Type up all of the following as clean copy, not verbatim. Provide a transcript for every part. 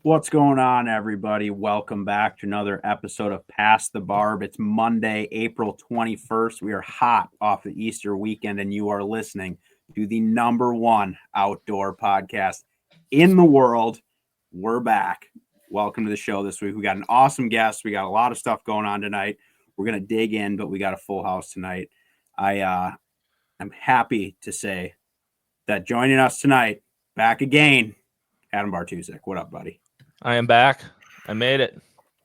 What's going on, everybody? Welcome back to another episode of Past the Barb. It's Monday, April 21st. We are hot off the Easter weekend, and you are listening to the #1 outdoor podcast in the world. We're back. Welcome to the show this week. We got an awesome guest. We got a lot of stuff going on tonight. We're going to dig in, but we got a full house tonight. I'm happy to say that joining us tonight, back again, Adam Bartusek. What up, buddy? I am back. I made it.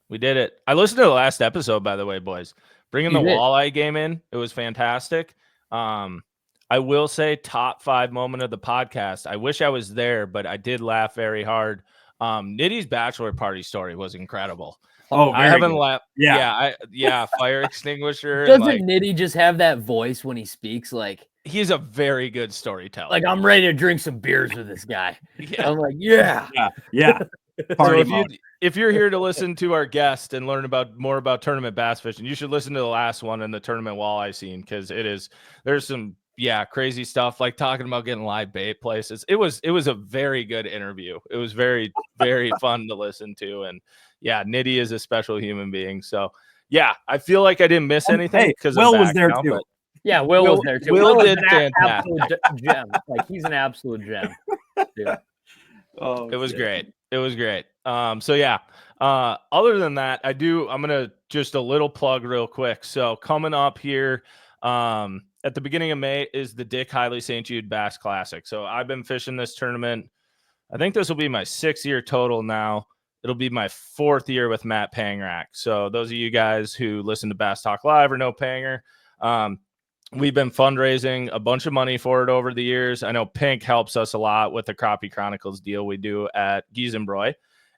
We did it. I listened to the last episode, by the way, boys. Bringing the walleye game in, it was fantastic. I will say top 5 moment of the podcast. I wish I was there, but I did laugh very hard. Nitty's bachelor party story was incredible. Oh, I haven't laughed. Yeah. Fire extinguisher. Doesn't Nitty just have that voice when he speaks? Like, he's a very good storyteller. Like, I'm ready to drink some beers with this guy. Yeah. I'm like, yeah. So if you're here to listen to our guest and learn more about tournament bass fishing, you should listen to the last one in the tournament walleye scene, because there's some crazy stuff, like talking about getting live bait places. It was a very good interview. It was very, very fun to listen to. And Nitty is a special human being. So I feel like I didn't miss anything because Will was there too. Yeah, Will was there too. Will did an absolute gem. Like, he's an absolute gem. Dude. Oh, it was great. It was great. Other than that, I'm gonna just a little plug real quick. So coming up here, at the beginning of May is the Dick Hiley St. Jude Bass Classic. So I've been fishing this tournament. I think this will be my 6th year total now. It'll be my 4th year with Matt Pangrack. So those of you guys who listen to Bass Talk Live or know Panger, we've been fundraising a bunch of money for it over the years. I know Pink helps us a lot with the Crappie Chronicles deal we do at Giesenbroy.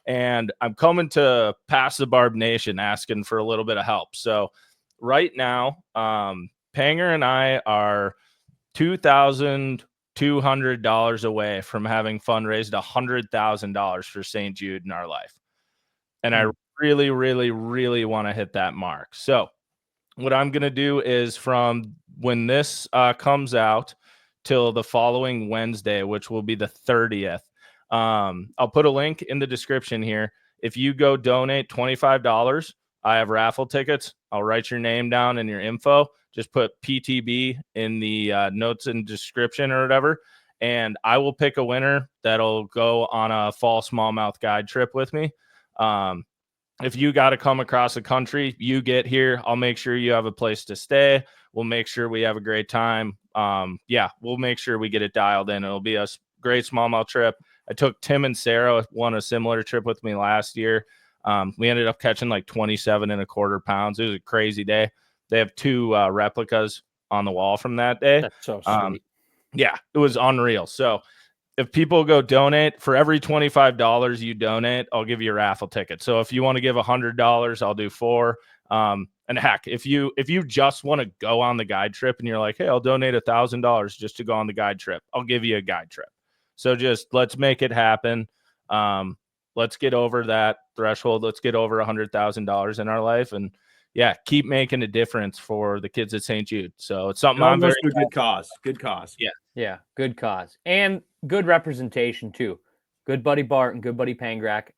And I'm coming to Past the Barb Nation asking for a little bit of help. So right now, Panger and I are $2,200 away from having fundraised $100,000 for St. Jude in our life. And I really, really, really want to hit that mark. So what I'm going to do is, from when this comes out till the following Wednesday, which will be the 30th, I'll put a link in the description here. If you go donate $25, I have raffle tickets. I'll write your name down and your info. Just put PTB in the notes and description or whatever, and I will pick a winner that'll go on a fall smallmouth guide trip with me. If you got to come across the country, you get here, I'll make sure you have a place to stay. We'll make sure we have a great time. We'll make sure we get it dialed in. It'll be a great smallmouth trip. I took Tim and Sarah on a similar trip with me last year. We ended up catching like 27.25 pounds. It was a crazy day. They have 2 replicas on the wall from that day. That's so sweet. It was unreal. So if people go donate, for every $25 you donate, I'll give you a raffle ticket. So if you want to give $100, I'll do 4. And heck, if you just want to go on the guide trip and you're like, hey, I'll donate $1,000 just to go on the guide trip, I'll give you a guide trip. So just let's make it happen. Let's get over that threshold. Let's get over $100,000 in our life, and keep making a difference for the kids at St. Jude. So it's something I'm very good cause. Good cause. Yeah, good cause. And good representation too. Good buddy Bart and good buddy Pangrack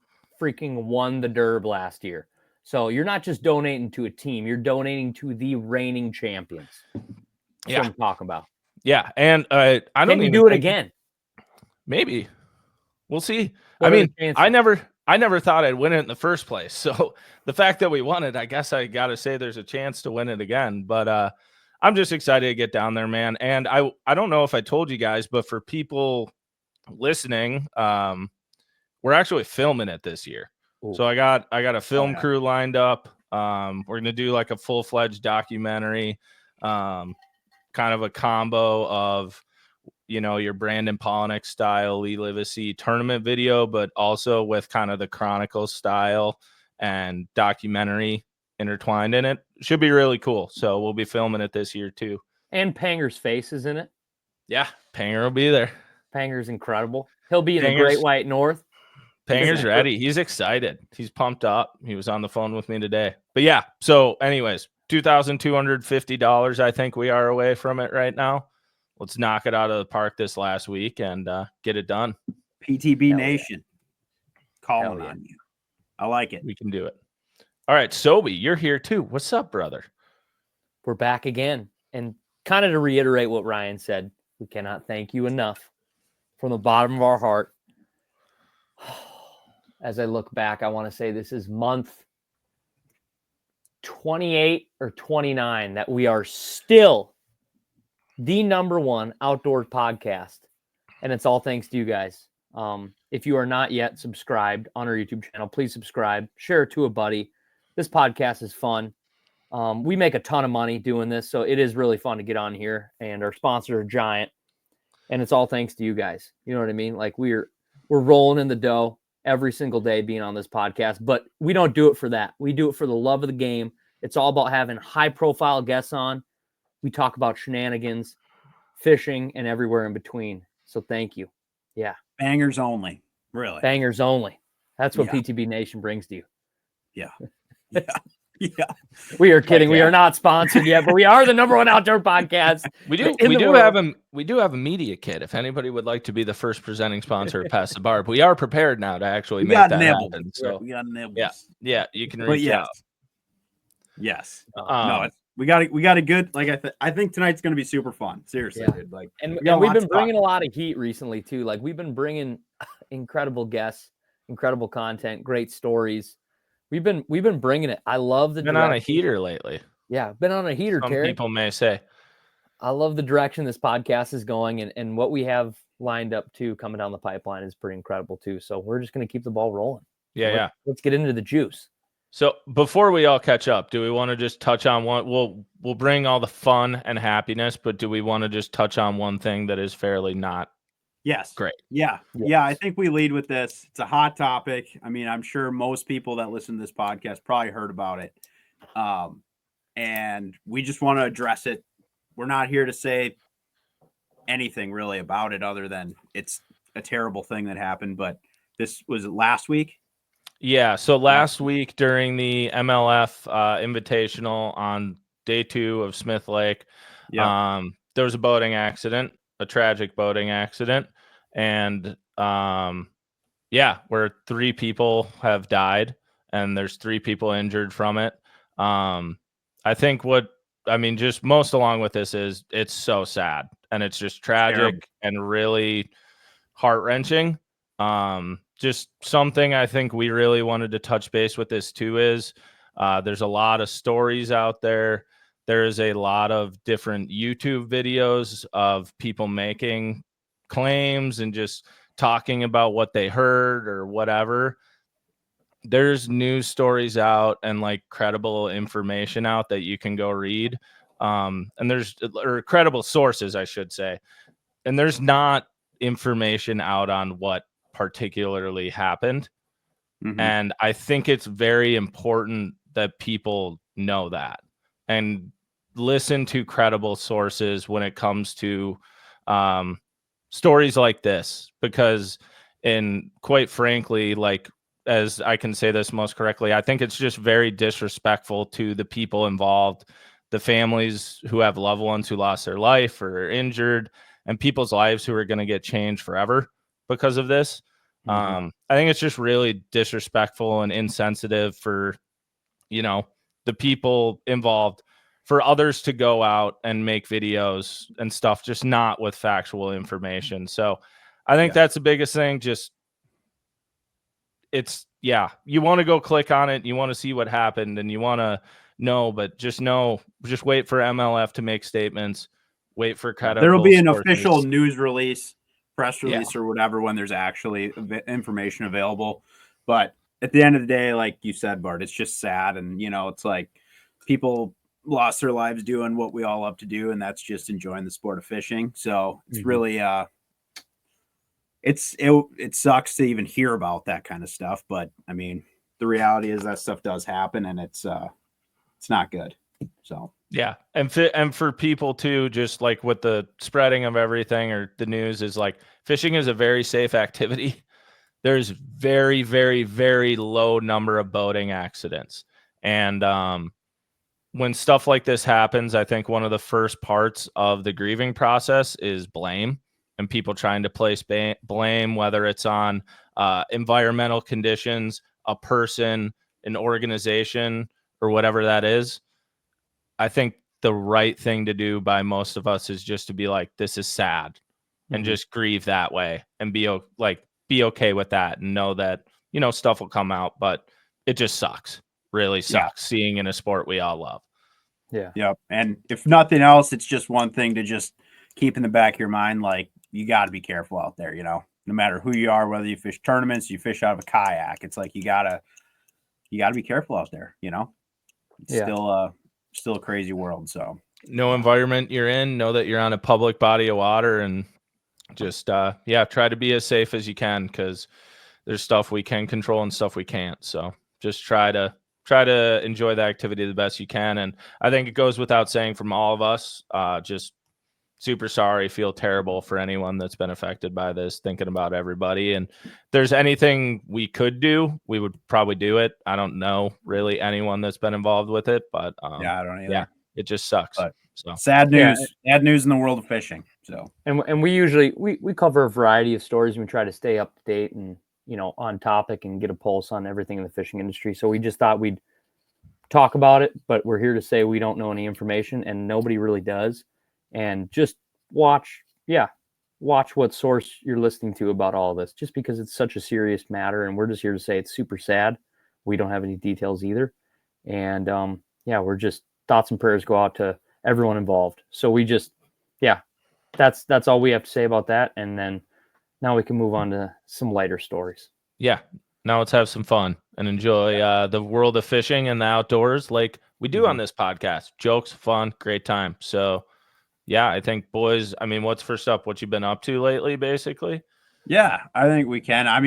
freaking won the Derb last year. So you're not just donating to a team, you're donating to the reigning champions. That's what I'm talking about. Yeah, and I don't Can you do it again? Maybe. We'll see. I mean, I never thought I'd win it in the first place. So the fact that we won it, I guess I got to say there's a chance to win it again. But I'm just excited to get down there, man. And I don't know if I told you guys, but for people listening, we're actually filming it this year. Ooh. So I got a film crew lined up. We're going to do like a full-fledged documentary, kind of a combo of, your Brandon Polnick style Lee Livesey tournament video, but also with kind of the Chronicles style and documentary intertwined in it. Should be really cool. So we'll be filming it this year too. And Panger's face is in it. Yeah, Panger will be there. Panger's incredible. He'll be in the Great White North. Panger's ready. He's excited. He's pumped up. He was on the phone with me today. But so anyways, $2,250, I think we are away from it right now. Let's knock it out of the park this last week and get it done. PTB Nation. calling yeah. on you. I like it. We can do it. All right, Sobe, you're here too. What's up, brother? We're back again. And kind of to reiterate what Ryan said, we cannot thank you enough from the bottom of our heart. As I look back, I want to say this is month 28 or 29 that we are still the #1 outdoors podcast. And it's all thanks to you guys. If you are not yet subscribed on our YouTube channel, please subscribe, share it to a buddy. This podcast is fun. We make a ton of money doing this, so it is really fun to get on here. And our sponsors are giant, and it's all thanks to you guys. You know what I mean? Like we're rolling in the dough every single day being on this podcast, but we don't do it for that. We do it for the love of the game. It's all about having high-profile guests on. We talk about shenanigans, fishing, and everywhere in between. So thank you. Yeah. Bangers only. Really. Bangers only. That's what PTB Nation brings to you. Yeah. Yeah. Yeah. We are kidding. We are not sponsored yet, but we are the #1 outdoor podcast. We do have a media kit. If anybody would like to be the first presenting sponsor of Past The Barb, we are prepared now to actually make that happen. So we got nibbles. Yeah, you can reach out. Yes. No, we got a good, like I think tonight's going to be super fun. Seriously, dude. Like, and we've been bringing a lot of heat recently too. Like we've been bringing incredible guests, incredible content, great stories. We've been bringing it. I love the been on a heater lately. Yeah, been on a heater. Some Terry. people may say. I love the direction this podcast is going, and what we have lined up too coming down the pipeline is pretty incredible too. So we're just going to keep the ball rolling. Let's get into the juice. So before we all catch up, do we want to just touch on one? We'll bring all the fun and happiness, but do we want to just touch on one thing that is fairly not? Yes. Great. Yeah. Yes. Yeah. I think we lead with this. It's a hot topic. I mean, I'm sure most people that listen to this podcast probably heard about it. And we just want to address it. We're not here to say anything really about it other than it's a terrible thing that happened. But this was last week. Yeah. So last week during the MLF Invitational on day 2 of Smith Lake, there was a boating accident, a tragic boating accident. And where 3 people have died and there's 3 people injured from it. I think just most along with this is it's so sad and it's just tragic and really heart-wrenching. Just something I think we really wanted to touch base with this too is there's a lot of stories out there. There is a lot of different YouTube videos of people making claims and just talking about what they heard or whatever. There's news stories out and like credible information out that you can go read. And there's credible sources, I should say. And there's not information out on what particularly happened. Mm-hmm. And I think it's very important that people know that and listen to credible sources when it comes to stories like this, because quite frankly, like, as I can say this most correctly, I think it's just very disrespectful to the people involved, the families who have loved ones who lost their life or are injured, and people's lives who are going to get changed forever because of this. Mm-hmm. I think it's just really disrespectful and insensitive for, the people involved, for others to go out and make videos and stuff, just not with factual information. So I think that's the biggest thing. Just, you want to go click on it. You want to see what happened and you want to know, but just wait for MLF to make statements, wait for credible There'll be an sources. Official news release, press release or whatever, when there's actually information available. But at the end of the day, like you said, Bart, it's just sad. And, it's like people lost their lives doing what we all love to do. And that's just enjoying the sport of fishing. So it's really, it sucks to even hear about that kind of stuff. But I mean, the reality is that stuff does happen and it's not good. So, yeah. And for people too, just like with the spreading of everything or the news, is like fishing is a very safe activity. There's very, very, very low number of boating accidents. And when stuff like this happens, I think one of the first parts of the grieving process is blame. and people trying to place blame, whether it's on environmental conditions, a person, an organization, or whatever that is. I think the right thing to do by most of us is just to be like, this is sad, and just grieve that way and be okay with that and know that, stuff will come out, but it just sucks. Really sucks seeing in a sport we all love. Yeah. Yep. And if nothing else, it's just one thing to just keep in the back of your mind. Like, you got to be careful out there, no matter who you are, whether you fish tournaments, you fish out of a kayak. It's like, you gotta be careful out there. It's still a crazy world. So no environment you're in, know that you're on a public body of water, and just, try to be as safe as you can, because there's stuff we can control and stuff we can't. So just try to enjoy the activity the best you can. And I think it goes without saying from all of us, just super sorry, feel terrible for anyone that's been affected by this, thinking about everybody. And if there's anything we could do, we would probably do it. I don't know really anyone that's been involved with it, but I don't either. Yeah, it just sucks. But so sad news, sad news in the world of fishing. So, and we usually, we cover a variety of stories, and we try to stay up to date and, on topic and get a pulse on everything in the fishing industry. So we just thought we'd talk about it, but we're here to say we don't know any information, and nobody really does. And just watch what source you're listening to about all of this, just because it's such a serious matter. And we're just here to say it's super sad. We don't have any details either. And we're just, thoughts and prayers go out to everyone involved. So we just, that's all we have to say about that. And then now we can move on to some lighter stories. Yeah. Now let's have some fun and enjoy the world of fishing and the outdoors like we do on this podcast. Jokes, fun, great time. So, yeah, I think, boys, what's first up? What you been up to lately, basically? Yeah, I think we can. I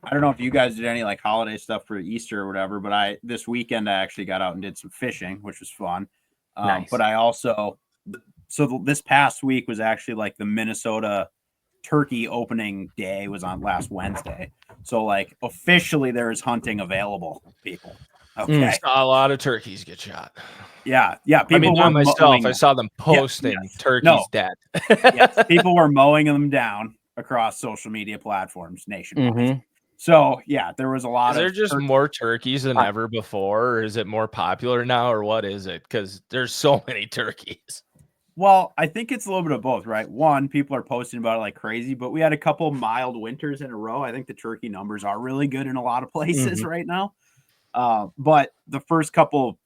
don't know if you guys did any like holiday stuff for Easter or whatever, but this weekend I actually got out and did some fishing, which was fun. Nice. But I also, this past week was actually like the Minnesota turkey opening day was on last Wednesday. So like officially there is hunting available, people. Okay. A lot of turkeys get shot. Yeah. People not myself. I saw them posting turkeys dead. Yes, people were mowing them down across social media platforms nationwide. Mm-hmm. So yeah, there was a lot. Is there just more turkeys than ever before, or is it more popular now, or what is it? Because there's so many turkeys. Well, I think it's a little bit of both, right? One, people are posting about it like crazy, but we had a couple mild winters in a row. I think the turkey numbers are really good in a lot of places right now. But the first couple,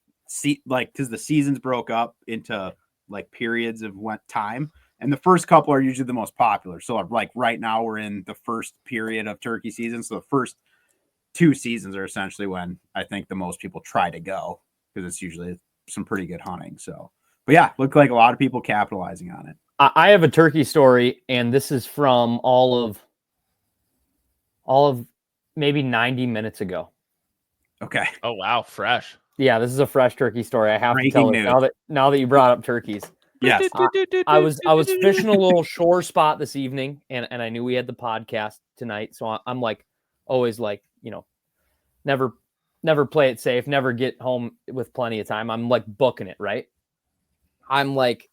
because the seasons broke up into like periods of time, and the first couple are usually the most popular. So like right now we're in the first period of turkey season. So the first 2 seasons are essentially when I think the most people try to go, because it's usually some pretty good hunting. So, but yeah, looked like a lot of people capitalizing on it. I have a turkey story, and this is from all of maybe 90 minutes ago. Okay. Oh wow, fresh. Yeah, this is a fresh turkey story. I have Breaking to tell news. it now that you brought up turkeys. Yes. I was fishing a little shore spot this evening, and I knew we had the podcast tonight, so I'm like always like, never play it safe, never get home with plenty of time. I'm like booking it, right? I'm like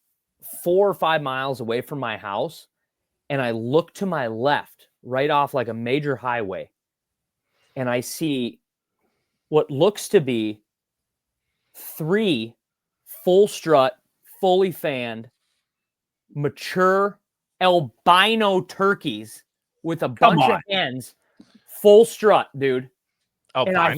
4 or 5 miles away from my house, and I look to my left, right off like a major highway, and I see what looks to be 3 full strut, fully fanned, mature albino turkeys with a bunch of hens, full strut, dude. And I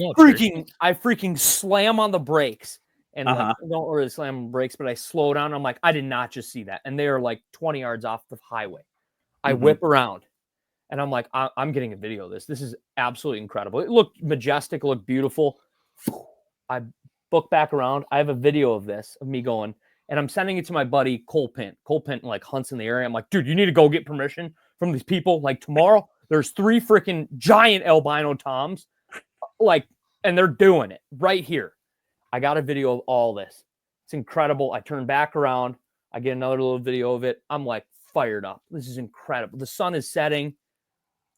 freaking slam on the brakes, and like, don't really slam on the brakes, but I slow down. I'm like, I did not just see that. And they are like 20 yards off the highway. I whip around, and I'm like, I'm getting a video of this. This is absolutely incredible. It looked majestic, looked beautiful. I book back around. I have a video of this, of me going, and I'm sending it to my buddy Cole Pint. Cole Pint like hunts in the area. I'm like, dude, you need to go get permission from these people. Like tomorrow, there's 3 freaking giant albino toms, like, and they're doing it right here. I got a video of all this. It's incredible. I turn back around. I get another little video of it. I'm like fired up. This is incredible. The sun is setting.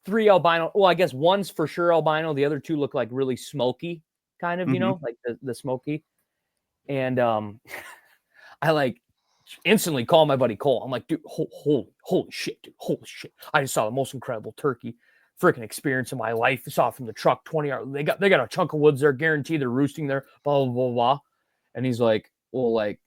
3 albino. Well, I guess one's for sure albino. The other 2 look like really smoky, kind of, like the smoky. And I like instantly call my buddy Cole. I'm like, dude, holy shit, dude, holy shit! I just saw the most incredible turkey freaking experience of my life. I saw it from the truck 20 yards. They got a chunk of woods there, guaranteed they're roosting there. Blah blah blah blah. And he's like, well, like,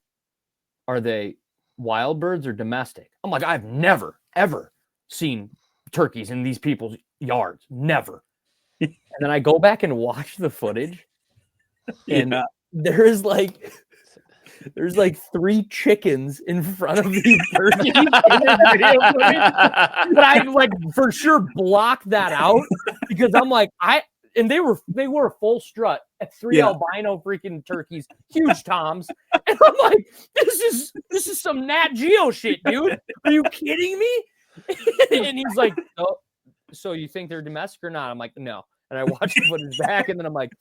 are they wild birds or domestic? I'm like, I've never ever seen turkeys in these people's yards, never. And then I go back and watch the footage, and there's like 3 chickens in front of these turkeys in this video footage. But I like for sure blocked that out because I'm like, and they were a full strut at 3 albino freaking turkeys, huge toms. And I'm like, this is some Nat Geo shit, dude. Are you kidding me? And he's like, oh, so you think they're domestic or not? I'm like, no. And I watched the footage back, and then I'm like,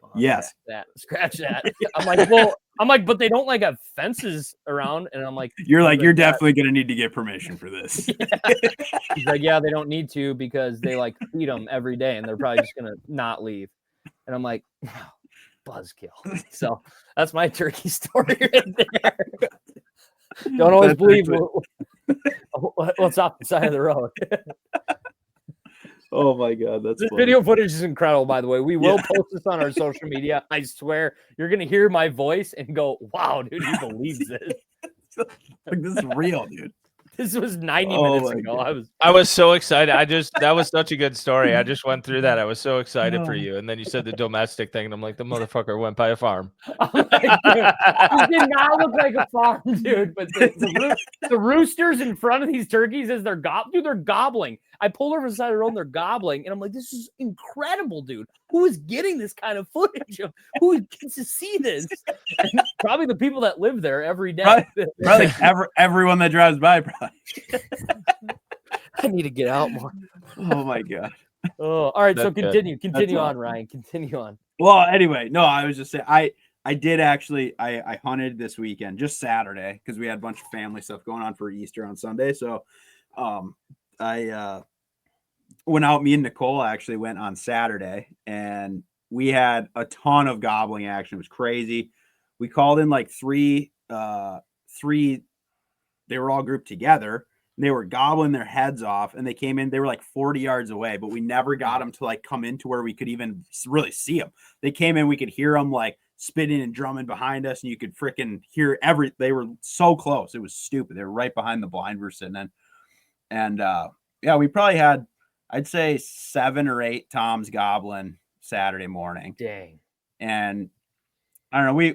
oh, yes, scratch that. I'm like, but they don't like have fences around. And I'm like, you're definitely going to need to get permission for this. Yeah. He's like, yeah, they don't need to because they like feed them every day and they're probably just going to not leave. And I'm like, oh, buzzkill. So that's my turkey story right there. Don't always believe what's off the side of the road. Oh my God, that's this funny. Video footage is incredible, by the way. We will post this on our social media. I swear you're gonna hear my voice and go, wow, dude, he believes this. Like, this is real, dude. This was 90 minutes ago. I was so excited. that was such a good story. I just went through that. I was so excited for you. And then you said the domestic thing, and I'm like, the motherfucker went by a farm. I'm like, dude, this did not look like a farm, dude. But the roosters in front of these turkeys as they're gobbling. I pulled over the side of the road and they're gobbling. And I'm like, this is incredible, dude. Who is getting this kind of footage? Who gets to see this? And probably the people that live there every day. Probably everyone that drives by, probably. I need to get out more. Oh my God. Oh, all right. That's so continue That's on, awesome. Ryan. Continue on. Well, anyway, no, I was just saying, I did actually, I hunted this weekend, just Saturday, because we had a bunch of family stuff going on for Easter on Sunday. So, I went out. Me and Nicole actually went on Saturday, and we had a ton of gobbling action. It was crazy. We called in like three. They were all grouped together. And they were gobbling their heads off, and they came in. They were like 40 yards away, but we never got them to like come into where we could even really see them. They came in, we could hear them like spitting and drumming behind us, and you could freaking hear they were so close. It was stupid. They were right behind the blind we're sitting in. And yeah, we probably had, I'd say 7 or 8 toms gobbling Saturday morning. Dang. And I don't know, we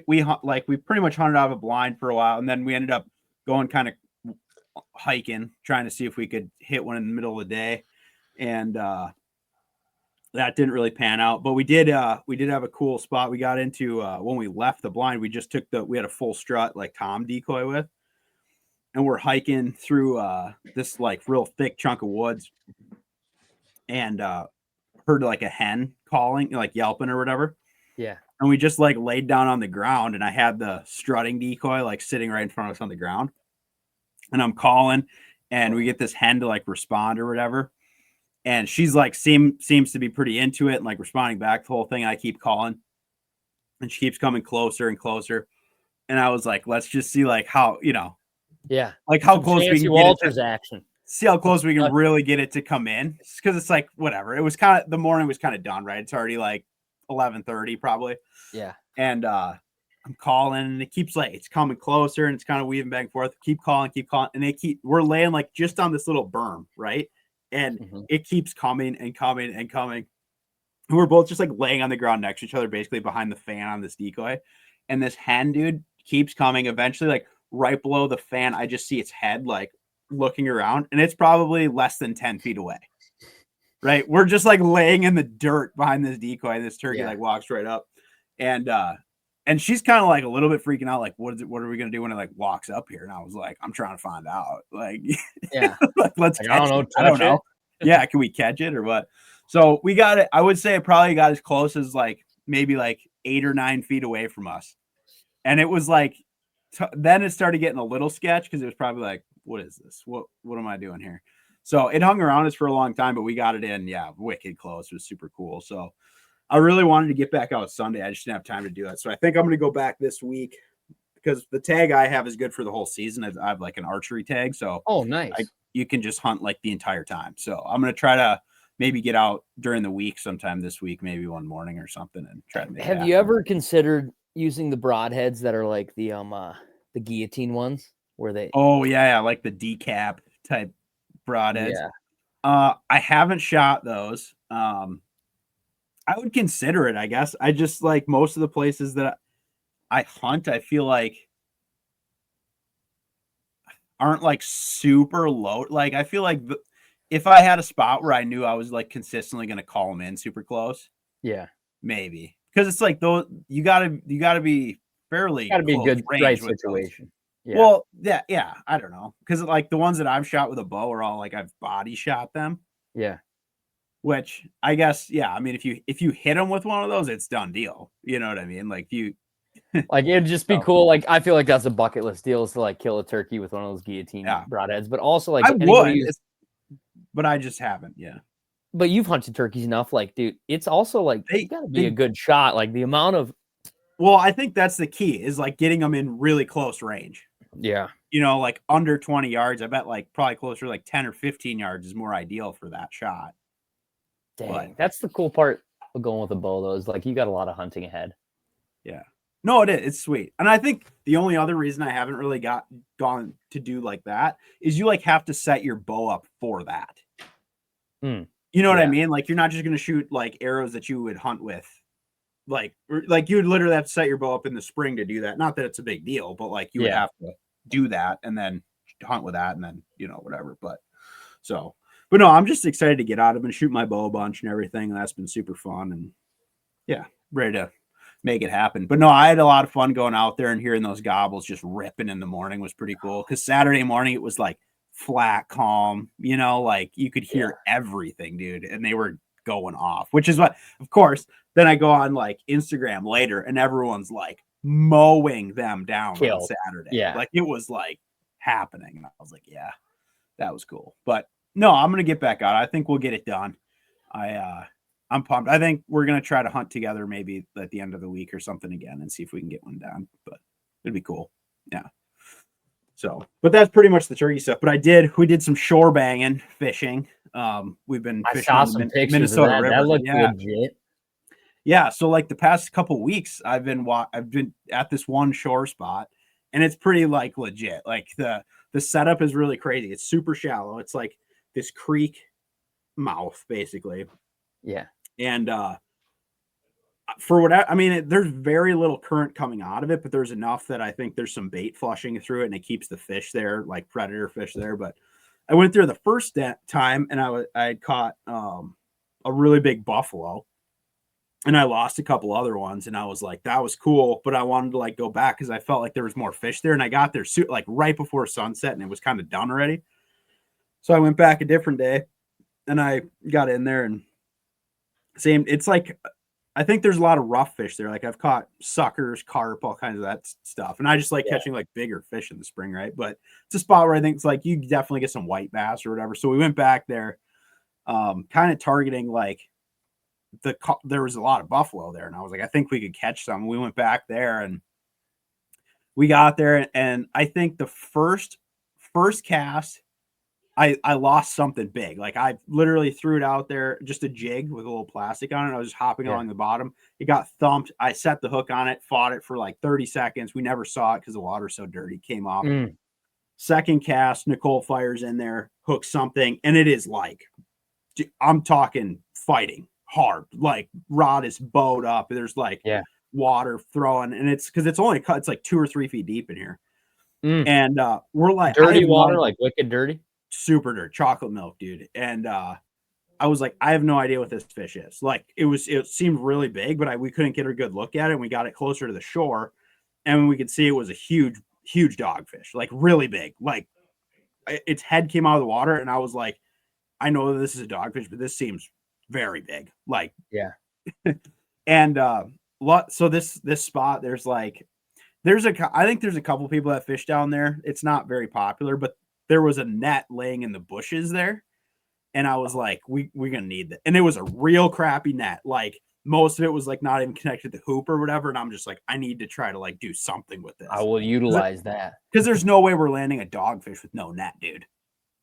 pretty much hunted out of a blind for a while, and then we ended up going kind of hiking, trying to see if we could hit one in the middle of the day. And that didn't really pan out, but we did have a cool spot we got into when we left the blind. We just we had a full strut like tom decoy with, and we're hiking through this like real thick chunk of woods, and heard like a hen calling, like yelping or whatever. Yeah. And we just like laid down on the ground, and I had the strutting decoy like sitting right in front of us on the ground, and I'm calling, and we get this hen to like respond or whatever. And she's like, seems to be pretty into it and like responding back the whole thing. I keep calling, and she keeps coming closer and closer. And I was like, let's just see like how, yeah, like how close we can get it action. See how close we can really get it to come in. Because it's like, whatever. It was kind of, the morning was kind of done, right? It's already like 11:30 probably. Yeah. And I'm calling, and it keeps like, it's coming closer, and it's kind of weaving back and forth. Keep calling. And we're laying like just on this little berm, right? And it keeps coming and coming and coming. And we're both just like laying on the ground next to each other, basically behind the fan on this decoy. And this hen, dude, keeps coming. Eventually, like right below the fan, I just see its head like looking around, and it's probably less than 10 feet away. Right? We're just like laying in the dirt behind this decoy, and this turkey like walks right up. And she's kind of like a little bit freaking out, like, what are we gonna do when it like walks up here? And I was like, I'm trying to find out. Like, yeah, like, let's like, catch it. I don't know. Yeah, can we catch it or what? So we got it. I would say it probably got as close as like maybe like 8 or 9 feet away from us. And it was like then it started getting a little sketch, because it was probably like, what is this? What am I doing here? So it hung around us for a long time, but we got it in. Yeah, wicked close. It was super cool. So I really wanted to get back out Sunday. I just didn't have time to do it. So I think I'm going to go back this week. because the tag I have is good for the whole season. I have like an archery tag, so Oh, nice. you can just hunt like the entire time. So I'm gonna try to maybe get out during the week sometime this week, maybe one morning or something, and try to make. Have you ever considered using the broadheads that are like the guillotine ones where they? Oh yeah, like the decap type broadheads. Yeah. I haven't shot those. I would consider it, I guess. I just like most of the places that I hunt, I feel like aren't like super low. Like I feel like if I had a spot where I knew I was like consistently going to call them in super close, Yeah. maybe because it's like those you gotta be fairly Got to be a close good range right with those. situation. Yeah. Well, yeah, I don't know because like the ones that I've shot with a bow are all like I've body shot them. Yeah. Which I guess, yeah. I mean, if you hit them with one of those, it's done deal. You know what I mean? Like Like it'd just be cool. Like I feel like that's a bucket list deal is to like kill a turkey with one of those guillotine broadheads. But also like I would, but I just haven't. Yeah. But you've hunted turkeys enough, like, dude. It's also like you got to be a good shot. Like the amount of. Well, I think that's the key is like getting them in really close range. Yeah. You know, like under 20 yards. I bet like probably closer to like 10 or 15 yards is more ideal for that shot. Dang, but that's the cool part of going with a bow, though, is like you got a lot of hunting ahead. Yeah. No, it is. It's sweet. And I think the only other reason I haven't really gone to do like that is you like have to set your bow up for that. You know what I mean? Like you're not just going to shoot like arrows that you would hunt with. Like you would literally have to set your bow up in the spring to do that. Not that it's a big deal, but like you would have to do that and then hunt with that and then, you know, whatever. But no, I'm just excited to get out. I've been shooting my bow a bunch and everything. And that's been super fun. And yeah, ready to make it happen. But no, I had a lot of fun going out there and hearing those gobbles just ripping in the morning was pretty cool. Because Saturday morning, it was like flat, calm, you know, like you could hear everything, dude. And they were going off, which is what, of course, then I go on like Instagram later and everyone's like mowing them down on Saturday. Yeah. Like it was like happening. And I was like, yeah, that was cool. But no, I'm going to get back out. I think we'll get it done. I'm pumped. I think we're going to try to hunt together maybe at the end of the week or something again and see if we can get one down, but it'd be cool. Yeah. So, but that's pretty much the turkey stuff. But we did some shore banging fishing. We've been fishing I saw some pictures Minnesota of that. River. That looked legit. Yeah. So like the past couple of weeks, I've been at this one shore spot and it's pretty like legit. Like the setup is really crazy. It's super shallow. It's like this creek mouth basically. Yeah. And for what I mean, there's very little current coming out of it, but there's enough that I think there's some bait flushing through it and it keeps the fish there, like predator fish there. But I went there the first time and I had caught a really big buffalo and I lost a couple other ones. And I was like, that was cool. But I wanted to like go back because I felt like there was more fish there. And I got there like right before sunset and it was kind of done already. So I went back a different day and I got in there and it's like, I think there's a lot of rough fish there. Like I've caught suckers, carp, all kinds of that stuff. And I just like catching like bigger fish in the spring, right? But it's a spot where I think it's like you definitely get some white bass or whatever. So we went back there, kind of targeting like there was a lot of buffalo there. And I was like, I think we could catch some. We went back there and we got there. And I think the first cast, I lost something big. Like I literally threw it out there, just a jig with a little plastic on it. I was just hopping along the bottom. It got thumped. I set the hook on it, fought it for like 30 seconds. We never saw it because the water's so dirty. Came off. Second cast, Nicole fires in there, hooks something, and it is like, I'm talking fighting hard. Like rod is bowed up. There's like water throwing, and it's because it's like 2 or 3 feet deep in here. And we're like dirty water, like wicked dirty. Super dirt, chocolate milk, dude. And I was like, I have no idea what this fish is. Like it seemed really big, but we couldn't get a good look at it. And we got it closer to the shore and we could see it was a huge dogfish, like really big. Like its head came out of the water and I was like, I know that this is a dogfish, but this seems very big. Like, yeah. And so this spot, I think there's a couple people that fish down there. It's not very popular, but there was a net laying in the bushes there. And I was like, we're going to need that. And it was a real crappy net. Like most of it was like not even connected to the hoop or whatever. And I'm just like, I need to try to like do something with this. I will utilize that. Because there's no way we're landing a dogfish with no net, dude.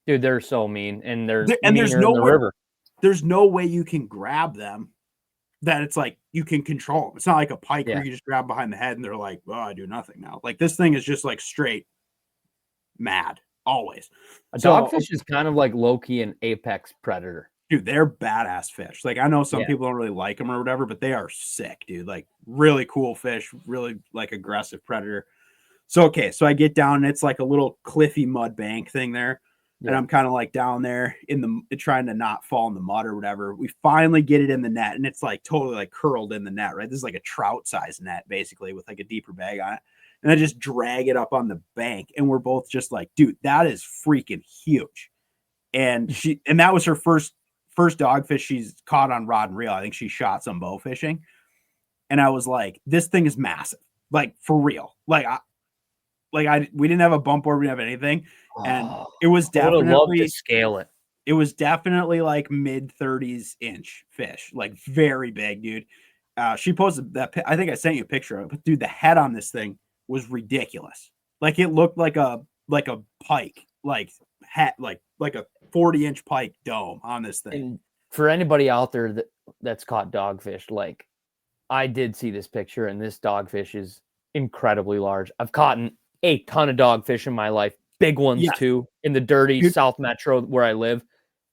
Dude, they're so mean, and there's there's no in the river. There's no way you can grab them that it's like you can control them. It's not like a pike where you just grab behind the head and they're like, well, I do nothing now. Like this thing is just like straight mad always. A dogfish is kind of like low-key an apex predator. Dude, they're badass fish. Like I know some people don't really like them or whatever, but they are sick, dude. Like really cool fish, really like aggressive predator. So, okay. So I get down and it's like a little cliffy mud bank thing there. And I'm kind of like down there in the trying to not fall in the mud or whatever. We finally get it in the net and it's like totally like curled in the net, right? This is like a trout size net basically with like a deeper bag on it. And I just drag it up on the bank and we're both just like, dude, that is freaking huge. And that was her first dogfish she's caught on rod and reel. I think she shot some bow fishing. And I was like, this thing is massive. Like for real. We didn't have a bump board, we didn't have anything. And it was definitely I would love to scale it. It was definitely like mid 30s inch fish, like very big, dude. She posted that. I think I sent you a picture of it, but dude, the head on this thing was ridiculous. Like it looked like a pike, like a 40-inch pike dome on this thing. And for anybody out there that's caught dogfish, like I did see this picture, and this dogfish is incredibly large. I've caught a ton of dogfish in my life, big ones too, in the dirty South Metro where I live.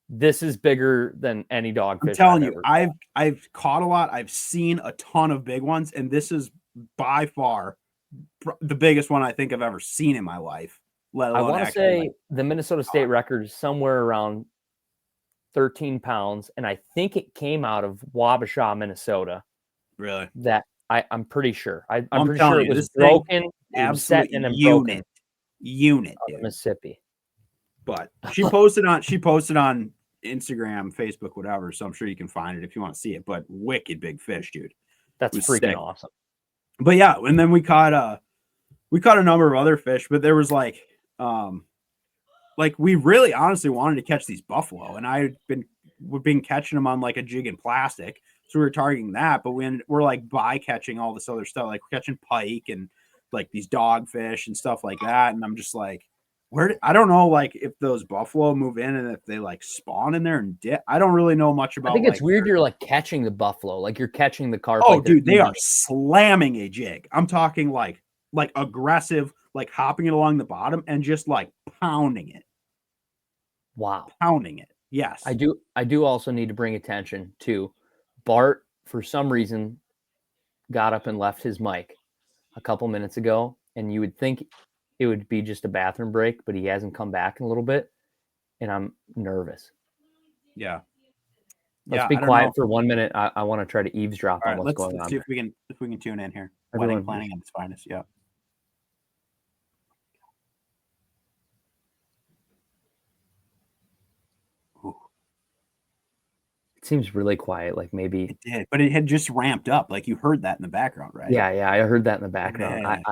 This is bigger than any dogfish. I'm telling you, I've caught a lot. I've seen a ton of big ones, and this is by far the biggest one I think I've ever seen in my life. I want to say the Minnesota State record is somewhere around 13 pounds, and I think it came out of Wabasha, Minnesota. Really? That I'm pretty sure. I'm pretty sure it was broken. Absolute unit, dude. Mississippi. But she posted on Instagram, Facebook, whatever. So I'm sure you can find it if you want to see it. But wicked big fish, dude. That's freaking awesome. But yeah, and then we caught a number of other fish, but there was like we really honestly wanted to catch these buffalo, and we've been catching them on like a jig and plastic. So we were targeting that, but we're like by-catching all this other stuff, like we're catching pike and like these dogfish and stuff like that. And I'm just like, I don't know, like if those buffalo move in and if they like spawn in there and dip. I don't really know much about. I think it's weird. You're like catching the buffalo, like you're catching the carp. Oh, dude, they are slamming a jig. I'm talking like aggressive, like hopping it along the bottom and just like pounding it. Wow, pounding it. Yes, I do also need to bring attention to Bart. For some reason, got up and left his mic a couple minutes ago, and you would think it would be just a bathroom break, but he hasn't come back in a little bit, and I'm nervous. Yeah. Let's be quiet for 1 minute. I want to try to eavesdrop on what's going on. Let's see if we can tune in here. Wedding planning at its finest. Yeah. It seems really quiet. Like maybe it did, but it had just ramped up. Like you heard that in the background, right? Yeah, I heard that in the background.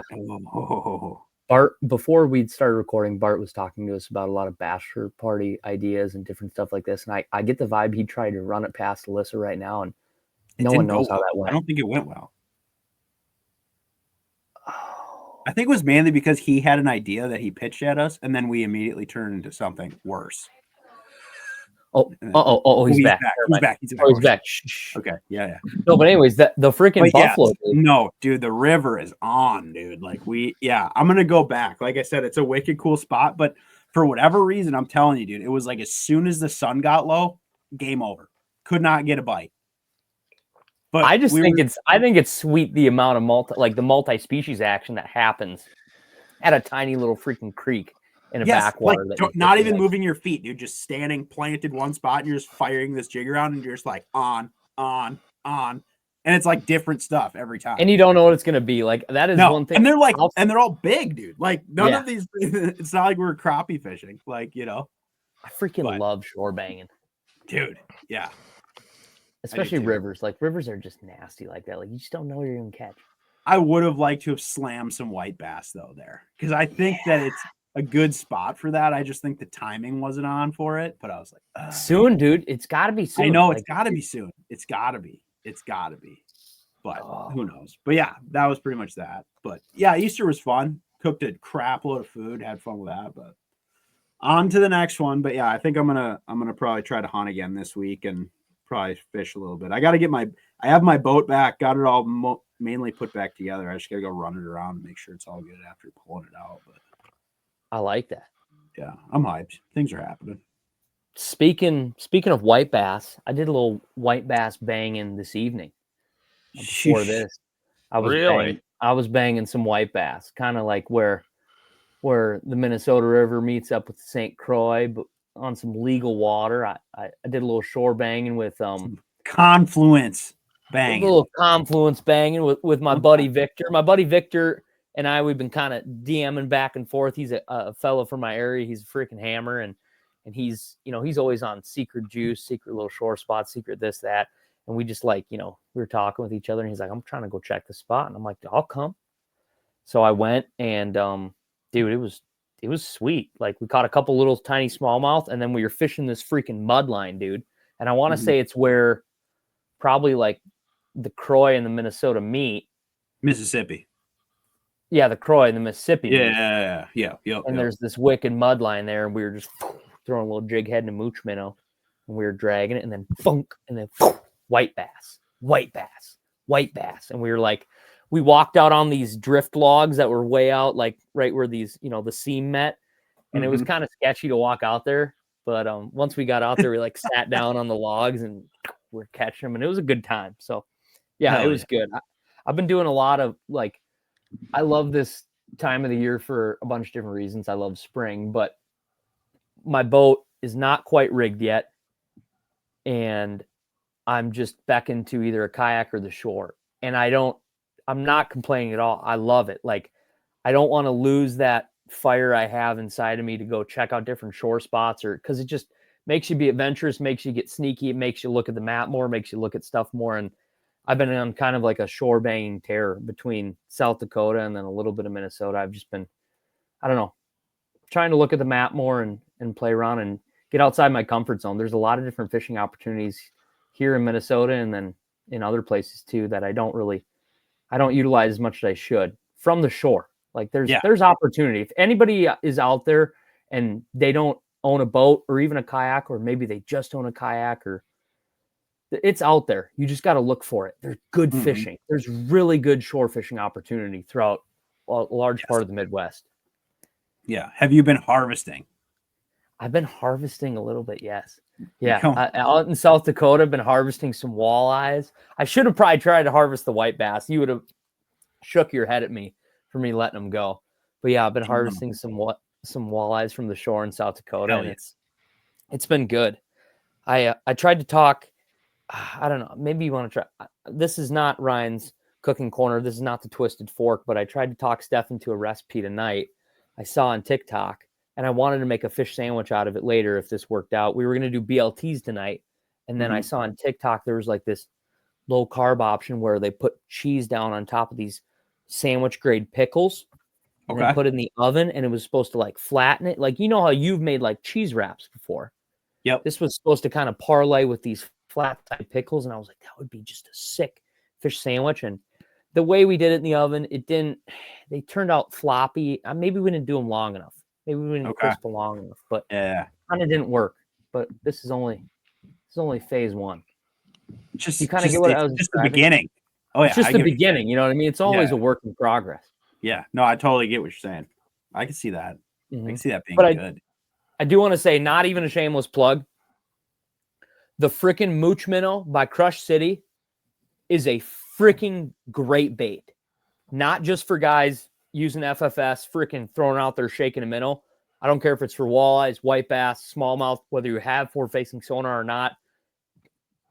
Bart, before we started recording, Bart was talking to us about a lot of bachelor party ideas and different stuff like this. And I get the vibe he tried to run it past Alyssa right now, and no one knows how that went. I don't think it went well. I think it was mainly because he had an idea that he pitched at us, and then we immediately turned into something worse. He's back. He's back. Okay, yeah. No, but anyways, the freaking buffalo. Yeah, no, dude, the river is on, dude. Like I'm gonna go back. Like I said, it's a wicked cool spot, but for whatever reason, I'm telling you, dude, it was like as soon as the sun got low, game over. Could not get a bite. But I think it's sweet the amount of multi-species action that happens at a tiny little freaking creek. In a backwater, not even moving your feet, dude. Just standing planted one spot, and you're just firing this jig around, and you're just like on, and it's like different stuff every time. And you don't know what it's gonna be. Like that is one thing. And they're like, and they're all big, dude. Like none of these. It's not like we're crappie fishing. Like I freaking love shore banging, dude. Yeah, especially rivers. Like rivers are just nasty like that. Like you just don't know what you're gonna catch. I would have liked to have slammed some white bass though there, because I think that it's a good spot for that. I just think the timing wasn't on for it, but I was like, soon, dude. It's got to be soon. I know it's got to be soon. It's got to be. It's got to be. But Oh. who knows? But yeah, that was pretty much that. But yeah, Easter was fun. Cooked a crap load of food. Had fun with that. But on to the next one. But yeah, I think I'm gonna probably try to hunt again this week and probably fish a little bit. I have my boat back. Got it all mainly put back together. I just gotta go run it around and make sure it's all good after pulling it out. But I like that. yeah, I'm hyped. Things are happening. Speaking of white bass, I did a little white bass banging this evening. Before Sheesh. this, I was banging some white bass, kind of like where the Minnesota River meets up with the St. Croix, but on some legal water. I did a little shore banging with confluence banging. A little confluence banging with my buddy Victor. My buddy Victor and I, we've been kind of DMing back and forth. He's a fellow from my area. He's a freaking hammer, and he's he's always on secret juice, secret little shore spot, secret this, that. And we just we were talking with each other, and he's like, I'm trying to go check the spot. And I'm like, I'll come. So I went, and dude, it was sweet. Like, we caught a couple little tiny smallmouth, and then we were fishing this freaking mud line, dude. And I want to say it's where probably like the Croix and the Minnesota meet. Mississippi. Yeah, the Croix and the Mississippi meet. Yeah. And there's this wicked mud line there, and we were just throwing a little jig head and a mooch minnow, and we were dragging it, and then funk, and then white bass. And we were like, we walked out on these drift logs that were way out, like right where these, the seam met. And it was kind of sketchy to walk out there. But once we got out there, we like sat down on the logs and we're catching them, and it was a good time. So yeah, it was good. I've been doing a lot of I love this time of the year for a bunch of different reasons. I love spring, but my boat is not quite rigged yet. And I'm just beckoned to either a kayak or the shore. And I'm not complaining at all. I love it. Like, I don't want to lose that fire I have inside of me to go check out different shore spots, or because it just makes you be adventurous, makes you get sneaky. It makes you look at the map more, makes you look at stuff more. And I've been on kind of like a shore banging tear between South Dakota and then a little bit of Minnesota. I've just been, I don't know, trying to look at the map more and play around and get outside my comfort zone. There's a lot of different fishing opportunities here in Minnesota and then in other places too that I don't utilize as much as I should from the shore. Like there's opportunity. If anybody is out there and they don't own a boat or even a kayak, or maybe they just own a kayak, or it's out there. You just got to look for it. There's good fishing. There's really good shore fishing opportunity throughout a large part of the Midwest. Yeah. Have you been harvesting? I've been harvesting a little bit. Yes. Yeah. Out in South Dakota, I've been harvesting some walleyes. I should have probably tried to harvest the white bass. You would have shook your head at me for me letting them go. But yeah, I've been harvesting some walleyes from the shore in South Dakota, and it's been good. I tried to talk. I don't know. Maybe you want to try. This is not Ryan's cooking corner. This is not the Twisted Fork, but I tried to talk Steph into a recipe tonight I saw on TikTok, and I wanted to make a fish sandwich out of it later if this worked out. We were going to do BLTs tonight, and then I saw on TikTok there was like this low carb option where they put cheese down on top of these sandwich grade pickles and then put it in the oven, and it was supposed to like flatten it. Like, you know how you've made like cheese wraps before. Yep. This was supposed to kind of parlay with these flat type pickles. And I was like, that would be just a sick fish sandwich. And the way we did it in the oven, they turned out floppy. Maybe we didn't do them long enough. Maybe we didn't crisp them long enough, but kind of didn't work. But this is only phase one. You kind of get what I was just the beginning. Oh yeah. It's just the beginning. You know what I mean? It's always a work in progress. Yeah. No, I totally get what you're saying. I can see that. I can see that being good. I do want to say, not even a shameless plug, the freaking Mooch Minnow by Crush City is a freaking great bait. Not just for guys using FFS, freaking throwing out there shaking a minnow. I don't care if it's for walleyes, white bass, smallmouth, whether you have forward-facing sonar or not.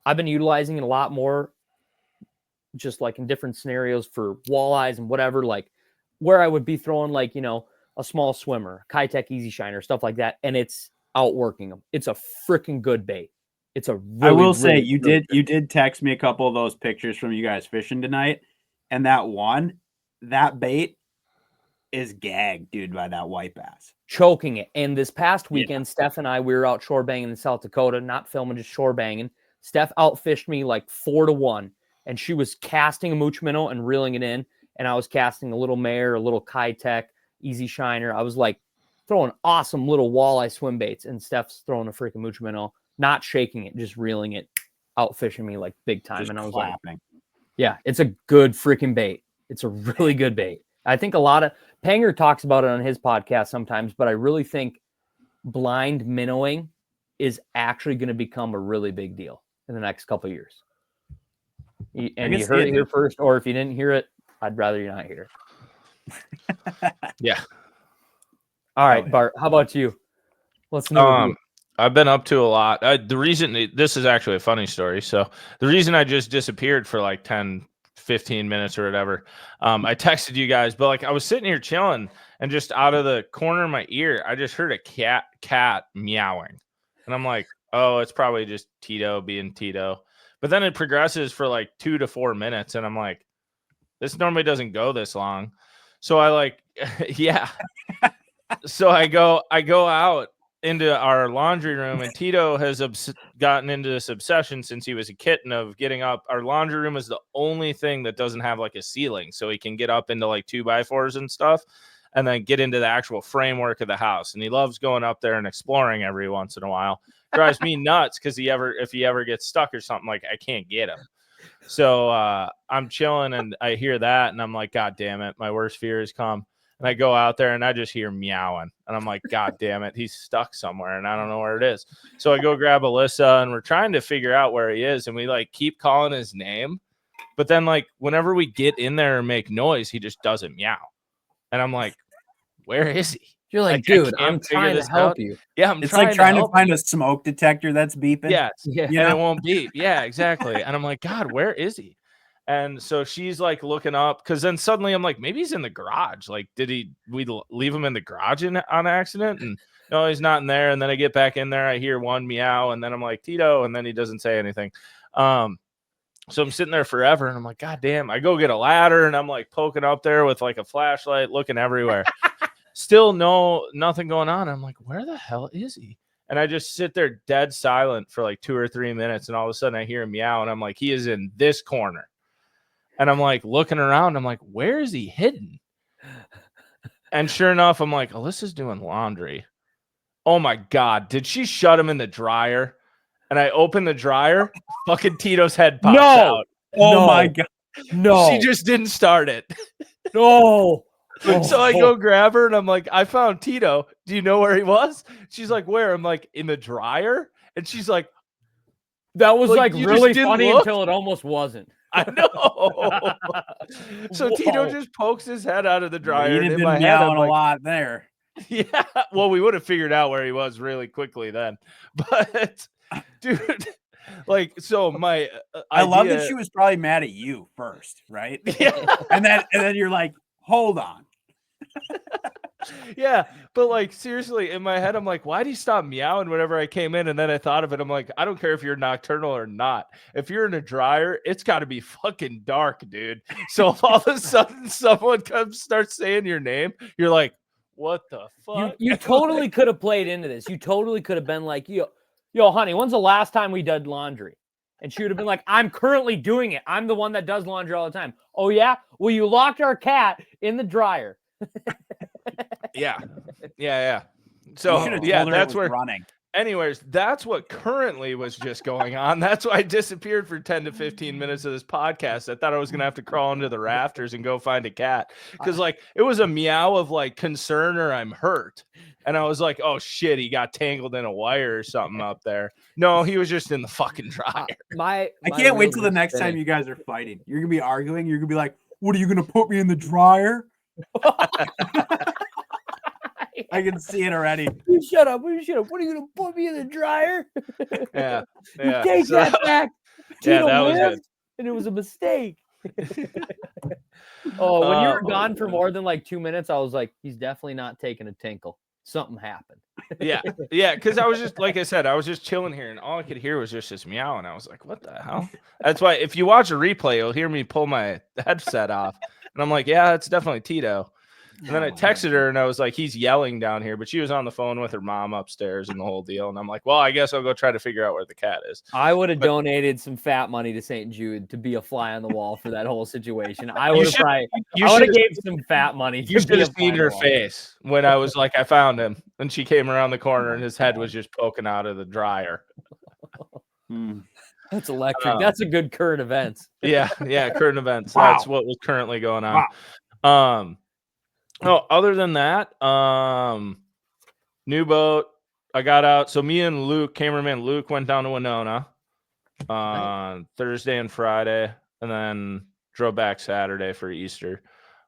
I've been utilizing it a lot more, just like in different scenarios for walleyes and whatever, like where I would be throwing like, a small swimmer, Kitech Easy Shiner, stuff like that, and it's outworking them. It's a freaking good bait. It's a really, I will say really you did text me a couple of those pictures from you guys fishing tonight, and that bait is gagged, dude, by that white bass. Choking it. And this past weekend, Steph and I, we were out shore banging in South Dakota, not filming, just shore banging. Steph outfished me like 4-1. and she was casting a mooch minnow and reeling it in, and I was casting a little mare, a little Kitech, easy shiner. I was like throwing awesome little walleye swim baits, and Steph's throwing a freaking mooch minnow, not shaking it, just reeling it, out fishing me like big time. Just and I was clapping. like, yeah, it's a good freaking bait. It's a really good bait. I think a lot of Panger talks about it on his podcast sometimes, but I really think blind minnowing is actually going to become a really big deal in the next couple of years. And you heard it here first, or if you didn't hear it, I'd rather you not hear it. Yeah. All right, Bart, how about you? What's new? I've been up to a lot. The reason, this is actually a funny story. So the reason I just disappeared for like 10, 15 minutes or whatever, I texted you guys, but like I was sitting here chilling, and just out of the corner of my ear, I just heard a cat meowing. And I'm like, oh, it's probably just Tito being Tito. But then it progresses for like 2 to 4 minutes. And I'm like, this normally doesn't go this long. So I like, yeah. So I go out into our laundry room, and Tito has gotten into this obsession since he was a kitten of getting up. Our laundry room is the only thing that doesn't have like a ceiling, so he can get up into like 2x4s and stuff, and then get into the actual framework of the house. And he loves going up there and exploring every once in a while. Drives me nuts because if he ever gets stuck or something, like I can't get him. So I'm chilling, and I hear that, and I'm like, God damn it, my worst fear has come. And I go out there, and I just hear meowing, and I'm like, God damn it, he's stuck somewhere, and I don't know where it is. So I go grab Alyssa, and we're trying to figure out where he is, and we like keep calling his name, but then like whenever we get in there and make noise, he just doesn't meow, and I'm like, where is he? You're like, dude, I'm trying to help you. Yeah, it's trying to find a smoke detector that's beeping. Yes, yeah, and it won't beep. Yeah, exactly. And I'm like, God, where is he? And so she's like looking up, because then suddenly I'm like, maybe he's in the garage. Like, we leave him in the garage on accident? And no, he's not in there. And then I get back in there, I hear one meow, and then I'm like, Tito, and then he doesn't say anything. So I'm sitting there forever, and I'm like, God damn. I go get a ladder, and I'm like poking up there with like a flashlight, looking everywhere. Still nothing going on. I'm like, where the hell is he? And I just sit there dead silent for like 2 or 3 minutes, and all of a sudden I hear him meow, and I'm like, he is in this corner. And I'm like looking around. I'm like, where is he hidden? And sure enough, I'm like, Alyssa's doing laundry. Oh my God. Did she shut him in the dryer? And I open the dryer. Fucking Tito's head pops out. Oh my God. No. She just didn't start it. No. So I go grab her, and I'm like, I found Tito. Do you know where he was? She's like, where? I'm like, in the dryer. And she's like, that was like really funny until it almost wasn't. I know. So Tito just pokes his head out of the dryer. He'd have been meowing a lot there. Yeah. Well, we would have figured out where he was really quickly then. But dude, like, so my I love that she was probably mad at you first, right? Yeah. and then you're like, hold on. Yeah, but like seriously, in my head, I'm like, why'd he stop meowing whenever I came in? And then I thought of it. I'm like, I don't care if you're nocturnal or not. If you're in a dryer, it's got to be fucking dark, dude. So if all of a sudden someone starts saying your name, you're like, what the fuck? You totally could have played into this. You totally could have been like, yo, honey, when's the last time we did laundry? And she would have been like, I'm currently doing it. I'm the one that does laundry all the time. Oh yeah? Well, you locked our cat in the dryer. Yeah. So yeah, that's where running. Anyways, that's what currently was just going on. That's why I disappeared for 10 to 15 minutes of this podcast. I thought I was going to have to crawl into the rafters and go find a cat, because like it was a meow of like concern or I'm hurt. And I was like, oh shit, he got tangled in a wire or something up there. No, he was just in the fucking dryer. I can't wait till the next time you guys are fighting. You're going to be arguing. You're going to be like, what, are you going to put me in the dryer? I can see it already. You shut up. What are you going to put me in the dryer? Yeah. You take that back. Yeah, that was good. And it was a mistake. Oh, when you were gone for more than like 2 minutes, I was like, he's definitely not taking a tinkle. Something happened. Yeah, because I was just, like I said, I was just chilling here, and all I could hear was just this meow, and I was like, what the hell? That's why if you watch a replay, you'll hear me pull my headset off, and I'm like, yeah, it's definitely Tito. And then I texted her and I was like, he's yelling down here, but she was on the phone with her mom upstairs and the whole deal. And I'm like, well, I guess I'll go try to figure out where the cat is. I would have donated some fat money to St. Jude to be a fly on the wall for that whole situation. I would have gave some fat money. You should have seen her face when I was like, I found him. And she came around the corner and his head was just poking out of the dryer. That's electric. That's a good current events. Yeah, current events. Wow. That's what was currently going on. Other than that, new boat. I got out. So me and Luke, cameraman Luke, went down to Winona on Thursday and Friday, and then drove back Saturday for Easter.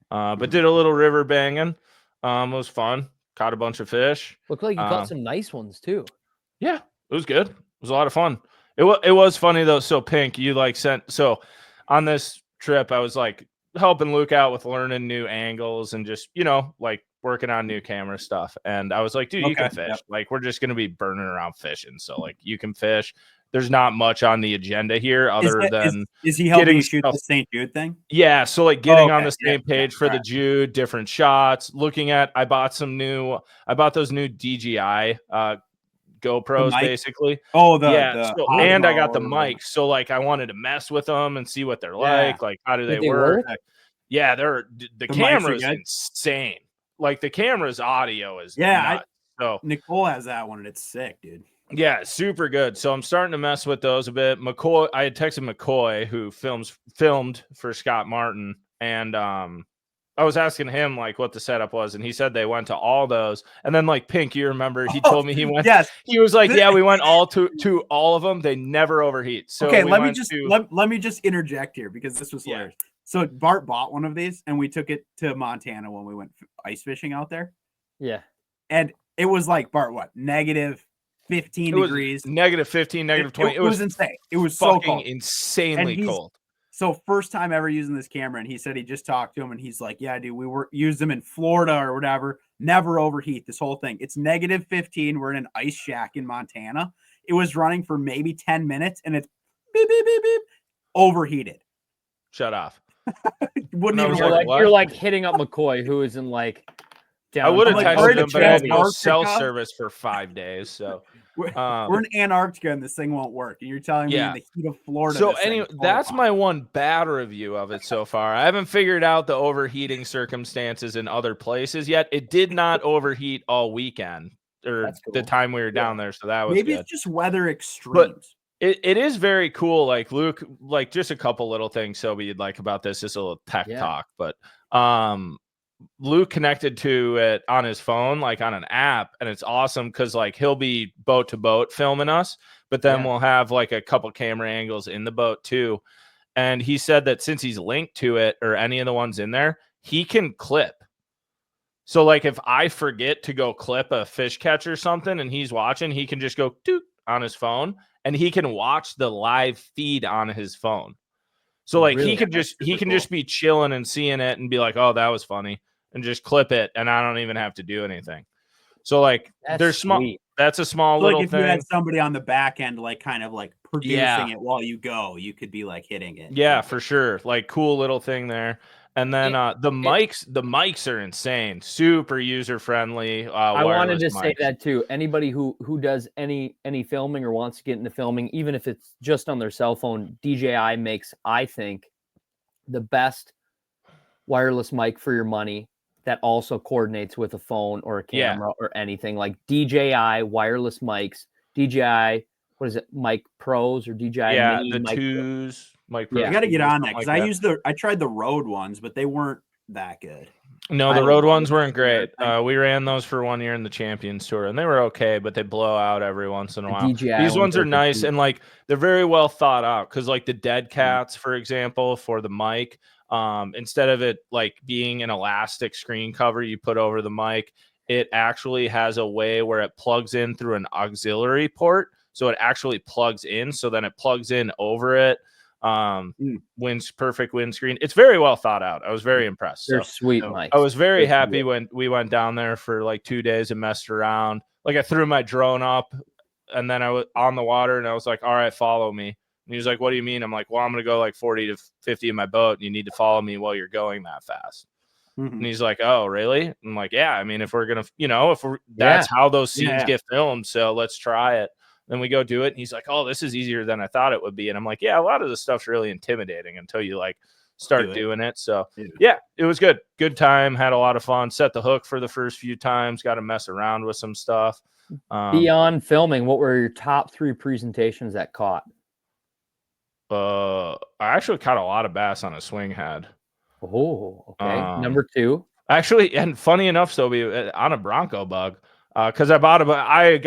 But did a little river banging. It was fun. Caught a bunch of fish. Looked like you caught some nice ones too. Yeah, it was good. It was a lot of fun. It was funny though. So Pink, you so on this trip, I was like helping Luke out with learning new angles and just, like working on new camera stuff. And I was like, dude, you can fish. Yep. Like, we're just going to be burning around fishing. So like you can fish. There's not much on the agenda here other than is he helping you shoot the St. Jude thing? Yeah. So like getting on the same page for the Jude, different shots, I bought those new DJI GoPros basically. And I got the mic. So like I wanted to mess with them and see what they're like how do they work? Yeah, the camera's insane. Like the camera's audio is nuts. So Nicole has that one and it's sick, dude. Yeah, super good. So I'm starting to mess with those a bit. McCoy, I had texted McCoy who filmed for Scott Martin, and I was asking him like what the setup was, and he said they went to all those. And then like Pink, you remember he told me he went. Yes, he was like, yeah, we went all to all of them. They never overheat. So okay, let me just interject here because this was hilarious. So Bart bought one of these, and we took it to Montana when we went ice fishing out there. Yeah, and it was like Bart, what -15 degrees, -15, -20. It was insane. It was fucking so cold. Insanely cold. So first time ever using this camera, and he said he just talked to him, and he's like, "Yeah, dude, we used them in Florida or whatever. Never overheat this whole thing. It's -15. We're in an ice shack in Montana. It was running for maybe 10 minutes, and it's beep beep beep beep overheated. Shut off. Wouldn't even you're like hitting up McCoy, who is in like. I would have texted him, but I had no cell service for 5 days. So we're in Antarctica and this thing won't work. And you're telling me in the heat of Florida. So anyway, that's my one bad review of it so far. I haven't figured out the overheating circumstances in other places yet. It did not overheat all weekend or the time we were down there. So that was maybe good. It's just weather extremes. But it is very cool. Like Luke, like just a couple little things Sobe you'd like about this. Just a little tech talk, but Luke connected to it on his phone, like on an app, and it's awesome because like he'll be boat to boat filming us, but then we'll have like a couple camera angles in the boat too. And he said that since he's linked to it or any of the ones in there, he can clip. So like if I forget to go clip a fish catch or something and he's watching, he can just go doot on his phone and he can watch the live feed on his phone. So like he can just be chilling and seeing it and be like, oh, that was funny, and just clip it, and I don't even have to do anything. So like there's small. That's a small little like if thing. You had somebody on the back end, like kind of like producing it while you go, you could be like hitting it. Yeah, for sure. Like cool little thing there. And then the mics are insane, super user friendly. I wanted to say that too. Anybody who does any filming or wants to get into filming, even if it's just on their cell phone, DJI makes, I think, the best wireless mic for your money that also coordinates with a phone or a camera or anything. Like DJI wireless mics, DJI, what is it, Mic Pros or DJI Mini, the twos. I got to get on that because I tried the Rode ones, but they weren't that good. No, the Rode ones weren't great. We ran those for 1 year in the Champions Tour, and they were okay, but they blow out every once in a while. These ones are nice, and like they're very well thought out because like the Dead Cats, for example, for the mic, instead of it like being an elastic screen cover you put over the mic, it actually has a way where it plugs in through an auxiliary port, so it actually plugs in. So then it plugs in over it. Perfect windscreen. It's very well thought out. I was very impressed. They're sweet mics. I was very happy when we went down there for like 2 days and messed around. Like I threw my drone up and then I was on the water and I was like, all right, follow me. And he was like, what do you mean? I'm like, well, I'm going to go like 40 to 50 in my boat and you need to follow me while you're going that fast. And he's like, oh, really? I'm like, yeah, I mean, if we're going to, that's how those scenes get filmed. So let's try it. Then we go do it. And he's like, oh, this is easier than I thought it would be. And I'm like, yeah, a lot of this stuff's really intimidating until you like start doing it. So yeah, it was good. Good time. Had a lot of fun. Set the hook for the first few times. Got to mess around with some stuff. Beyond filming, what were your top 3 presentations that caught? I actually caught a lot of bass on a swing head. Oh, okay. Number 2. Actually, and funny enough, so we on a Bronco bug, because I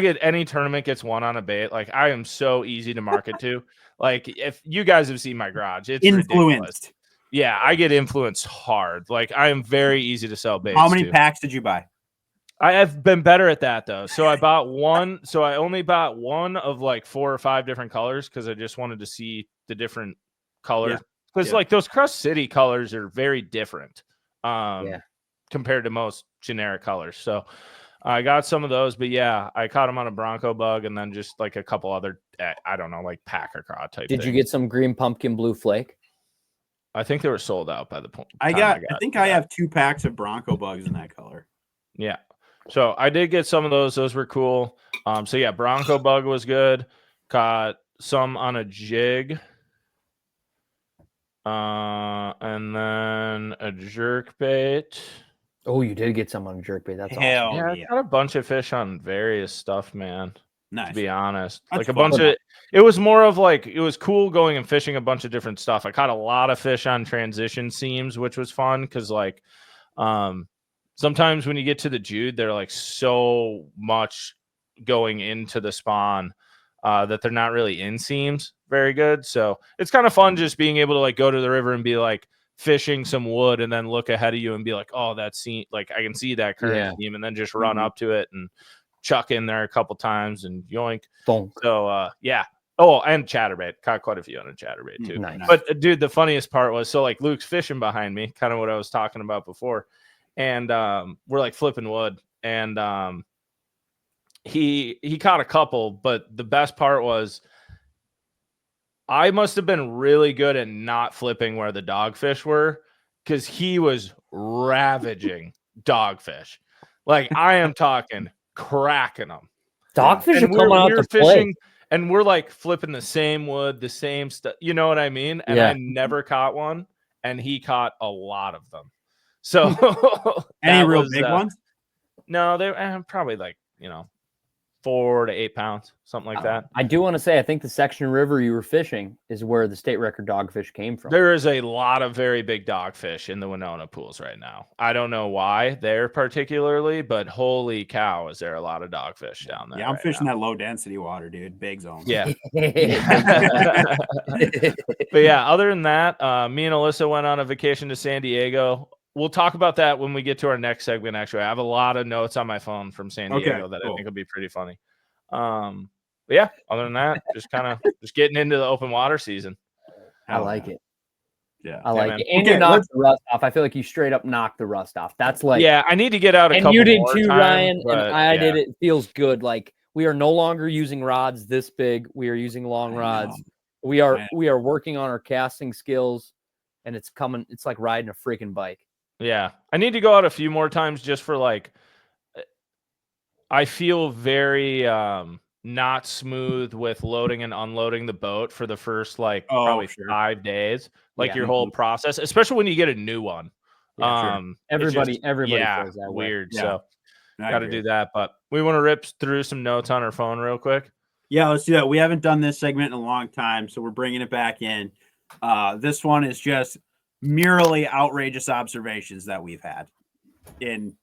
get any tournament gets one on a bait. Like I am so easy to market to. Like if you guys have seen my garage, it's influenced. Ridiculous. Yeah, I get influenced hard. Like I am very easy to sell baits. How many packs did you buy? I have been better at that though. So I bought one. So I only bought one of like 4 or 5 different colors because I just wanted to see the different colors. Because like those Crust City colors are very different compared to most generic colors. So I got some of those, but yeah, I caught them on a Bronco bug and then just like a couple other, I don't know, like Packer craw type. Did you get some green pumpkin blue flake? I think they were sold out by the point. I think I have 2 packs of Bronco bugs in that color. Yeah. So I did get some of those. Those were cool. So yeah, Bronco bug was good. Caught some on a jig. And then a jerk bait. Oh, you did get some on a jerk bait. That's awesome. Yeah, I got a bunch of fish on various stuff, man. Nice. To be honest. That's like a fun. bunch of it was more of like it was cool going and fishing a bunch of different stuff. I caught a lot of fish on transition seams, which was fun because like sometimes when you get to the Jude, they're like so much going into the spawn that they're not really in seams very good. So it's kind of fun just being able to like go to the river and be like fishing some wood and then look ahead of you and be like, oh, that seam, like I can see that current seam, and then just run up to it and chuck in there a couple times and yoink. Bonk. So yeah. Oh, and chatterbait. Caught quite a few on a chatterbait too. Nice. But dude, the funniest part was so like Luke's fishing behind me, kind of what I was talking about before. And we're like flipping wood, and he caught a couple, but the best part was I must have been really good at not flipping where the dogfish were because he was ravaging dogfish. Like I am talking cracking them. Dogfish are And coming out to fishing, play. and we're like flipping the same wood, the same stuff. You know what I mean? And I never caught one, and he caught a lot of them. So any real big ones? No, they probably like 4 to 8 pounds, something like that. I do want to say I think the section of river you were fishing is where the state record dogfish came from. There is a lot of very big dogfish in the Winona pools right now. I don't know why there particularly, but holy cow, is there a lot of dogfish down there? Yeah, I'm fishing that low density water, dude. Big zone. Yeah. But yeah, other than that, me and Alyssa went on a vacation to San Diego. We'll talk about that when we get to our next segment. Actually, I have a lot of notes on my phone from San Diego that I think will be pretty funny. But yeah, other than that, just getting into the open water season. I like it. Yeah, I like it. And you knocked the rust off. I feel like you straight up knocked the rust off. That's like, yeah, I need to get out a couple more. And you did too, times, Ryan. but, and I did it. It feels good. Like we are no longer using rods this big. We are using long rods. We are working on our casting skills, and it's coming. It's like riding a freaking bike. Yeah, I need to go out a few more times just for like. I feel very not smooth with loading and unloading the boat for the first probably 5 days, your whole process, especially when you get a new one. Everybody says that weird. Yeah. So got to do that. But we want to rip through some notes on our phone real quick. Yeah, let's do that. We haven't done this segment in a long time, so we're bringing it back in. This one is just merely outrageous observations that we've had in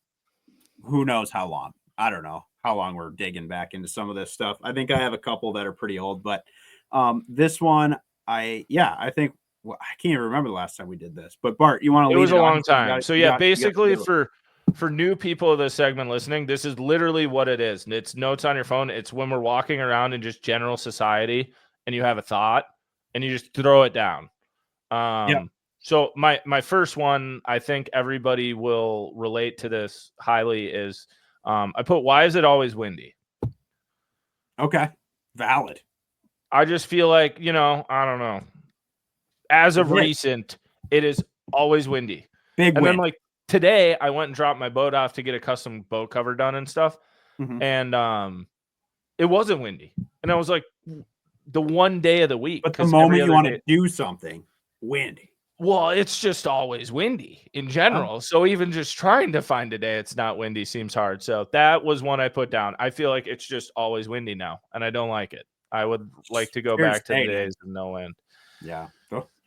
who knows how long. I don't know how long we're digging back into some of this stuff. I think I have a couple that are pretty old, but this one, I think I can't even remember the last time we did this. But Bart, you want to? It was a long time. So yeah, basically for new people of this segment listening, this is literally what it is. It's notes on your phone. It's when we're walking around in just general society, and you have a thought, and you just throw it down. So my first one, I think everybody will relate to this highly, is I put, why is it always windy? Okay. Valid. I just feel like, I don't know. As of recent, it is always windy. Big And win. then like today I went and dropped my boat off to get a custom boat cover done and stuff. Mhm. And it wasn't windy. And I was like, the one day of the week. But the 'cause moment every you other want day- to do something, windy. Well, it's just always windy in general. So even just trying to find a day it's not windy seems hard. So that was one I put down. I feel like it's just always windy now, and I don't like it. I would like to go Here to back to the stay, days of no wind. Yeah.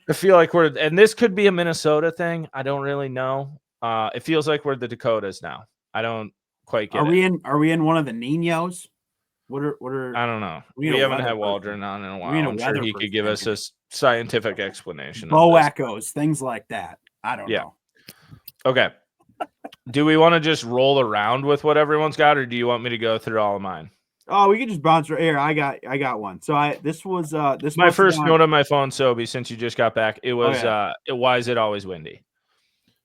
I feel like and this could be a Minnesota thing. I don't really know. It feels like we're the Dakotas now. I don't quite get it. Are we in one of the Ninos? What are I don't know. we We a haven't weather had person? Waldron on in a We while. need a I'm sure weather he could give us person. a scientific explanation. bow of this. echoes, things like that? I don't know. Okay. Do we want to just roll around with what everyone's got, or do you want me to go through all of mine? Oh, we could just bounce right here. I got one. So this was My first note on my phone, Sobe, since you just got back, it was why is it always windy?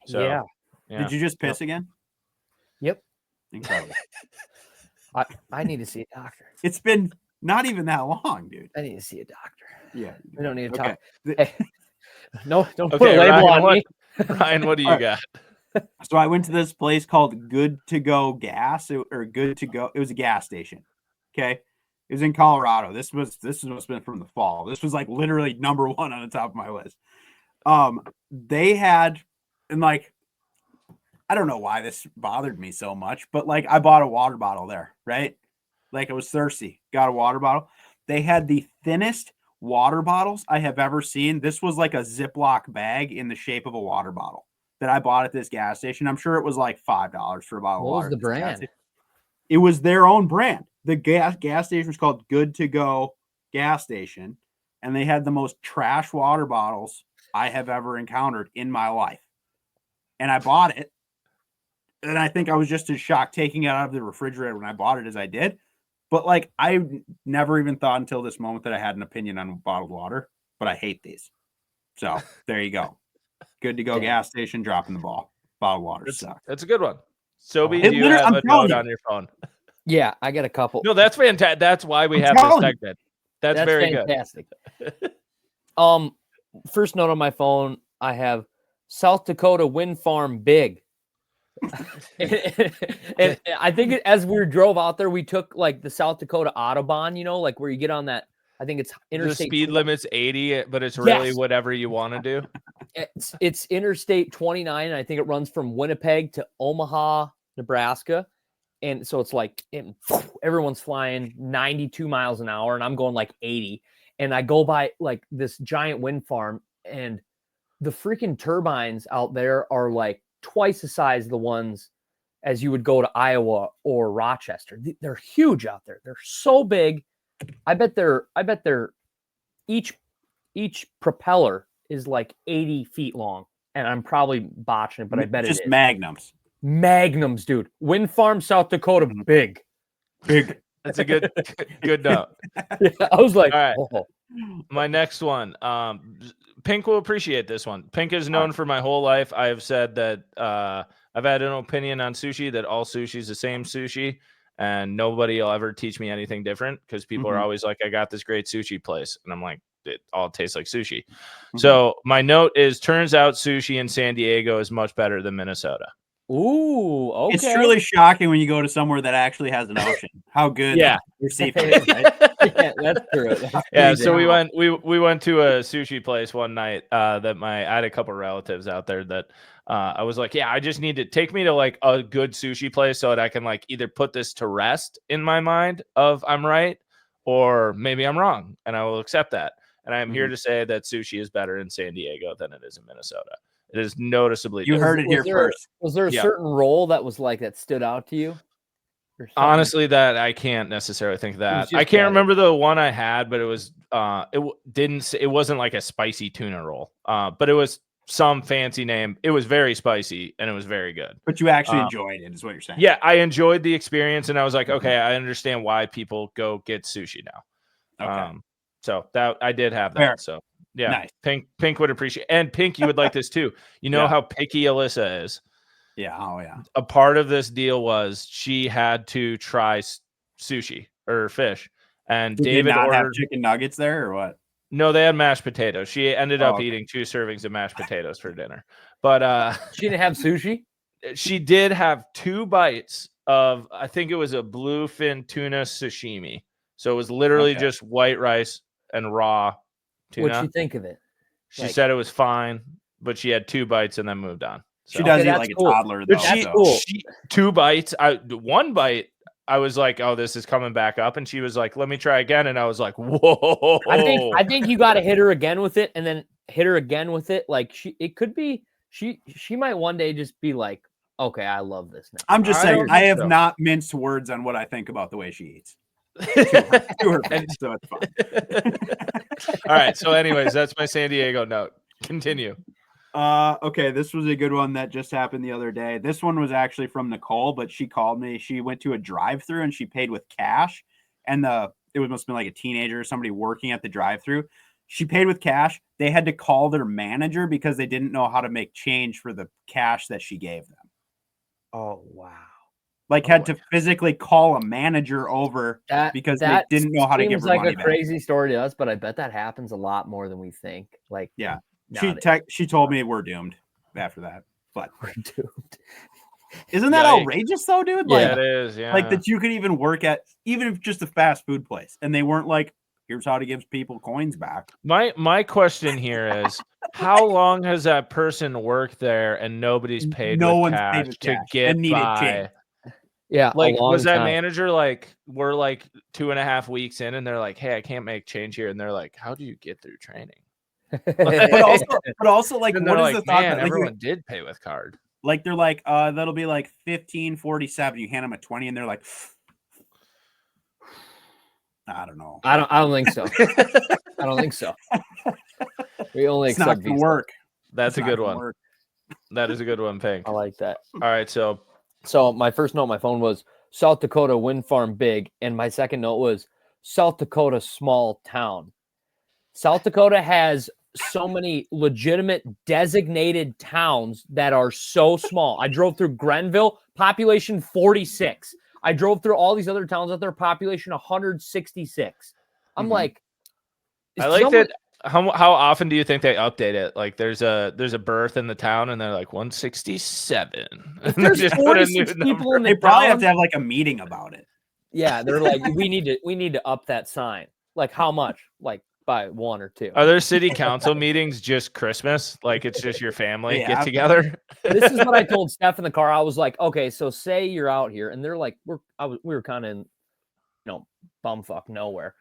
So Yeah. Did you just piss again? Yep. Incredible. I need to see a doctor. It's been not even that long, dude. I need to see a doctor. Yeah. We don't need to Okay. talk. Hey, no, don't put Okay, a label Ryan, on me. Ryan, what do you All right. got? So I went to this place called Good to Go Gas or Good to Go. It was a gas station. Okay. It was in Colorado. This was what's been from the fall. This was like literally number one on the top of my list. They had, and like, I don't know why this bothered me so much, but like I bought a water bottle there, right? Like I was thirsty, got a water bottle. They had the thinnest water bottles I have ever seen. This was like a Ziploc bag in the shape of a water bottle that I bought at this gas station. I'm sure it was like $5 for a bottle of What water. was the brand? It was their own brand. The gas station was called Good to Go Gas Station, and they had the most trash water bottles I have ever encountered in my life. And I bought it, and I think I was just as shocked taking it out of the refrigerator when I bought it as I did. But like, I never even thought until this moment that I had an opinion on bottled water, but I hate these. So there you go. Good to Go gas station, dropping the ball. Bottled water sucks. That's a good one. Sobe, It do you literally- have I'm a telling note you. on your phone? Yeah, I got a couple. No, that's fantastic. That's why we I'm have this telling you. segment. That's very fantastic. First note on my phone, I have South Dakota wind farm big. and I think as we drove out there, we took like the South Dakota Autobahn, like where you get on that. I think it's The Interstate. speed limit's 80, but it's really Yes. whatever you want to do. It's Interstate 29, and I think it runs from Winnipeg to Omaha, Nebraska. And so it's like everyone's flying 92 miles an hour, and I'm going like 80. And I go by like this giant wind farm, and the freaking turbines out there are like twice the size of the ones as you would go to Iowa or Rochester. They're huge out there. They're so big. I bet they're each propeller is like 80 feet long, and I'm probably botching it, but I bet just it is. magnums, Dude. Wind farm, South Dakota, big. That's a good note. Yeah, I was like, All right. oh. My next one. Pink will appreciate this one. Pink is known for my whole life. I have said that I've had an opinion on sushi that all sushi is the same sushi, and nobody will ever teach me anything different because people are always like, I got this great sushi place. And I'm like, it all tastes like sushi. So my note is, turns out sushi in San Diego is much better than Minnesota. Ooh, okay. It's truly shocking when you go to somewhere that actually has an ocean. How good your seafood is, right? Yeah, that's true. That's So we went to a sushi place one night that I had a couple relatives out there that I was like, yeah, I just need to take me to like a good sushi place so that I can like either put this to rest in my mind of I'm right or maybe I'm wrong, and I will accept that. And I am here to say that sushi is better in San Diego than it is in Minnesota. It is noticeably You different. heard it here first. Was there a certain role that was like that stood out to you? Honestly, that I can't necessarily think of that. I can't better. remember the one I had, but it was it wasn't like a spicy tuna roll. But it was some fancy name. It was very spicy and it was very good. But you actually enjoyed it, is what you're saying. Yeah, I enjoyed the experience, and I was like, okay, I understand why people go get sushi now. Okay. So that I did have that. Fair. So yeah, Nice. Pink would appreciate, and Pink, you would like this too. You know how picky Alyssa is. Yeah. Oh yeah. A part of this deal was she had to try sushi or fish, and Did David you not have ordered chicken nuggets there or what? No, they had mashed potatoes. She ended up okay. eating 2 servings of mashed potatoes for dinner. But She didn't have sushi? she did have 2 bites of, I think it was a bluefin tuna sashimi. So it was literally Okay. just white rice and raw tuna. What'd you think of it? She said it was fine, but she had 2 bites and then moved on. She does eat like a toddler, though. That's cool. 2 bites. 1 bite, I was like, "Oh, this is coming back up," and she was like, "Let me try again," and I was like, "Whoa!" I think you got to hit her again with it, and then hit her again with it. Like she might one day just be like, "Okay, I love this now." I'm just saying, I have so. not minced words on what I think about the way she eats. To her face, so it's fine. All right. So, anyways, that's my San Diego note. Continue. Okay, this was a good one that just happened the other day. This one was actually from Nicole, but she called me. She went to a drive-through and she paid with cash, and it must have been like a teenager or somebody working at the drive-through. She paid with cash. They had to call their manager because they didn't know how to make change for the cash that she gave them. Oh wow! Like had to physically call a manager over because they didn't know how to give her money back. Seems like a crazy story to us, but I bet that happens a lot more than we think. Like, yeah. She told me we're doomed after that, but we're doomed. Isn't that outrageous though, dude? Like, yeah, it is. Yeah, like that you could even work at even if just a fast food place, and they weren't like, "Here's how to give people coins back." My question here is, how long has that person worked there and nobody's paid with cash to get by? Change. Yeah, like was that manager like, we're like 2.5 weeks in, and they're like, "Hey, I can't make change here," and they're like, "How do you get through training?" but also like, what is like, the thought man, that everyone did pay with card? Like they're like, that'll be like 15.47. You hand them a 20, and they're like, I don't know. I don't think so. I don't think so. We only it's not gonna work. That's a good one. That is a good one, Pink. I like that. All right, so my first note on my phone was South Dakota wind farm big, and my second note was South Dakota small town. South Dakota has so many legitimate designated towns that are so small. I drove through Grenville, population 46. I drove through all these other towns out there, population 166. I'm like, I like that. How often do you think they update it? Like there's a birth in the town and they're like 167. There's 46 people in the They probably have to have like a meeting about it. Yeah, they're like, we need to up that sign. Like how much? Like by 1 or 2. Are there city council meetings just Christmas? Like it's just your family get together? This is what I told Steph in the car. I was like, okay, so say you're out here, and they're like, we were kind of in, bumfuck nowhere.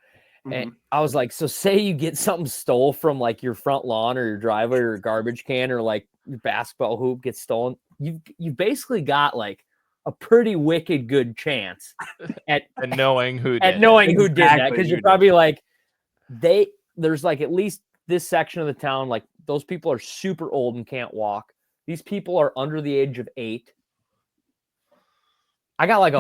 And I was like, so say you get something stole from like your front lawn or your driveway or your garbage can or like your basketball hoop gets stolen. You basically got like a pretty wicked good chance at knowing who did that, because you're probably like there's like at least this section of the town, like those people are super old and can't walk. These people are under the age of 8. I got like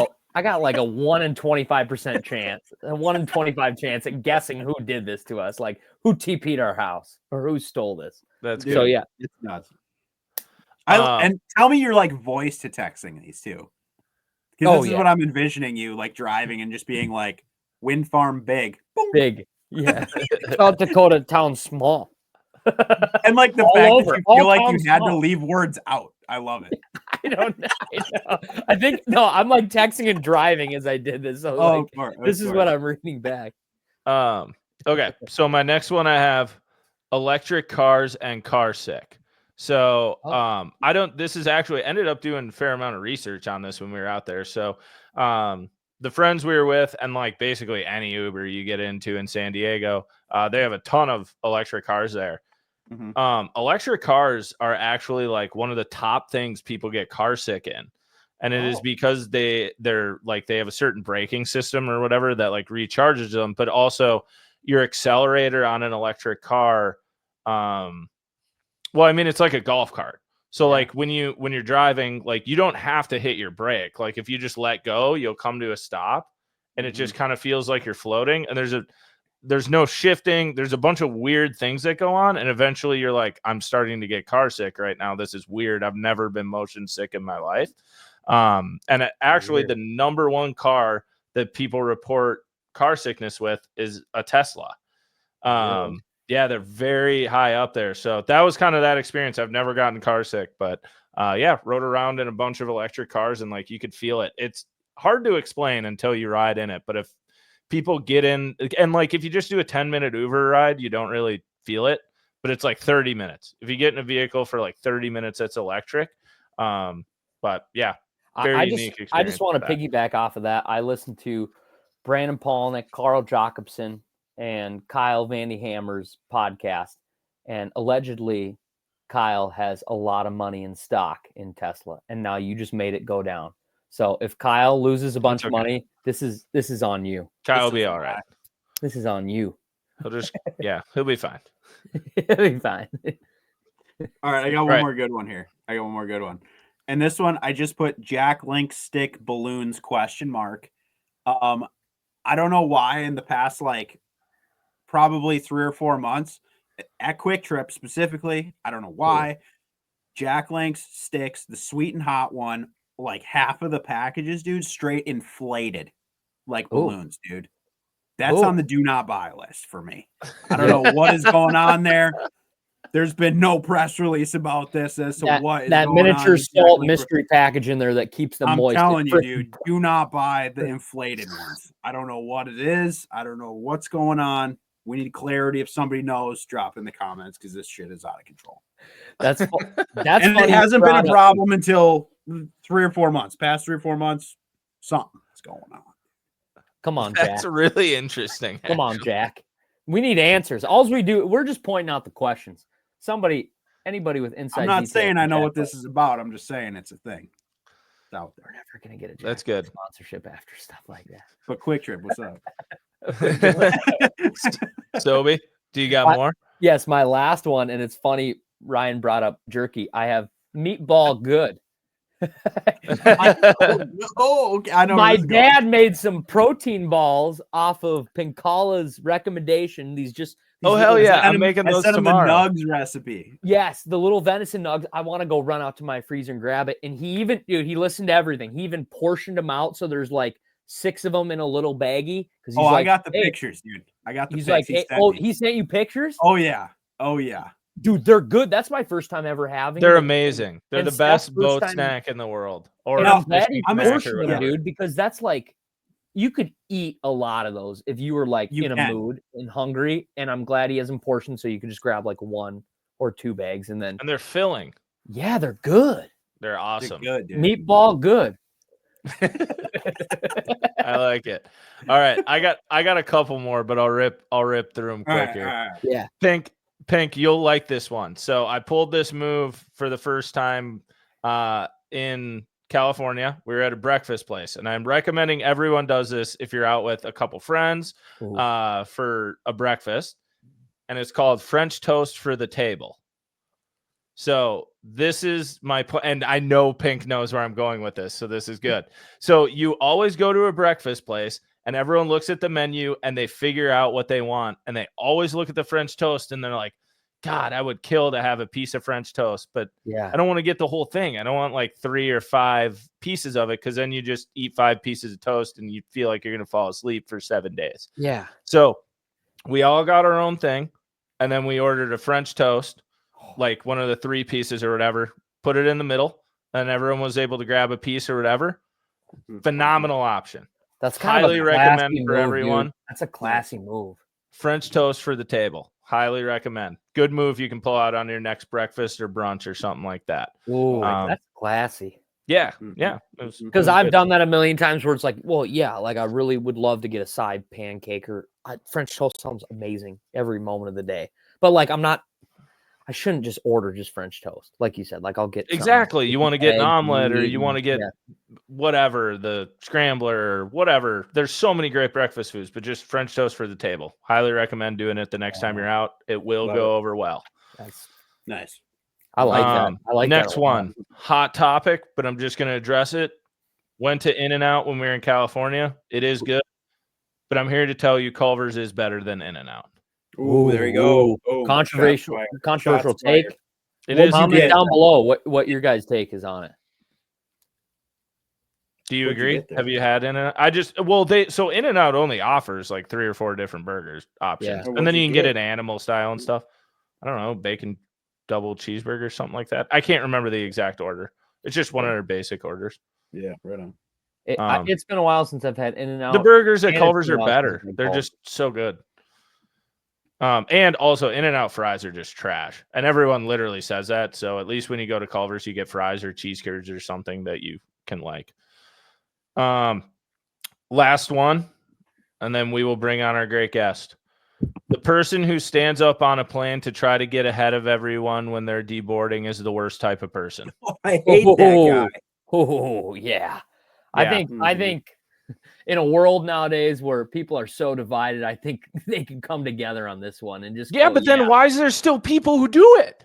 a 1 in 25% chance, a 1 in 25 chance at guessing who did this to us, like who TP'd our house or who stole this. That's good. So yeah, it's nuts. And tell me your like voice to texting these too, because this is what I'm envisioning you like driving and just being like, wind farm big, boom. Big, yeah. South Dakota town small, and like the fact that you feel like you had to leave words out. I love it. I don't know. I think I'm like texting and driving as I did this. So this is what I'm reading back. Okay. So my next one, I have electric cars and car sick. So this is actually ended up doing a fair amount of research on this when we were out there. So the friends we were with, and like basically any Uber you get into in San Diego, they have a ton of electric cars there. Electric cars are actually like one of the top things people get car sick in, and it is because they're like they have a certain braking system or whatever that like recharges them, but also your accelerator on an electric car, well, I mean, it's like a golf cart. So like when you're driving, like you don't have to hit your brake. Like if you just let go, you'll come to a stop, and it just kind of feels like you're floating, and there's no shifting. There's a bunch of weird things that go on. And eventually you're like, I'm starting to get car sick right now. This is weird. I've never been motion sick in my life. And actually the number one car that people report car sickness with is a Tesla. Yeah, they're very high up there. So that was kind of that experience. I've never gotten car sick, but yeah, rode around in a bunch of electric cars and like you could feel it. It's hard to explain until you ride in it. But if people get in, and like if you just do a 10-minute Uber ride, you don't really feel it, but it's like 30 minutes. If you get in a vehicle for like 30 minutes, that's electric. But yeah, very unique experience. I just want to piggyback off of that. I listened to Brandon Palnick, Carl Jacobson, and Kyle Vandy Hammer's podcast, and allegedly Kyle has a lot of money in stock in Tesla, and now you just made it go down. So if Kyle loses a bunch of money, this is on you. Kyle will be all right. This is on you. He'll just he'll be fine. He'll be fine. All right, I got one more good one here. And this one, I just put Jack Link Stick Balloons ? I don't know why in the past, like, probably 3 or 4 months at Quick Trip specifically, I don't know why, Jack Link's sticks, the sweet and hot one, like half of the packages, dude, straight inflated like balloons, dude. That's on the do not buy list for me. I don't know what is going on there. There's been no press release about this as to what is that going miniature on salt mystery package in there that keeps them moist. I'm telling you, dude, do not buy the inflated ones. I don't know what it is. I don't know what's going on. We need clarity. If somebody knows, drop in the comments because this shit is out of control. That's and funny. It hasn't been a problem until 3 or 4 months. Past 3 or 4 months, something's going on. Come on, Jack. That's really interesting. Come on, Jack. We need answers. All we do, we're just pointing out the questions. Anybody with inside. I'm not saying I know what this is about. I'm just saying it's a thing. It's out there. We're never gonna get a Jack That's good sponsorship after stuff like that. But Quick Trip, what's up? Sobe, do you got more? Yes, my last one, and it's funny. Ryan brought up jerky. I have meatball good. Okay. I know. My dad made some protein balls off of Pinkala's recommendation. Hell yeah! I'm making those tomorrow. The nugs recipe. Yes, the little venison nugs. I want to go run out to my freezer and grab it. And he listened to everything. He even portioned them out so there's like 6 of them in a little baggie. Because I got the pictures, dude. I got the. He's pictures. like, he sent you pictures? Oh yeah. Dude, they're good. That's my first time ever having them. They're them. amazing. They're the best boat snack in the world. I'm glad he portioned them, dude, because that's like, you could eat a lot of those if you were like in a mood and hungry. And I'm glad he has them portioned so you could just grab like 1 or 2 bags and they're filling. Yeah, they're good. They're awesome. They're good, dude. Meatball good. I like it. All right, I got a couple more, but I'll rip through them quick here. All right. Yeah. Pink, you'll like this one. So I pulled this move for the first time in California. We were at a breakfast place, and I'm recommending everyone does this if you're out with a couple friends for a breakfast, and it's called French toast for the table. So this is and I know Pink knows where I'm going with this, so this is good. So you always go to a breakfast place, and everyone looks at the menu, and they figure out what they want, and they always look at the French toast, and they're like, God, I would kill to have a piece of French toast, but I don't want to get the whole thing. I don't want like 3 or 5 pieces of it, because then you just eat 5 pieces of toast, and you feel like you're going to fall asleep for 7 days. Yeah. So we all got our own thing, and then we ordered a French toast, like one of the 3 pieces or whatever, put it in the middle, and everyone was able to grab a piece or whatever. Phenomenal option. That's kind highly of recommend for move, everyone. Dude. That's a classy move. French toast for the table. Highly recommend. Good move you can pull out on your next breakfast or brunch or something like that. Ooh, that's classy. Yeah. Because I've done that a million times where it's like, well, yeah, like I really would love to get a side pancake or French toast sounds amazing every moment of the day. But like I shouldn't just order just French toast. Like you said, like I'll get exactly. You want to get an omelet or you want to get whatever, the scrambler or whatever. There's so many great breakfast foods, but just French toast for the table. Highly recommend doing it the next time you're out. It will go over well. That's nice. I like that. I like next that one. Hot topic, but I'm just going to address it. Went to In-N-Out when we were in California. It is good, but I'm here to tell you Culver's is better than In-N-Out. Ooh, there you go. Controversial take. It is. Comment down below what your guys' take is on it. Do you What'd you agree? get there? Have you had In-N-Out? So In-N-Out only offers like 3 or 4 different burgers options. Yeah. Or And then what'd you you can get get? it animal style and stuff. I don't know, bacon double cheeseburger, something like that. I can't remember the exact order. It's just one of their basic orders. Yeah, right on. It's been a while since I've had In-N-Out. The burgers at and it's Culver's been a are while since better. I've had They're Culver's. just so good. And also In-N-Out fries are just trash. And everyone literally says that. So at least when you go to Culver's, you get fries or cheese curds or something that you can like. Last one, and then we will bring on our great guest. The person who stands up on a plane to try to get ahead of everyone when they're deboarding is the worst type of person. Oh, I hate that guy. Oh yeah. I Yeah. think in a world nowadays where people are so divided, I think they can come together on this one and just Then why is there still people who do it?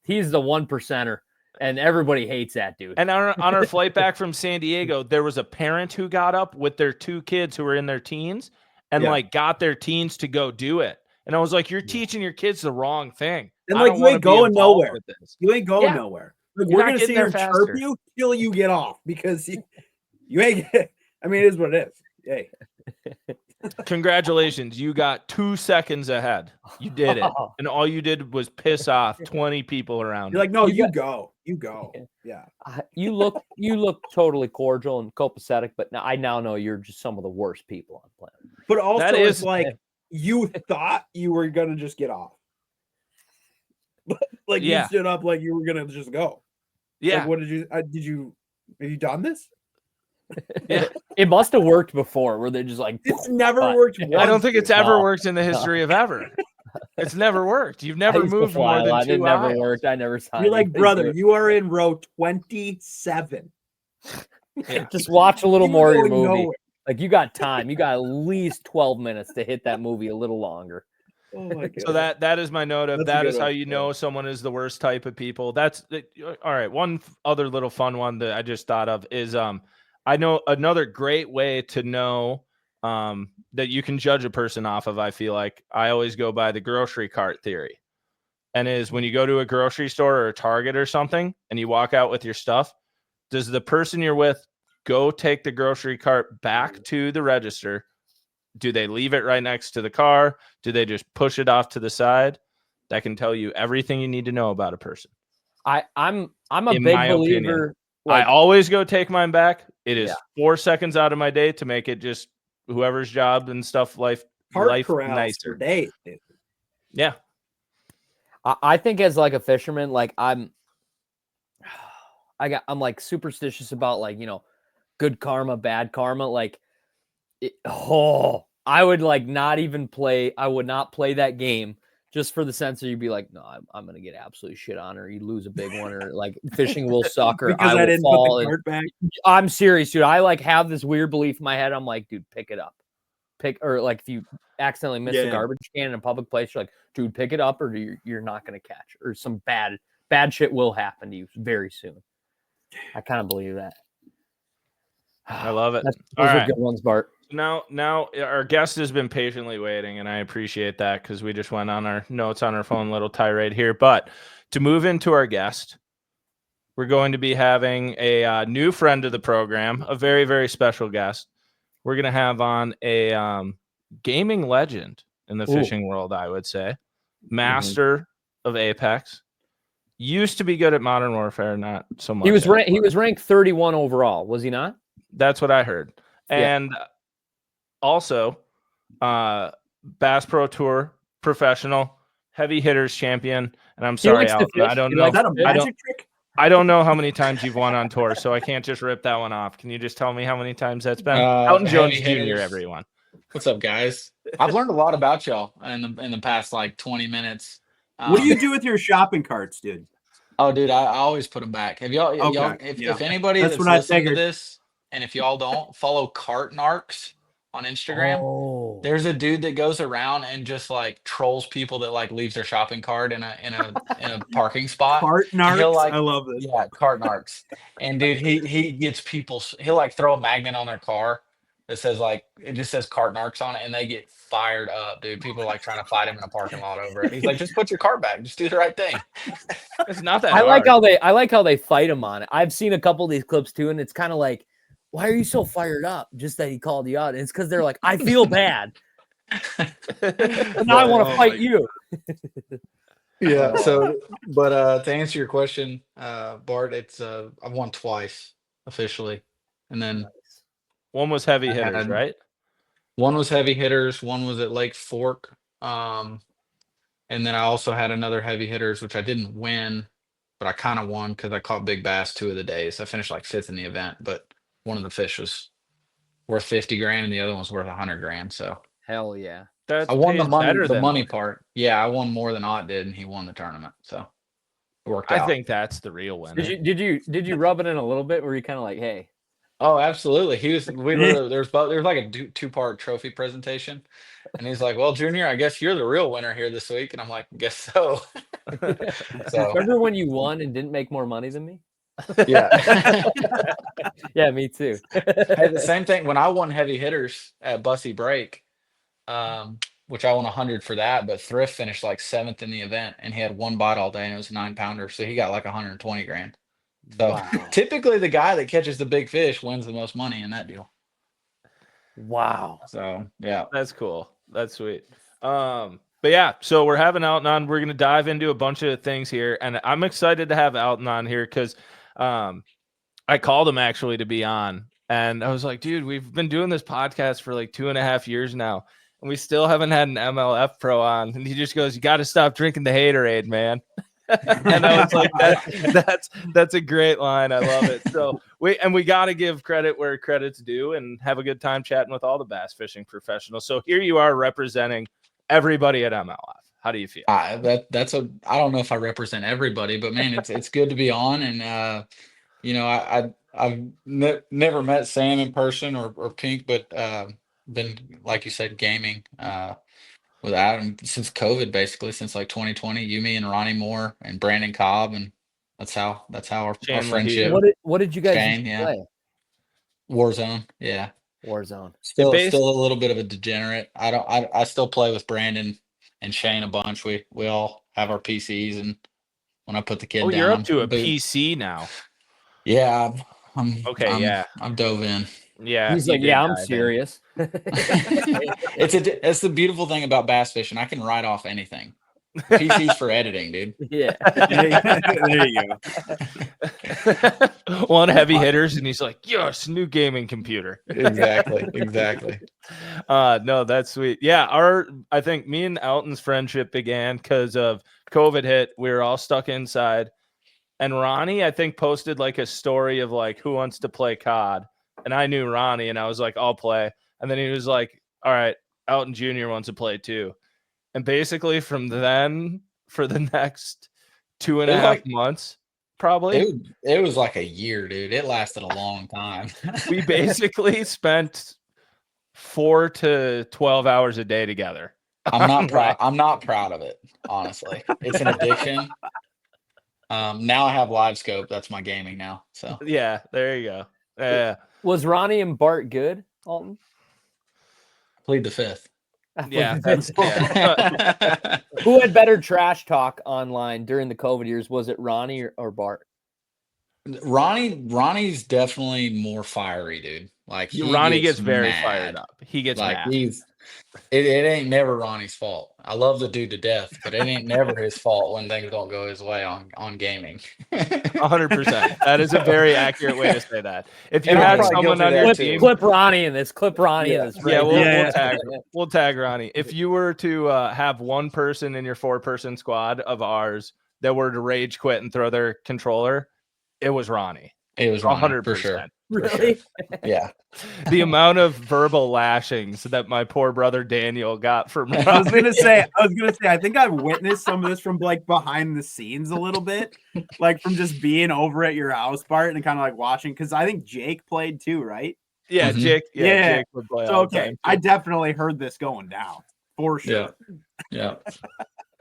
He's the 1%er, and everybody hates that dude. And on our flight back from San Diego, there was a parent who got up with their 2 kids who were in their teens and like got their teens to go do it. And I was like, you're teaching your kids the wrong thing. And like, you ain't going nowhere. You ain't going Yeah. nowhere. Like, You're we're not going to sit getting here there and chirp faster. you till you get off because you ain't. I mean, it is what it is. Hey, Congratulations. You got 2 seconds ahead. You did it. And all you did was piss off 20 people around. you're like, no, you go. You go. Yeah. You look totally cordial and copacetic, but I now know you're just some of the worst people on the planet. But also, That it's is- like you thought you were going to just get off. Like, you stood up like you were going to just go. Yeah. Like, what have you done this? Yeah. It must have worked before where they're just like, It's never worked. I don't think it's ever No. worked in the history of ever. It's never worked. You've I never used to moved fly more a than lot. 2 It never aisles. worked. I never saw You're like, anything brother, to it. you are in row 27. Just watch a little You more of your going movie. nowhere. Like, you got time. You got at least 12 minutes to hit that movie a little longer. Oh my God. So that is my note of That's a that good is how one. you know someone is the worst type of people. All right. One other little fun one that I just thought of is I know another great way to know that you can judge a person off of. I feel like I always go by the grocery cart theory, and is when you go to a grocery store or a Target or something and you walk out with your stuff, does the person you're with go take the grocery cart back to the register? Do they leave it right next to the car? Do they just push it off to the side? That can tell you everything you need to know about a person. I'm a In big my believer. opinion. Like, I always go take mine back. It is Yeah. 4 seconds out of my day to make it just whoever's job and stuff life Cart corrals for nicer. days. Yeah. I think as like a fisherman, like I'm like superstitious about like, good karma, bad karma. Like, I would like not even play. I would not play that game just for the sense that you'd be like, no, I'm going to get absolutely shit on, or you lose a big one, or like fishing will suck, or Because I I will didn't fall. put the cart back. I'm serious, dude. I like have this weird belief in my head. I'm like, dude, pick it up. Or like if you accidentally miss a garbage can in a public place, you're like, dude, pick it up, or you're not going to catch, or some bad shit will happen to you very soon. I kind of believe that. I love it. Those All are right. good ones, Bart. Now our guest has been patiently waiting, and I appreciate that because we just went on our notes on our phone, little tirade here. But to move into our guest, we're going to be having a new friend of the program, a very, very special guest. We're going to have on a gaming legend in the fishing world, I would say. Master of Apex. Used to be good at Modern Warfare, not so much. He was ranked 31 overall, was he not? That's what I heard. And also, Bass Pro Tour professional, heavy hitters champion. And I'm sorry, Alton, I don't know. Is that a magic trick? I don't know how many times you've won on tour, so I can't just rip that one off. Can you just tell me how many times that's been? Alton Jones Jr., everyone. What's up, guys? I've learned a lot about y'all in the past like 20 minutes. What do you do with your shopping carts, dude? Oh, dude, I always put them back. Have y'all? If anybody That's that's what I listening to figured. this, and if y'all don't follow Cart Narcs on Instagram, Oh. there's a dude that goes around and just like trolls people that like leaves their shopping cart in a parking spot. Cart And he'll, narcs? like, I love this. Yeah, Cart Narcs. And dude, he gets people. He'll like throw a magnet on their car that says like it just says cart narcs on it, and they get fired up, dude. People are like trying to fight him in a parking lot over it. He's like, just put your cart back, just do the right thing. It's not that I like hard. I like how they fight him on it. I've seen a couple of these clips too, and it's kind of like, why are you so fired up? Just that he called you out. And it's because they're like, I feel bad. And now I want to fight you. Yeah. So, but to answer your question, Bart, it's I've won twice officially, and then One was heavy I hitters, had- right? one was heavy hitters, one was at Lake Fork, and then I also had another heavy hitters, which I didn't win, but I kind of won because I caught big bass 2 of the days. I finished like 5th in the event, but one of the fish was worth 50 grand, and the other one's worth 100 grand. So Hell yeah. That's I won the pays money, better the than money most. part. Yeah, I won more than Ott did, and he won the tournament. So it worked I out. think that's the real winner. Did you rub it in a little bit? Were you kind of like, hey? Oh, absolutely. We literally there's like a 2-part trophy presentation, and he's like, "Well, Junior, I guess you're the real winner here this week," and I'm like, "Guess so." So Remember when you won and didn't make more money than me? yeah. Yeah, me too. Hey, the same thing when I won heavy hitters at Bussy Break, which I won 100 for that, but Thrift finished like 7th in the event, and he had one bite all day, and it was a 9-pounder, so he got like 120 grand. So Wow. typically, the guy that catches the big fish wins the most money in that deal. Wow. So yeah, That's cool. That's sweet. But yeah, so we're having Alton on. We're gonna dive into a bunch of things here, and I'm excited to have Alton on here because I called him actually to be on, and I was like, dude, we've been doing this podcast for like 2.5 years now, and we still haven't had an MLF pro on. And he just goes, you got to stop drinking the haterade, man. And I was like, that's a great line. I love it. So we got to give credit where credit's due and have a good time chatting with all the bass fishing professionals. So here you are representing everybody at MLF. How do you feel? I don't know if I represent everybody, but man, it's good to be on. And I've never met Sam in person or Pink, but been, like you said, gaming with Adam since COVID, basically since like 2020. You, me, and Ronnie Moore and Brandon Cobb, and that's how our Shane friendship. What did you guys Shane, used to yeah. play? Warzone, yeah. Warzone. Still a little bit of a degenerate. I still play with Brandon and Shane a bunch. We all have our PCs, and when I put the kid Oh, down, you're up to a boot. PC now. Yeah, I'm dove in. Yeah. He's you like, did yeah, I'm dive in. serious. It's the beautiful thing about bass fishing. I can write off anything. PC's for editing, dude. Yeah. There you go. One heavy hitters, and he's like, yes, new gaming computer. Exactly. No, that's sweet. Yeah, I think me and Alton's friendship began because of COVID hit. We were all stuck inside. And Ronnie, I think, posted like a story of like who wants to play COD. And I knew Ronnie, and I was like, I'll play. And then he was like, all right, Alton Jr. wants to play too. And basically from then for the next 2.5 months, probably. It was like a year, dude. It lasted a long time. We basically spent 4 to 12 hours a day together. I'm not proud of it, honestly. It's an addiction. Now I have live scope. That's my gaming now. So Yeah, there you go. Yeah. Was Ronnie and Bart good, Alton? plead the fifth. Yeah, that's yeah. Who had better trash talk online during the COVID years? Was it Ronnie or Bart? Ronnie's definitely more fiery, dude. Like Ronnie gets very mad. fired up. He gets like mad. it ain't never Ronnie's fault. I love the dude to death, but it ain't never his fault when things don't go his way on gaming. 100%. That is a very accurate way to say that. If you And I'm had probably someone guilty on of your that team, Clip Ronnie in this. Clip Ronnie in this. yeah, Right? we'll tag Ronnie. If you were to have one person in your 4-person squad of ours that were to rage quit and throw their controller, it was Ronnie. It was Ronnie, 100%. for sure. Really? Yeah. The amount of verbal lashings that my poor brother Daniel got from Ronnie. I was gonna say, I think I've witnessed some of this from like behind the scenes a little bit, like from just being over at your house, Bart, and kind of like watching. Because I think Jake played too, right? Yeah, Mhm. Jake. Yeah. Jake would play So all the okay, time. I definitely heard this going down for sure. Yeah.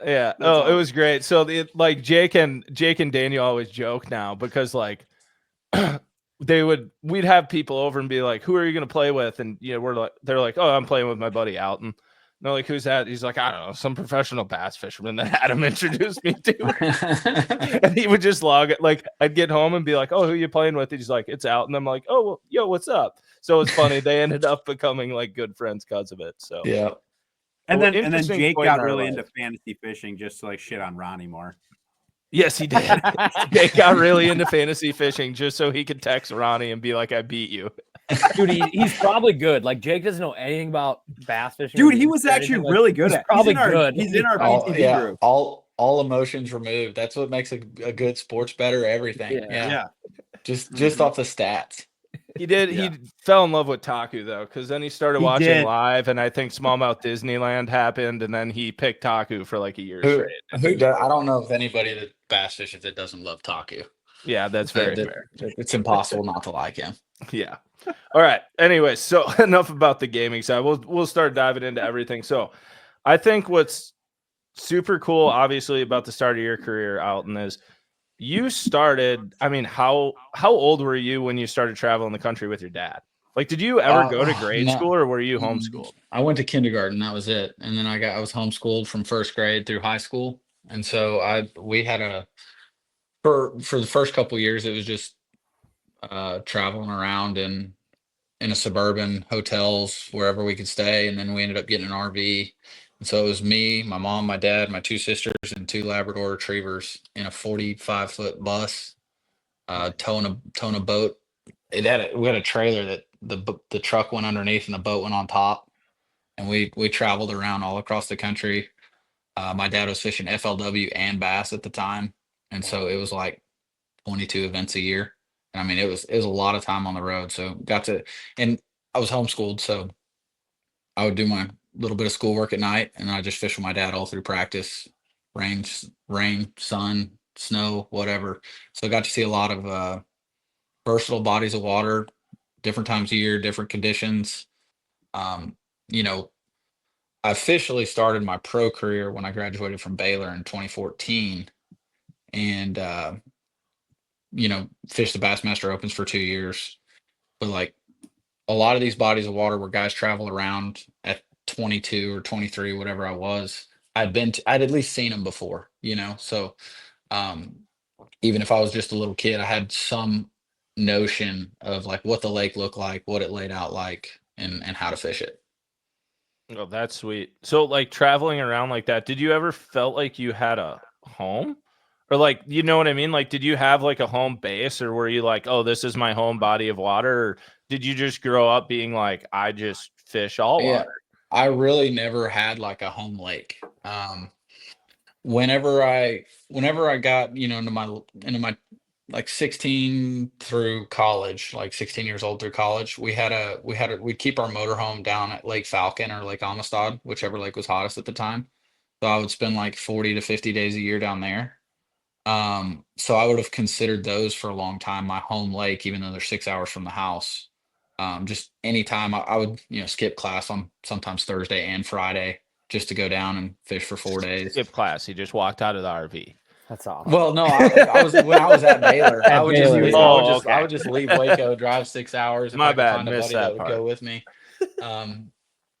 Yeah. That's Oh, it awesome. was great. So like Jake and Daniel always joke now because like we'd have people over and be like, who are you going to play with? And, they're like, oh, I'm playing with my buddy Alton. And they're like, who's that? He's like, I don't know, some professional bass fisherman that Adam introduced me to. And he would just log it. Like, I'd get home and be like, oh, who are you playing with? And he's like, it's Alton. I'm like, oh, well, yo, what's up? So it's funny. They ended up becoming like good friends because of it. So yeah. And then interesting Jake point in got our really life. into fantasy fishing just to like shit on Ronnie more. Yes, he did. Jake got really into fantasy fishing just so he could text Ronnie and be like, I beat you. Dude, he's probably good. Like, Jake doesn't know anything about bass fishing. Dude, he was actually really good at. Probably good. He's in our all, PTV yeah, group. all emotions removed. That's what makes a good sports better. Everything. Yeah. Just off the stats. He did. Yeah. He fell in love with Taku though, because then he started watching live, and I think Smallmouth Disneyland happened, and then he picked Taku for like a year straight. I don't know if anybody that bass fishes that doesn't love Taku. Yeah, that's very fair. It's impossible not to like him. Yeah. All right. Anyway, so enough about the gaming side. We'll start diving into everything. So I think what's super cool, obviously, about the start of your career, Alton, is you started. I mean, how old were you when you started traveling the country with your dad? Like, did you ever go to grade school, or were you homeschooled? I went to kindergarten. That was it. And then I was homeschooled from first grade through high school. And so we had for the first couple years, it was just traveling around in a suburban hotels, wherever we could stay. And then we ended up getting an RV. And so it was me, my mom, my dad, my two sisters, and two Labrador retrievers in a 45-foot bus, towing a boat. We had a trailer that the truck went underneath and the boat went on top. And we traveled around all across the country. My dad was fishing FLW and bass at the time. And so it was like 22 events a year. And I mean, it was a lot of time on the road. So and I was homeschooled. So I would do my little bit of schoolwork at night, and I just fish with my dad all through practice, rain, sun, snow, whatever. So I got to see a lot of versatile bodies of water, different times of year, different conditions. You know, I officially started my pro career when I graduated from Baylor in 2014, and fished the Bassmaster Opens for 2 years. But like a lot of these bodies of water where guys travel around at 22 or 23, whatever I was, I'd at least seen them before, So even if I was just a little kid, I had some notion of like what the lake looked like, what it laid out like, and how to fish it. Oh, that's sweet. So like traveling around like that, did you ever felt like you had a home? Or like, you know what I mean? Like, did you have like a home base, or were you like, oh, this is my home body of water? Or did you just grow up being like, I just fish all water? I really never had like a home lake. Whenever I got, into my like 16 through college, like 16 years old through college, we'd keep our motorhome down at Lake Falcon or Lake Amistad, whichever lake was hottest at the time. So I would spend like 40 to 50 days a year down there. So I would have considered those for a long time my home lake, even though they're 6 hours from the house. Just anytime I would, skip class on sometimes Thursday and Friday just to go down and fish for 4 days. Skip class. He just walked out of the RV. That's awesome. Well, no, I was when I was at Baylor. I would just leave Waco, drive 6 hours. My bad, find a missed buddy that would part. go with me.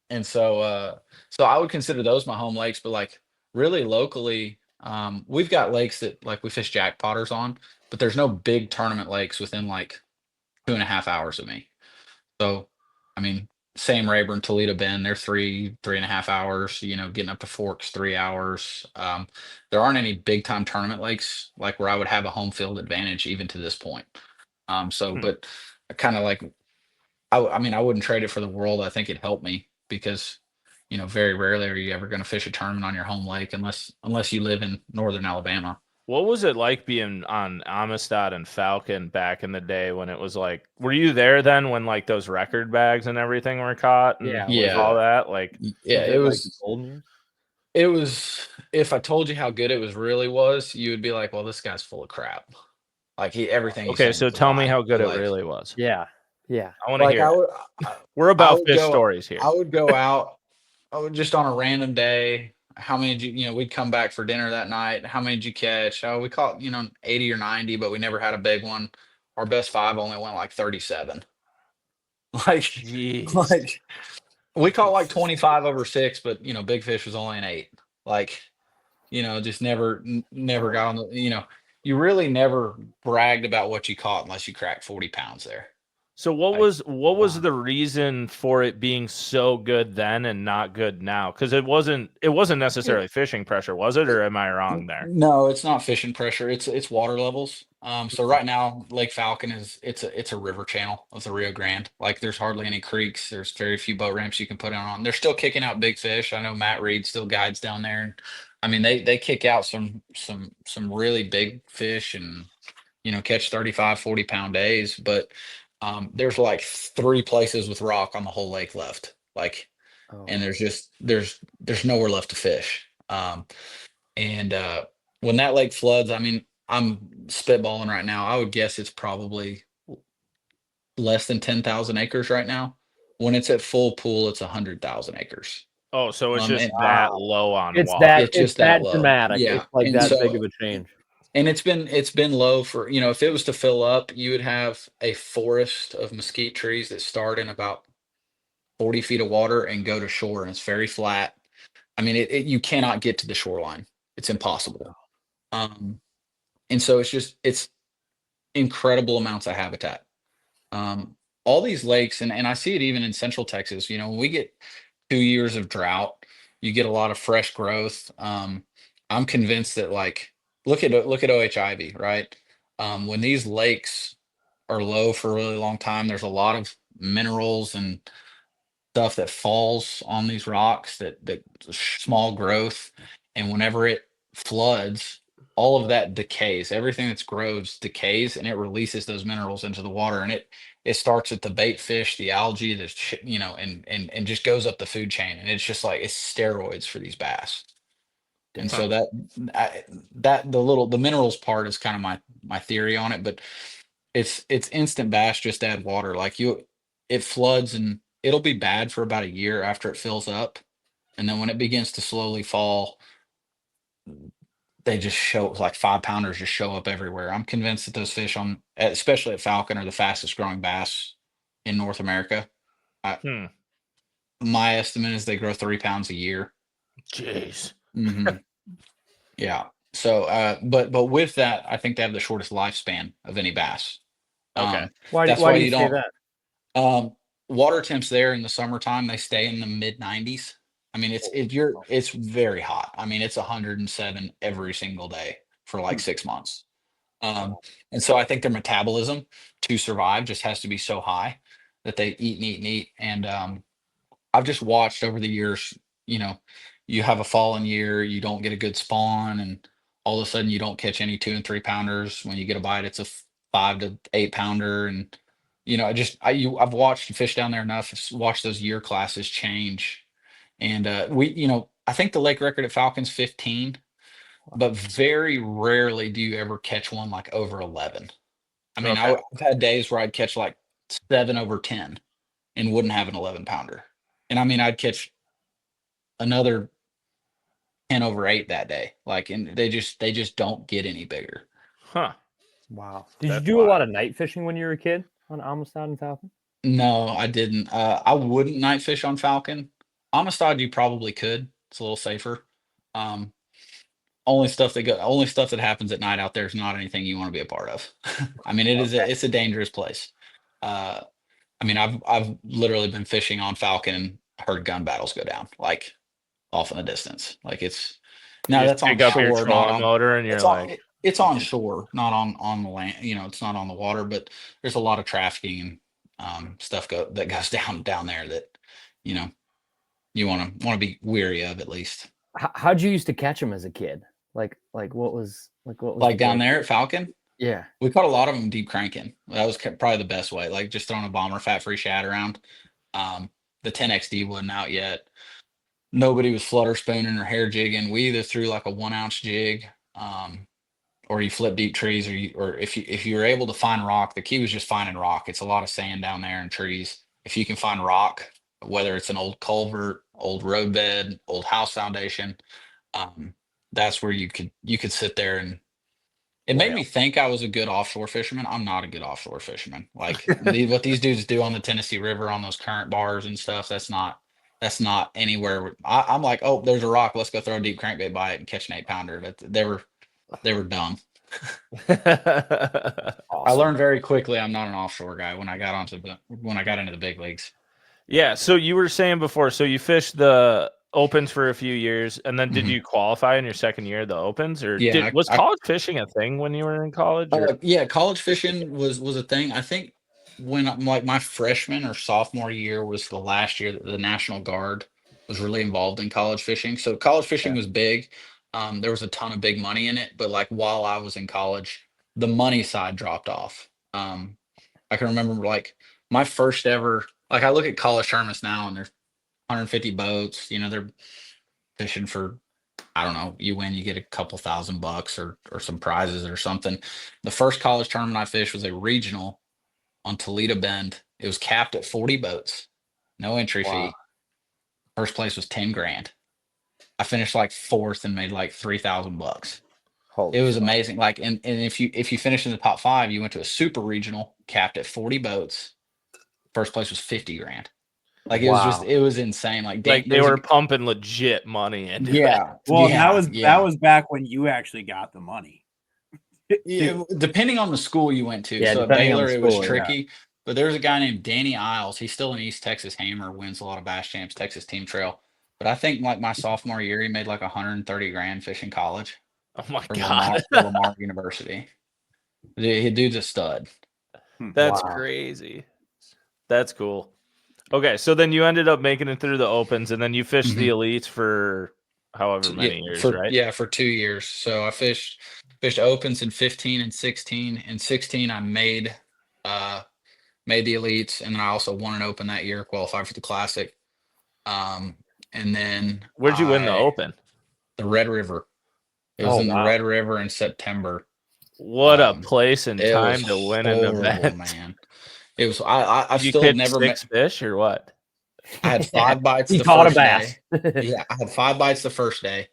And so I would consider those my home lakes, but like really locally, we've got lakes that like we fish jackpotters on, but there's no big tournament lakes within like 2.5 hours of me. So, I mean, Sam Rayburn, Toledo Bend, they're 3.5 hours, getting up to Forks, 3 hours. There aren't any big time tournament lakes like where I would have a home field advantage even to this point. But I kind of like, I mean, I wouldn't trade it for the world. I think it helped me because, very rarely are you ever going to fish a tournament on your home lake unless you live in northern Alabama. What was it like being on Amistad and Falcon back in the day when it was like, were you there then when like those record bags and everything were caught? And all that? Like, it was, if I told you how good it really was, you would be like, well, this guy's full of crap. Like everything. Okay. So tell me how good it really was. Yeah. Yeah. I want to hear. We're about fish stories here. I would go out. I would just on a random day. How many did you, we'd come back for dinner that night. How many did you catch? Oh, we caught, 80 or 90, but we never had a big one. our best 5 only went like 37. Like, Jeez. like we caught like 25 over 6, but big fish was only an 8. Like, just never got on the, you really never bragged about what you caught unless you cracked 40 pounds there. So what Like, was the reason for it being so good then and not good now? Because it wasn't necessarily fishing pressure, was it? Or am I wrong there? No, it's not fishing pressure. It's water levels. So right now, Lake Falcon it's a river channel of the Rio Grande. Like, there's hardly any creeks. There's very few boat ramps you can put on. They're still kicking out big fish. I know Matt Reed still guides down there, and I mean they kick out some really big fish, and catch 35, 40 pound days. But there's like 3 places with rock on the whole lake left. Like, and there's nowhere left to fish. And when that lake floods, I mean, I'm spitballing right now. I would guess it's probably less than 10,000 acres right now. When it's at full pool, it's 100,000 acres. Oh, so it's just And that low on It's water. that It's it's just that that low. dramatic. Yeah. It's like And that so- big of a change. And it's been low for, if it was to fill up, you would have a forest of mesquite trees that start in about 40 feet of water and go to shore, and it's very flat. I mean, you cannot get to the shoreline. It's impossible. And so it's incredible amounts of habitat. All these lakes, and I see it even in Central Texas. When we get 2 years of drought, you get a lot of fresh growth. I'm convinced that, like, look at OH Ivy, right? When these lakes are low for a really long time, there's a lot of minerals and stuff that falls on these rocks, that small growth, and whenever it floods, all of that decays. Everything that's grows decays, and it releases those minerals into the water, and it starts at the bait fish, the algae, and just goes up the food chain, and it's just like it's steroids for these bass. And so the minerals part is kind of my theory on it, but it's instant bass. Just add water. Like, it floods, and it'll be bad for about a year after it fills up, and then when it begins to slowly fall, they just show, like, 5 pounders just show up everywhere. I'm convinced that those fish especially at Falcon, are the fastest growing bass in North America. My estimate is they grow 3 pounds a year. Jeez. Yeah. So, but with that, I think they have the shortest lifespan of any bass. Okay. Why That's do why you you say don't. that? Water temps there in the summertime, they stay in the mid 90s. I mean, it's very hot. I mean, it's 107 every single day for like 6 months. And so I think their metabolism to survive just has to be so high that they eat and eat and eat. And I've just watched over the years, you have a fallen year, you don't get a good spawn, and all of a sudden you don't catch any 2 and 3 pounders. When you get a bite, it's a 5 to 8 pounder. And I've watched fish down there enough to watch those year classes change. And I think the lake record at Falcon's 15, but very rarely do you ever catch one like over 11. I mean, Okay. I've had days where I'd catch like 7 over 10 and wouldn't have an 11 pounder. And I mean, I'd catch another 10 over 8 that day. Like, and they just don't get any bigger. Huh. Wow. Did you That's do a lot wild. of night fishing when you were a kid on Amistad and Falcon? No, I didn't. I wouldn't night fish on Falcon. Amistad, you probably could. It's a little safer. Um, only stuff that happens at night out there is not anything you want to be a part of. I mean, it's a dangerous place. I mean, I've literally been fishing on Falcon and heard gun battles go down, like, off in the distance. Like, it's now You just that's on pick up your shore, not trolling on. motor and you're like, It's on shore, not on the land. It's not on the water, but there's a lot of trafficking and stuff that goes down there that you know you want to be weary of, at least. How'd you used to catch them as a kid? What was Like down there at Falcon, Yeah. we caught a lot of them deep cranking. That was probably the best way. Like, just throwing a bomber fat free shad around. The 10XD wasn't out yet. Nobody was flutter spooning or hair jigging. We either threw like a 1 ounce jig, or you flip deep trees, or if you were able to find rock. The key was just finding rock. It's a lot of sand down there and trees. If you can find rock, whether it's an old culvert, old roadbed, old house foundation, that's where you could sit there and It made me Whale. think I was a good offshore fisherman. I'm not a good offshore fisherman. Like what these dudes do on the Tennessee River on those current bars and stuff, that's not anywhere. I'm like, oh, there's a rock. Let's go throw a deep crankbait by it and catch an 8-pounder. But they were dumb. I Awesome. learned very quickly I'm not an offshore guy when I got into the big leagues. Yeah. So you were saying before, so you fished the opens for a few years, and then did Mhm. you qualify in your second year of the opens, or Yeah, was college fishing a thing when you were in college? Or? yeah, college fishing was a thing. I think when I'm like my freshman or sophomore year was the last year that the National Guard was really involved in college fishing. So college fishing Okay. was big. There was a ton of big money in it, but like while I was in college, the money side dropped off. I can remember like my first ever, like I look at college tournaments now and there's 150 boats, they're fishing for, I don't know, you win, you get a couple $1,000 or some prizes or something. The first college tournament I fished was a regional on Toledo Bend. It was capped at 40 boats, no entry Wow. fee. First place was 10 grand. I finished like fourth and made like $3,000. Holy It was fuck. amazing. Like, and if you finish in the top 5, you went to a super regional capped at 40 boats. First place was 50 grand. Like it was insane. Like Like they were pumping legit money into it. yeah. Well, yeah, that was back when you actually got the money. Yeah, depending on the school you went to. Yeah, So at depending on the Baylor, it was school, yeah. tricky. But there's a guy named Danny Isles. He's still an East Texas Hammer, wins a lot of Bass Champs, Texas Team Trail. But I think like my sophomore year, he made like 130 grand fishing college Oh my for god, Lamar University. Dude's a stud. that's Wow. crazy. That's cool. Okay, so then you ended up making it through the opens, and then you fished the elites for however many years, right? For 2 years. So I fished opens in 15 and 16. In 16, I made the elites, and then I also won an open that year, qualified for the classic. And then Where'd you win the open? The Red River. It was in the Red River in September. What a place and time to win an event, man. It was. I you still catch never met. 6 fish or what? I had 5 bites He the caught a first bass. day. Yeah, I had 5 bites the first day,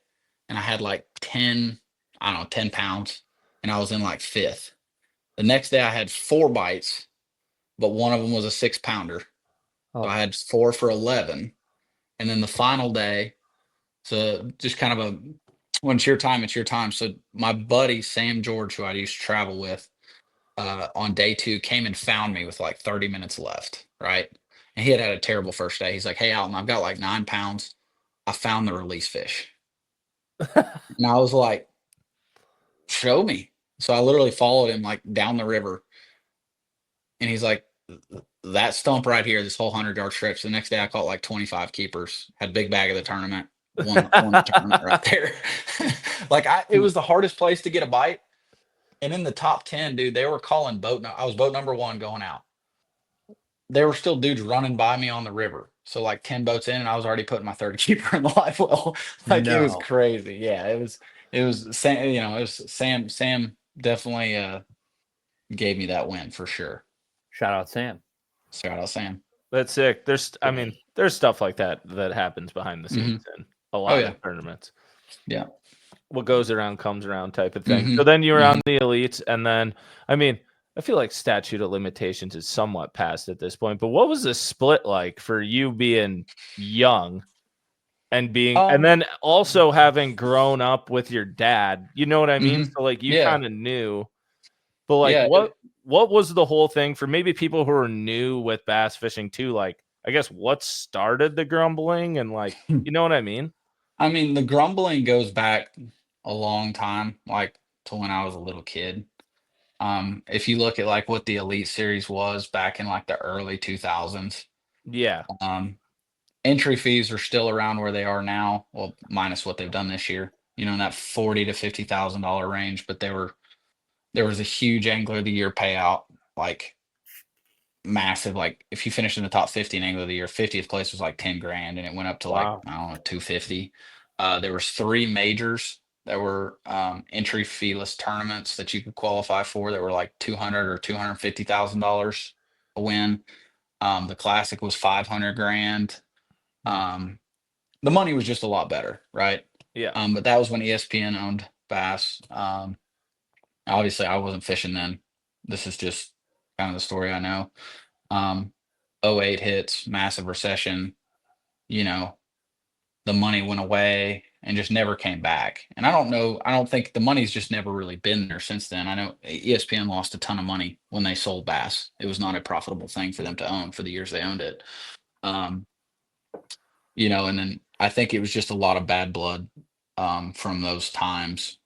and I had like 10, I don't know, 10 pounds, and I was in like 5th. The next day I had 4 bites, but one of them was a 6-pounder. So I had 4 for 11, and then the final day, so just kind of when it's your time, it's your time. So my buddy Sam George, who I used to travel with, on day 2, came and found me with like 30 minutes left, right? And he had a terrible first day. He's like, "Hey, Alton, I've got like 9 pounds. I found the release fish." And I was like, "Show me." So I literally followed him like down the river, and he's like, "That stump right here, this whole 100-yard stretch." The next day, I caught like 25 keepers. Had big bag of the tournament. Won the tournament right there. Like it was the hardest place to get a bite. And in the top 10, dude, they were calling I was boat number 1 going out. There were still dudes running by me on the river. So like 10 boats in, and I was already putting my 30 keeper in the live well. Like it was crazy. Yeah, it was Sam, it was Sam definitely gave me that win for sure. Shout out Sam. Shout out Sam. That's sick. There's stuff like that happens behind the scenes in a lot of tournaments. Yeah. What goes around comes around type of thing. So then you were on the elites, and then I feel like statute of limitations is somewhat past at this point. But what was the split like for you being young and and then also having grown up with your dad? You know what I mean? So like you kind of knew, but like what was the whole thing for maybe people who are new with bass fishing too? Like, I guess what started the grumbling and like, you know what I mean? I mean, the grumbling goes back a long time, like to when I was a little kid. If you look at like what the Elite Series was back in like the early 2000s, Yeah. Entry fees are still around where they are now. Well, minus what they've done this year, in that $40,000 to $50,000 range. But there was a huge Angler of the Year payout, like massive. Like if you finish in the top 50 in Angler of the Year, 50th place was like 10 grand, and it went up to like, I don't know, 250. There was 3 majors that were entry feeless tournaments that you could qualify for that were like $200,000 or $250,000 a win. The classic was 500 grand. The money was just a lot better, right? Yeah. But that was when ESPN owned Bass. Obviously, I wasn't fishing then. This is just kind of the story I know. Um, '08 hits, massive recession. You know, the money went away and just never came back. And I don't know. I don't think the money's just never really been there since then. I know ESPN lost a ton of money when they sold bass. It was not a profitable thing for them to own for the years they owned it. Um, and then I think it was just a lot of bad blood from those times.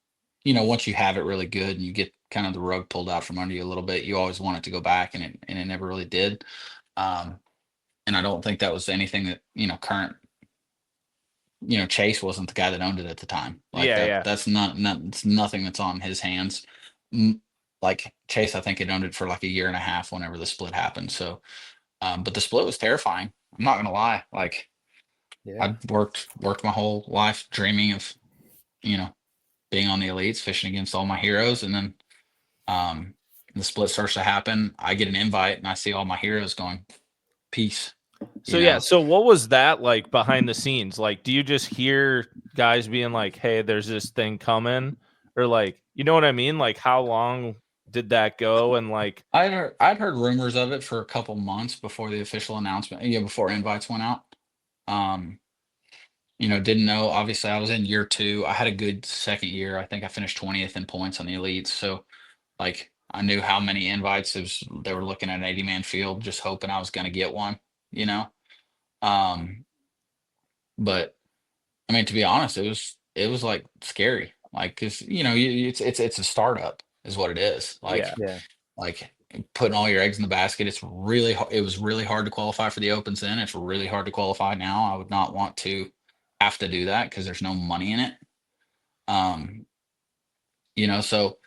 Once you have it really good and you get kind of the rug pulled out from under you a little bit, you always want it to go back, and it never really did. Um, and I don't think that was anything that current. Chase wasn't the guy that owned it at the time. Like Yeah, that. yeah. That's not it's nothing that's on his hands. Like Chase, I think it owned it for like a year and a half whenever the split happened. So, but the split was terrifying. I'm not gonna lie. Like Yeah. I've worked my whole life dreaming of, being on the elites, fishing against all my heroes, and then the split starts to happen. I get an invite and I see all my heroes going, peace. So yeah, so what was that like behind the scenes? Like, do you just hear guys being like, "Hey, there's this thing coming," or like, you know what I mean? Like, how long did that go? And like, I'd heard rumors of it for a couple months before the official announcement. Yeah, before invites went out. Didn't know. Obviously, I was in year 2. I had a good second year. I think I finished 20th in points on the elites. So, like, I knew how many invites. They were looking at an 80-man field, just hoping I was going to get one. You know. But I mean, to be honest, it was like scary, like because it's a startup is what it is. Like yeah, Yeah. like putting all your eggs in the basket. It was really hard to qualify for the Opens then. It's really hard to qualify now. I would not want to have to do that because there's no money in it. Um, so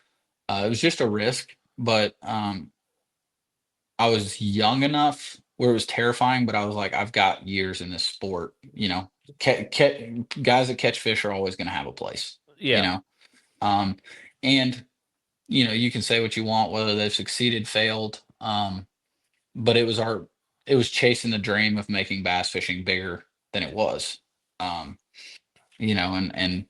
it was just a risk, but I was young enough where it was terrifying, but I was like, I've got years in this sport. Guys that catch fish are always going to have a place. You yeah, know, and you can say what you want, whether they've succeeded, failed. But it was chasing the dream of making bass fishing bigger than it was. Um, and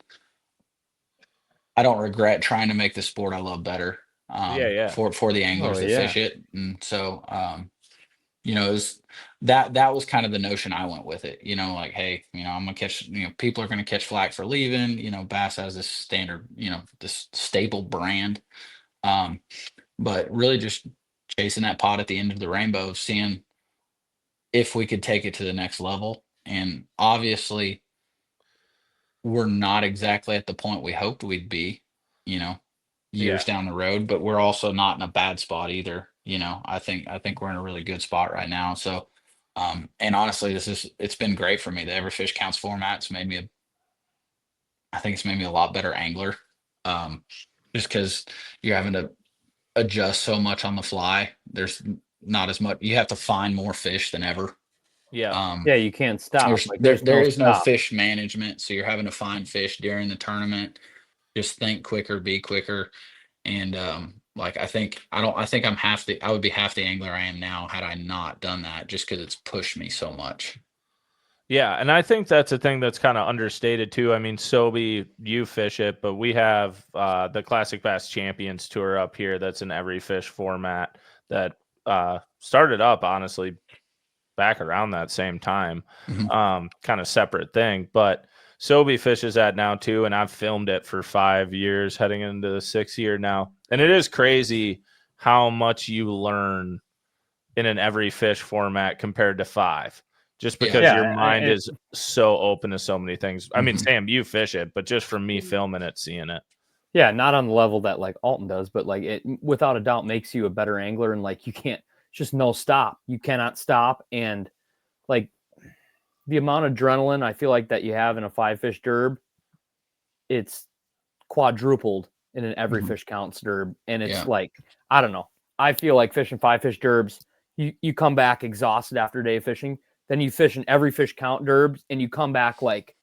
I don't regret trying to make the sport I love better. yeah. For the anglers that yeah. fish it. And so it was that was kind of the notion I went with it. Like, hey, I'm gonna catch. People are gonna catch flack for leaving. Bass has this standard, this stable brand. Um, but really just chasing that pot at the end of the rainbow, seeing if we could take it to the next level. And obviously, we're not exactly at the point we hoped we'd be. Years down the road, but we're also not in a bad spot either. I think we're in a really good spot right now. So, and honestly, it's been great for me. The Every Fish Counts format's I think it's made me a lot better angler. Just because you're having to adjust so much on the fly. There's not as much. You have to find more fish than ever. Yeah. Yeah, you can't stop. There no is no stop. fish management, so you're having to find fish during the tournament. Just think quicker, be quicker. And like I think I would be half the angler I am now had I not done that, just because it's pushed me so much. Yeah, and I think that's a thing that's kind of understated too. I mean, Sobe, you fish it, but we have the Classic Bass Champions Tour up here. That's an every fish format that started up honestly back around that same time. Mhm. Kind of separate thing, but Sobe fishes that now too, and I've filmed it for 5 years, heading into the 6th year now, and it is crazy how much you learn in an every fish format compared to 5. Just because Yeah, your mind and is so open to so many things. I mean, Mhm. Sam, you fish it, but just from me filming it, seeing it. yeah, not on the level that like Alton does, but like it without a doubt makes you a better angler. And like you can't just no stop. You cannot stop. And like the amount of adrenaline I feel like that you have in a 5-fish derb, it's quadrupled in an every Mhm. fish counts derb. And it's Yeah. like, I don't know. I feel like fishing 5-fish derbs, you come back exhausted after a day of fishing. Then you fish an every fish count derbs and you come back like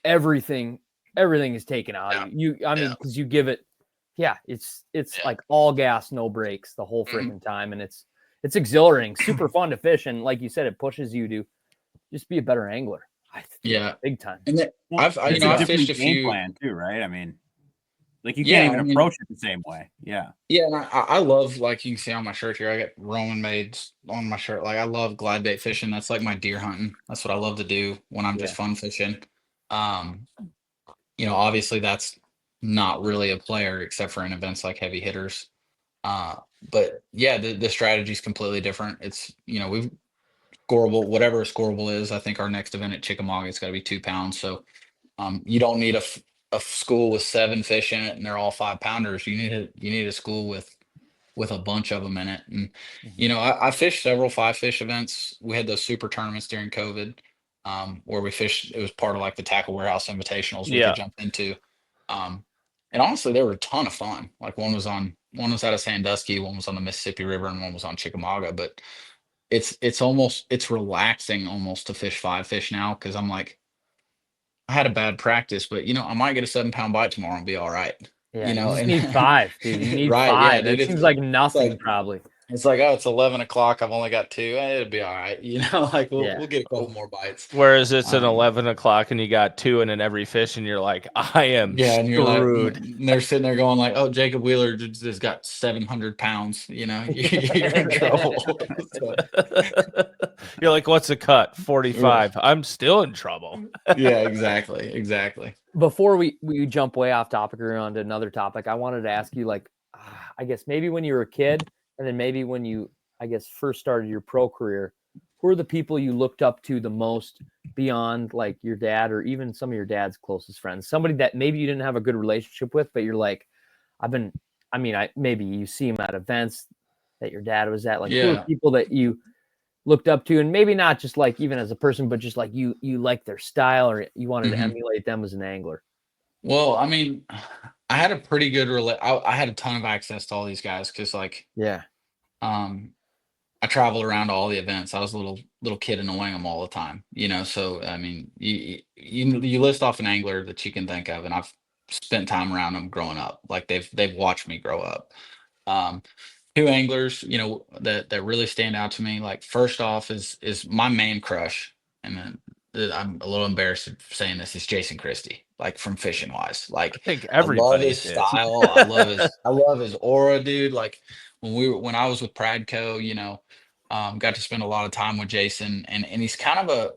everything is taken out of you. I mean, because you give it, it's like all gas, no brakes the whole Mhm. freaking time, and it's exhilarating, super fun to fish, and like you said, it pushes you to just be a better angler. I feel Yeah. big time. And then Well, I've it's a I've different fished a game few. plan too, right? I mean, Like you Yeah, can't even I mean, approach it the same way. Yeah. yeah, and I love, like you can see on my shirt here, I got Roman made on my shirt. Like I love glide bait fishing. That's like my deer hunting. That's what I love to do when I'm just Yeah. fun fishing. Um, obviously that's not really a player except for in events like heavy hitters. Uh, but yeah, the strategy is completely different. It's we've scoreable, whatever a scoreable is. I think our next event at Chickamauga, it's got to be 2 pounds. So you don't need a school with 7 fish in it and they're all 5 pounders. You need a school with a bunch of them in it. And I fished several 5 fish events. We had those super tournaments during COVID, where we fished. It was part of like the Tackle Warehouse Invitationals we Yeah. could jump into. And honestly, they were a ton of fun. Like one was out of Sandusky, one was on the Mississippi River, and one was on Chickamauga. But it's relaxing almost to fish 5 fish now, because I'm like, I had a bad practice, but I might get a 7 pound bite tomorrow and be all right. Yeah, you just And need 5, dude. You need right, yeah, 5. dude. That It's seems like it's nothing, like probably. it's like, oh, it's 11 o'clock. I've only got 2. It'll be all right. Like we'll Yeah. get a couple more bites. Whereas it's at Um, 11 o'clock and you got 2 in every fish, and you're like, I am yeah, and you're like, screwed. and they're sitting there going like, oh, Jacob Wheeler just got 700 pounds. You're in trouble. So, You're like, what's the cut? 45. I'm still in trouble. yeah, exactly. Before we jump way off topic or onto another topic, I wanted to ask you, like, I guess maybe when you were a kid, and then maybe when you, I guess, first started your pro career, who are the people you looked up to the most beyond like your dad or even some of your dad's closest friends? Somebody that maybe you didn't have a good relationship with, but you're like, maybe you see him at events that your dad was at. Like, who Yeah. are people that you looked up to, and maybe not just like even as a person, but just like you like their style, or you wanted to Mhm. emulate them as an angler? Well, I mean, I had a pretty good I had a ton of access to all these guys because like Yeah. I traveled around to all the events. I was a little kid annoying them all the time, So I mean, you list off an angler that you can think of, and I've spent time around them growing up. Like they've watched me grow up. Um, 2 anglers, that really stand out to me. Like first off is my main crush, and then I'm a little embarrassed of saying this, is Jason Christie. Like from fishing wise, I like think I love his everybody's is. style. I love his aura, dude. Like when I was with Pradco, got to spend a lot of time with Jason, and he's kind of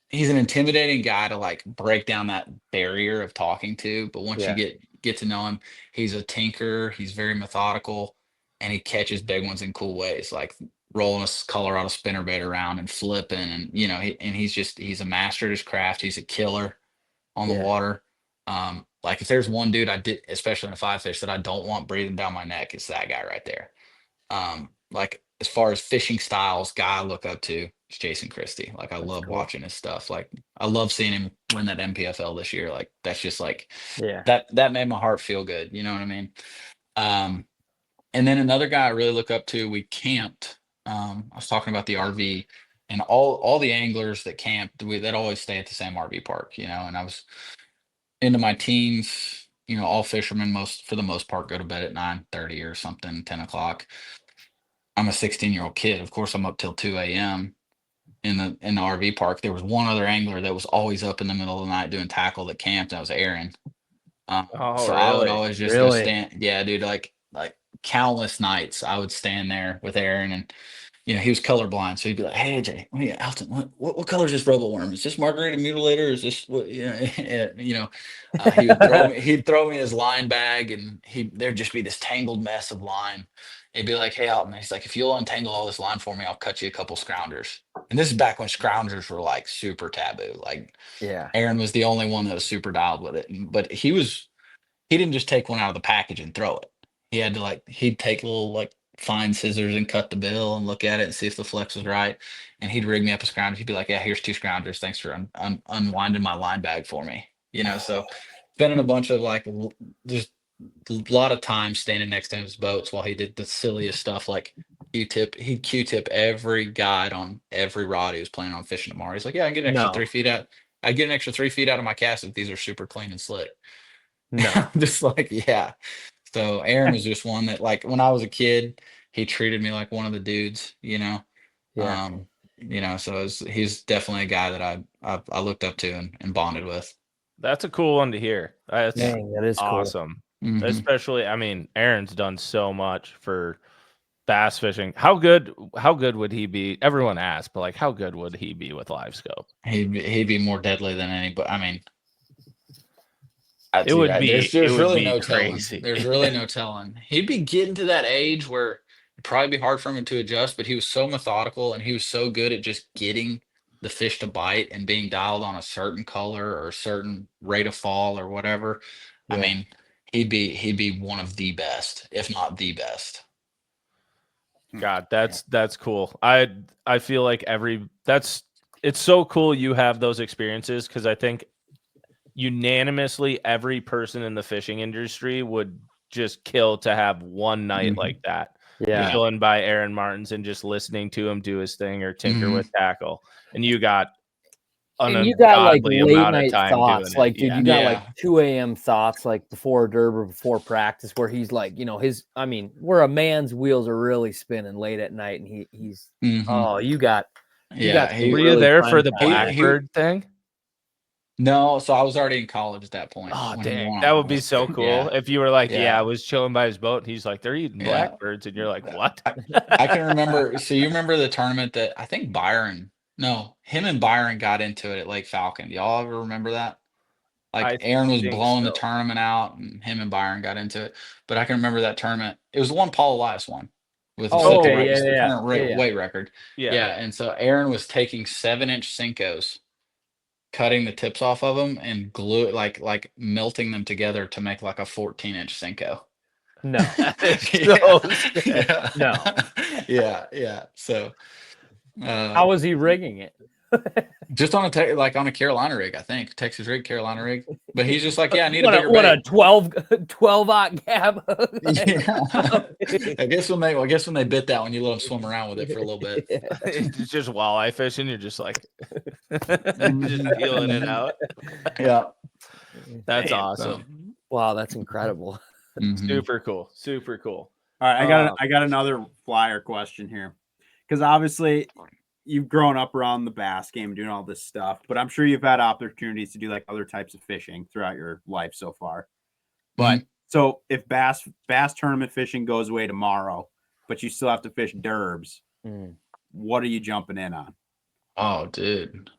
he's an intimidating guy to like break down that barrier of talking to. But once you Yeah. get to know him, he's a tinker. He's very methodical, and he catches big ones in cool ways, like rolling a Colorado spinnerbait around and flipping, and he's a master at his craft. He's a killer on the Yeah. water. Like if there's one dude I did, especially in a 5 fish, that I don't want breathing down my neck, it's that guy right there. Like as far as fishing styles, guy I look up to is Jason Christie. Like I That's love cool. watching his stuff. Like I love seeing him win that MPFL this year. Like that's just like Yeah. that made my heart feel good. You know what I mean? And then another guy I really look up to, we camped. I was talking about the RV, and all the anglers that camped, they'd always stay at the same RV park, and I was into my teens, all fishermen for the most part go to bed at 9:30 or something, 10 o'clock. I'm a 16-year-old kid. Of course, I'm up till 2 a.m. in the RV park. There was one other angler that was always up in the middle of the night doing tackle that camped. That was Aaron. Oh, So I would really? always just go Really? stand. Yeah, dude. Like countless nights, I would stand there with Aaron, and he was colorblind, so he'd be like, "Hey, AJ, Alton, what color is this robot worm? Is this margarita mutilator? Is this what?" And, he would he'd throw me his line bag, and there'd just be this tangled mess of line. He'd be like, "Hey, Alton," he's like, "if you'll untangle all this line for me, I'll cut you a couple scroungers." And this is back when scroungers were like super taboo. Like Yeah. Aaron was the only one that was super dialed with it, but he didn't just take one out of the package and throw it. He had to he'd take little fine scissors and cut the bill and look at it and see if the flex was right. And he'd rig me up a scrounger. He'd be like, "Yeah, here's 2 scroungers. Thanks for unwinding my line bag for me." So spending a bunch of just a lot of time standing next to his boats while he did the silliest stuff like he'd Q-tip every guide on every rod he was planning on fishing tomorrow. He's like, "Yeah, I can get an extra No. 3 feet out. I get an extra 3 feet out of my cast if these are super clean and slick." No. I'm just like, yeah. So Aaron was just one that when I was a kid, he treated me like one of the dudes. Yeah. So he's definitely a guy that I looked up to and bonded with. That's a cool one to hear. That's Dang, that is cool. awesome. Mhm. Especially, I mean, Aaron's done so much for bass fishing. How good would he be? Everyone asks, but like, how good would he be with live scope? He'd be more deadly than anybody. I mean, It would be there's really no crazy. telling. There's really no telling. He'd be getting to that age where it'd probably be hard for him to adjust, but he was so methodical and he was so good at just getting the fish to bite and being dialed on a certain color or a certain rate of fall or whatever. I Yeah. mean, he'd be one of the best, if not the best. God, that's cool. I feel like it's so cool you have those experiences, because I think unanimously every person in the fishing industry would just kill to have one night Mhm. like that. Yeah. Chilling by Aaron Martin's and just listening to him do his thing or tinker Mhm. with tackle. And you got an And you got like ungodly late amount of night time thoughts, doing it. like dude, Yeah. you got like Yeah. 2 a.m. thoughts, like before derb or before practice, where he's like, I mean, where a man's wheels are really spinning late at night, and he's Mhm. oh, you got Yeah, some he- Were you really there fun for the time there. Blackbird thing? No, so I was already in college at that point. Oh, when he dang. won That on would be Promise. so cool Yeah, if you were like, yeah. I was chilling by his boat and he's like, they're eating Yeah. blackbirds. And you're like, what? I can remember. So you remember the tournament that I think him and Byron got into it at Lake Falcon. Y'all ever remember that? Like I Aaron was think blowing the so. tournament out, and him and Byron got into it. But I can remember that tournament. It was the one Paul Elias won with the Oh, okay, yeah, it was the yeah, current yeah, yeah. weight record. Yeah. Yeah, and so Aaron was taking 7-inch Cincos, cutting the tips off of them and glue like melting them together to make like a 14-inch Cinco. No, That is Yeah, so sick. yeah. no. Yeah. So, How was he rigging it? just on on a Carolina rig, I think Texas rig, Carolina rig. But he's just like, yeah, I need a What bigger a bait. 12-aught gab. Yeah. I guess when they bit that one, you let them swim around with it for a little bit. It's just walleye fishing. You're just like, just feeling it out. Yeah. That's Man, awesome. wow, that's incredible. Mhm. Super cool. Super cool. All right, I got another flyer question here, because obviously you've grown up around the bass game, doing all this stuff, but I'm sure you've had opportunities to do like other types of fishing throughout your life so far. But so if bass tournament fishing goes away tomorrow, but you still have to fish derbs, what are you jumping in on? Oh, dude.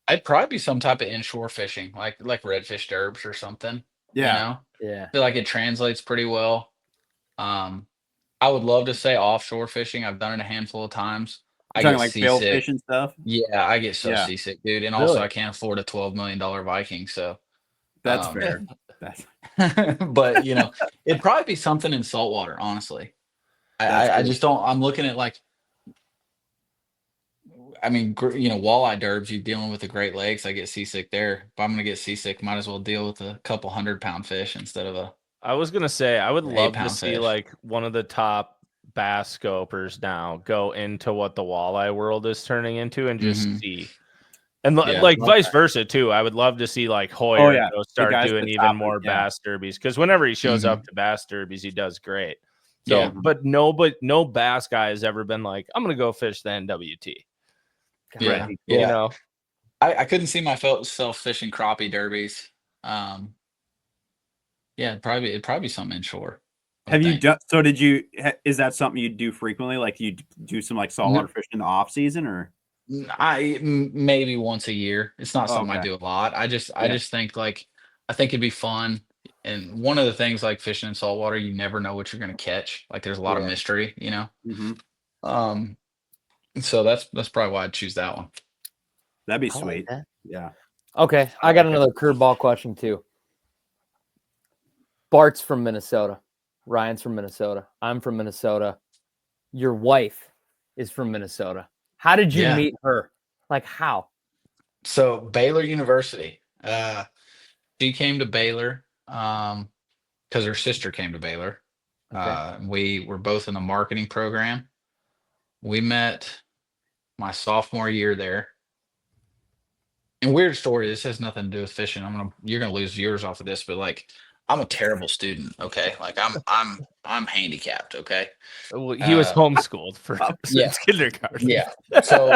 I'd probably be some type of inshore fishing, like redfish derbs or something. Yeah. Yeah. I feel like it translates pretty well. I would love to say offshore fishing. I've done it a handful of times. I Talking get like seasick. billfish and stuff. Yeah, I get so Yeah. seasick, dude. And also Really? I can't afford a $12 million Viking, so That's fair. That's but it'd probably be something in saltwater, honestly. That's I cool. just don't. I'm looking at walleye derbs. You're dealing with the Great Lakes. I get seasick there. If I'm gonna get seasick, might as well deal with a couple 100-pound fish instead of a. I was gonna say I would An love to 8-pound see fish. like one of the top bass scopers now go into what the walleye world is turning into and just see. And Yeah. like Love vice that. versa too. I would love to see like Hoyer yeah. go The start guys at doing the even top more of- yeah. bass derbies, because whenever he shows up Mhm. to bass derbies, he does great. So, Yeah. but no bass guy has ever been like, I'm gonna go fish the NWT. Yeah. Right. You know, I couldn't see myself fishing crappie derbies. Yeah, it'd probably be something inshore. I Have you think. done? So is that something you do frequently? Like you do some like saltwater fishing in the off season, or? Maybe once a year. It's not something I Okay. do a lot. I just think I think it'd be fun. And one of the things like fishing in saltwater, you never know what you're gonna catch. Like there's a lot of mystery, Mhm. So that's probably why I'd choose that one. That'd be I like sweet. that. Yeah. Okay, I got another curveball question too. Bart's from Minnesota. Ryan's from Minnesota. I'm from Minnesota. Your wife is from Minnesota. How did you Yeah. meet her? Like how? So Baylor University. She came to Baylor because her sister came to Baylor. Okay. We were both in the marketing program. We met my sophomore year there. And weird story, this has nothing to do with fishing. You're gonna lose viewers off of this, but like I'm a terrible student. Okay, like I'm handicapped. Okay. Well, he was homeschooled for Yeah. since kindergarten. Yeah. So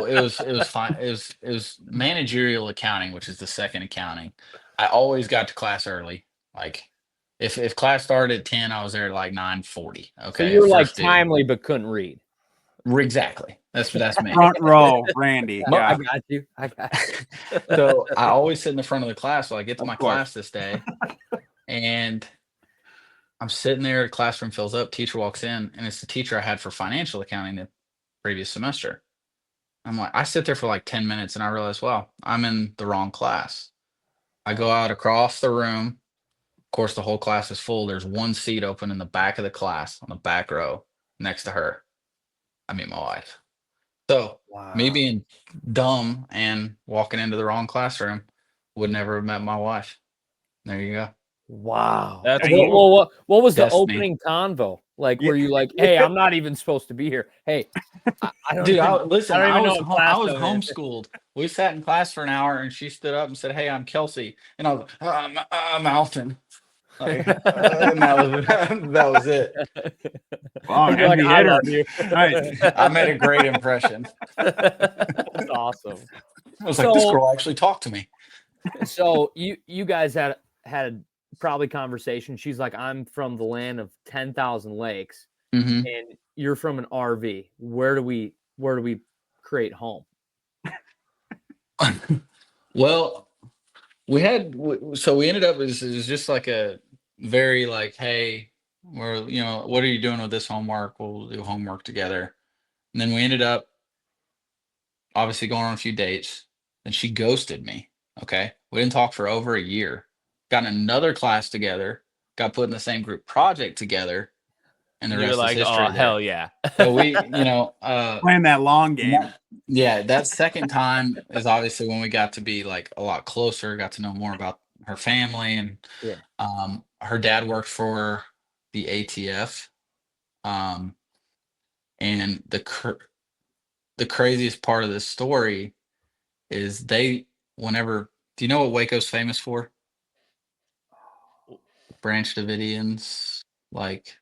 it was fine. It was managerial accounting, which is the second accounting. I always got to class early. Like if class started at 10, I was there at like 9:40. So Okay. you were like first dude. timely but couldn't read. Exactly. That's me. Front row, Randy. I Yeah. got you. I got you. So I always sit in the front of the class. So I get to Of my course. class this day, and I'm sitting there. The classroom fills up. Teacher walks in, and it's the teacher I had for financial accounting the previous semester. I'm like, I sit there for like 10 minutes, and I realize, well, I'm in the wrong class. I go out across the room. Of course, the whole class is full. There's one seat open in the back of the class on the back row next to her. I mean, my wife. So me being dumb and walking into the wrong classroom would never have met my wife. There you go. Wow. That's what was the That's me. opening convo? Like, were you like, hey, I'm not even supposed to be here. Hey, I don't Dude, even, I was what class I was I'm in. homeschooled. We sat in class for an hour, and she stood up and said, "Hey, I'm Kelsey," and I was like, I'm Alton. Like, and that was it. Wow, You're like, heavy I hitter. love you. Right. I made a great impression. That's awesome. I was like, this So- girl actually talked to me. So you guys had probably conversation. She's like, I'm from the land of 10,000 lakes, Mhm. and you're from an RV. Where do we create home? Well, we ended up, it was just like a very like, hey, what are you doing with this homework? We'll do homework together. And then we ended up obviously going on a few dates. Then she ghosted me. Okay. We didn't talk for over a year. Got in another class together, got put in the same group project together, and the You're rest like, is history. oh, there. hell yeah. So we, Playing that long game. that second time is obviously when we got to be like a lot closer, got to know more about her family, and Yeah. her dad worked for the ATF, and the craziest part of this story is do you know what Waco's famous for? Branch Davidians, like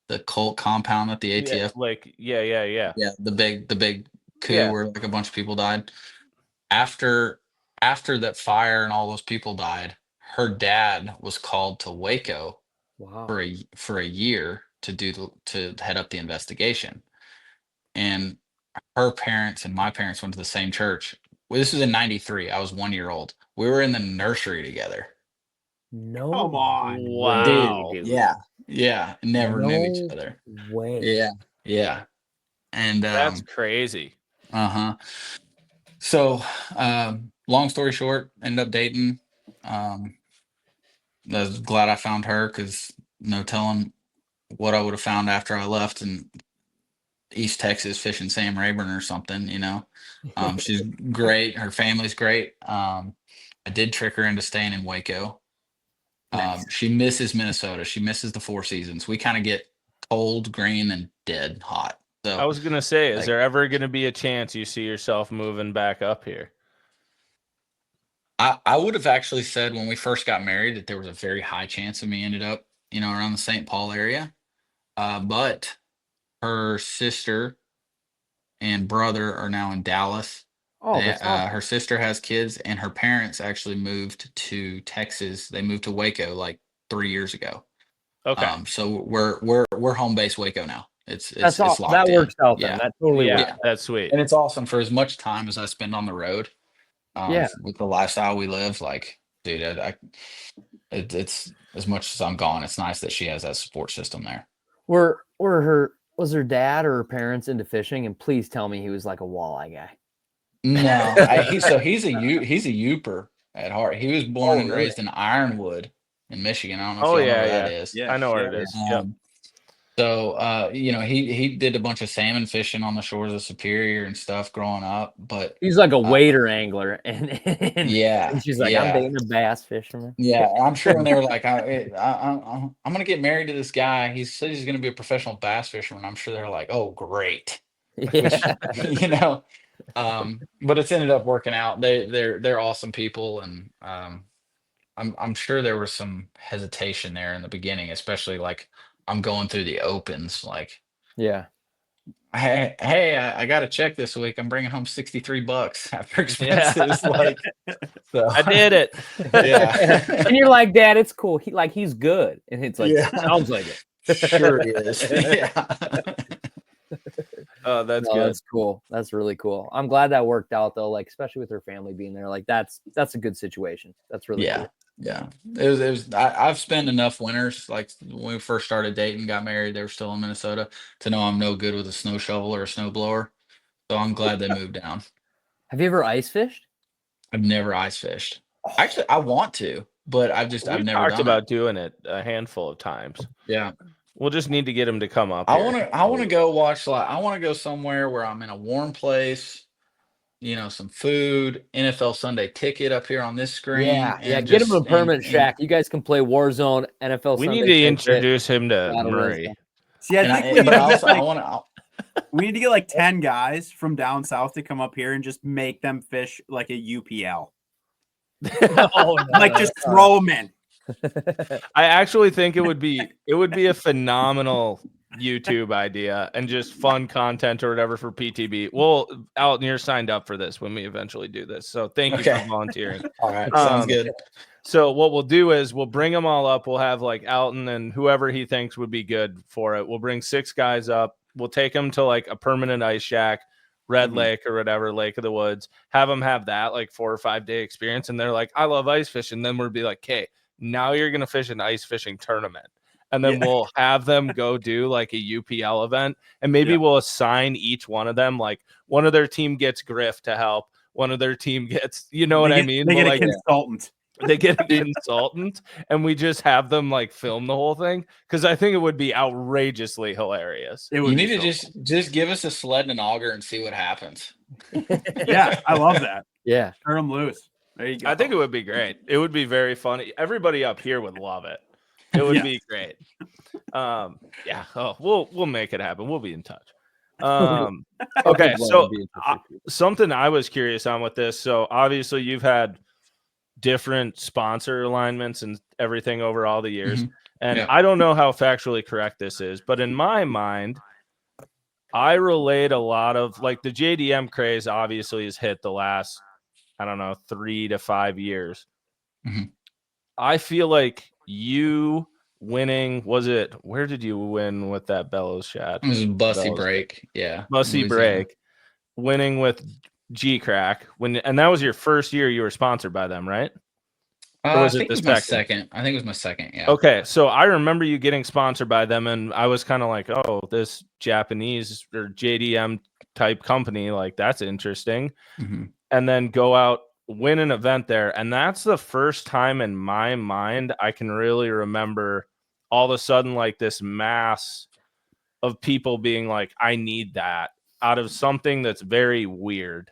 the cult compound at the ATF. Yeah. Yeah, the big coup Yeah. where like a bunch of people died. After that fire and all those people died, her dad was called to Waco Wow. for a year to head up the investigation. And her parents and my parents went to the same church. Well, this was in '93. I was 1 year old. We were in the nursery together. No. Come on. Wow. Dude. Yeah. Never knew each No other. way. Yeah. And That's crazy. So long story short, ended up dating. I was glad I found her because no telling what I would have found after I left in East Texas fishing Sam Rayburn or something, She's great. Her family's great. I did trick her into staying in Waco. Nice. She misses Minnesota. She misses the Four Seasons. We kind of get cold, green, and dead hot. So I was going to say, is like- there ever going to be a chance you see yourself moving back up here? I would have actually said when we first got married that there was a very high chance of me ended up, around the St. Paul area. But her sister and brother are now in Dallas. Oh, that's awesome. Her sister has kids, and her parents actually moved to Texas. They moved to Waco like 3 years ago. Okay. So we're home base Waco now. It's locked that in. works out Yeah. then. That totally Yeah, works. that's sweet. And it's awesome for as much time as I spend on the road. Yeah. With the lifestyle we live, like, dude, it's as much as I'm gone. It's nice that she has that support system there. Was her dad or her parents into fishing? And please tell me he was like a walleye guy. No, he's a Youper at heart. He was born and really? raised in Ironwood in Michigan. I don't know if Oh, y'all know yeah, where yeah. that is. Yeah. I know where it yeah. is. Yep. So he did a bunch of salmon fishing on the shores of Superior and stuff growing up, but He's like a wader angler, and yeah, and she's like, yeah. I'm dating a bass fisherman. Yeah, I'm sure when they were like, I'm gonna get married to this guy. He said he's gonna be a professional bass fisherman. I'm sure they're like, oh, great. Yeah. But it's ended up working out. They're awesome people, and I'm sure there was some hesitation there in the beginning, especially like I'm going through the opens, like, Yeah. hey, I got a check this week. I'm bringing home $63 after Yeah. expenses. Like, so I did it. yeah, And you're like, Dad, it's cool. He's good. And it's like, yeah, sounds like it. sure is. Yeah, Oh, that's No, good. that's cool. That's really cool. I'm glad that worked out though. Like, especially with her family being there. Like, that's a good situation. That's really yeah, cool. yeah. It was. I've spent enough winters, like when we first started dating, got married. They were still in Minnesota to know I'm no good with a snow shovel or a snow blower. So I'm glad they moved down. Have you ever ice fished? I've never ice fished. Actually, I want to, but I've We never talked done about it. doing it a handful of times. Yeah. We'll just need to get him to come up I here. want to go watch, like, I want to go somewhere where I'm in a warm place, some food, NFL Sunday ticket up here on this screen, Yeah. and Get him a just permanent shack. You guys can play Warzone, NFL We Sunday need to ticket, introduce him to Battle Murray. Wisdom. See, I and think I, we but need I to get also I like, want to. we need to get like 10 guys from down south to come up here and just make them fish like a UPL. Oh, no, Like just throw them in. I actually think it would be a phenomenal YouTube idea and just fun content or whatever for PTB. Well, Alton, you're signed up for this when we eventually do this. So thank you Okay. for volunteering. All right, sounds good. So what we'll do is we'll bring them all up. We'll have like Alton and whoever he thinks would be good for it. We'll bring 6 guys up. We'll take them to like a permanent ice shack, Red Lake or whatever, Lake of the Woods. Have them have that like 4 or 5 day experience. And they're like, I love ice fishing. Then we'll be like, okay, now you're going to fish an ice fishing tournament. And then we'll have them go do like a UPL event. And maybe we'll assign each one of them, like one of their team gets Griff to help. One of their team gets, I mean? They get We'll, a consultant. They get a consultant and we just have them like film the whole thing, because I think it would be outrageously hilarious. It would You be need to so just give us a sled and an auger and see what happens. yeah, I love that. Yeah. Turn them loose. There you go. I think it would be great. It would be very funny. Everybody up here would love it. It would be great. Yeah. Oh, we'll make it happen. We'll be in touch. Okay. So something I was curious on with this. So obviously you've had different sponsor alignments and everything over all the years. And I don't know how factually correct this is, but in my mind, I relate a lot of like the JDM craze obviously has hit the last, I don't know, 3 to 5 years. I feel like you winning, where did you win with that bellows shot? It was a Bussy Break. Yeah. Bussy Break. Winning with GeeCrack. And that was your first year you were sponsored by them, right? Or was I it think the it was my second? second. I think it was my second. Yeah. Okay, so I remember you getting sponsored by them, and I was kind of like, "Oh, this Japanese or JDM type company, like that's interesting." And then go out, win an event there, and that's the first time in my mind I can really remember all of a sudden like this mass of people being like, "I need that," out of something that's very weird.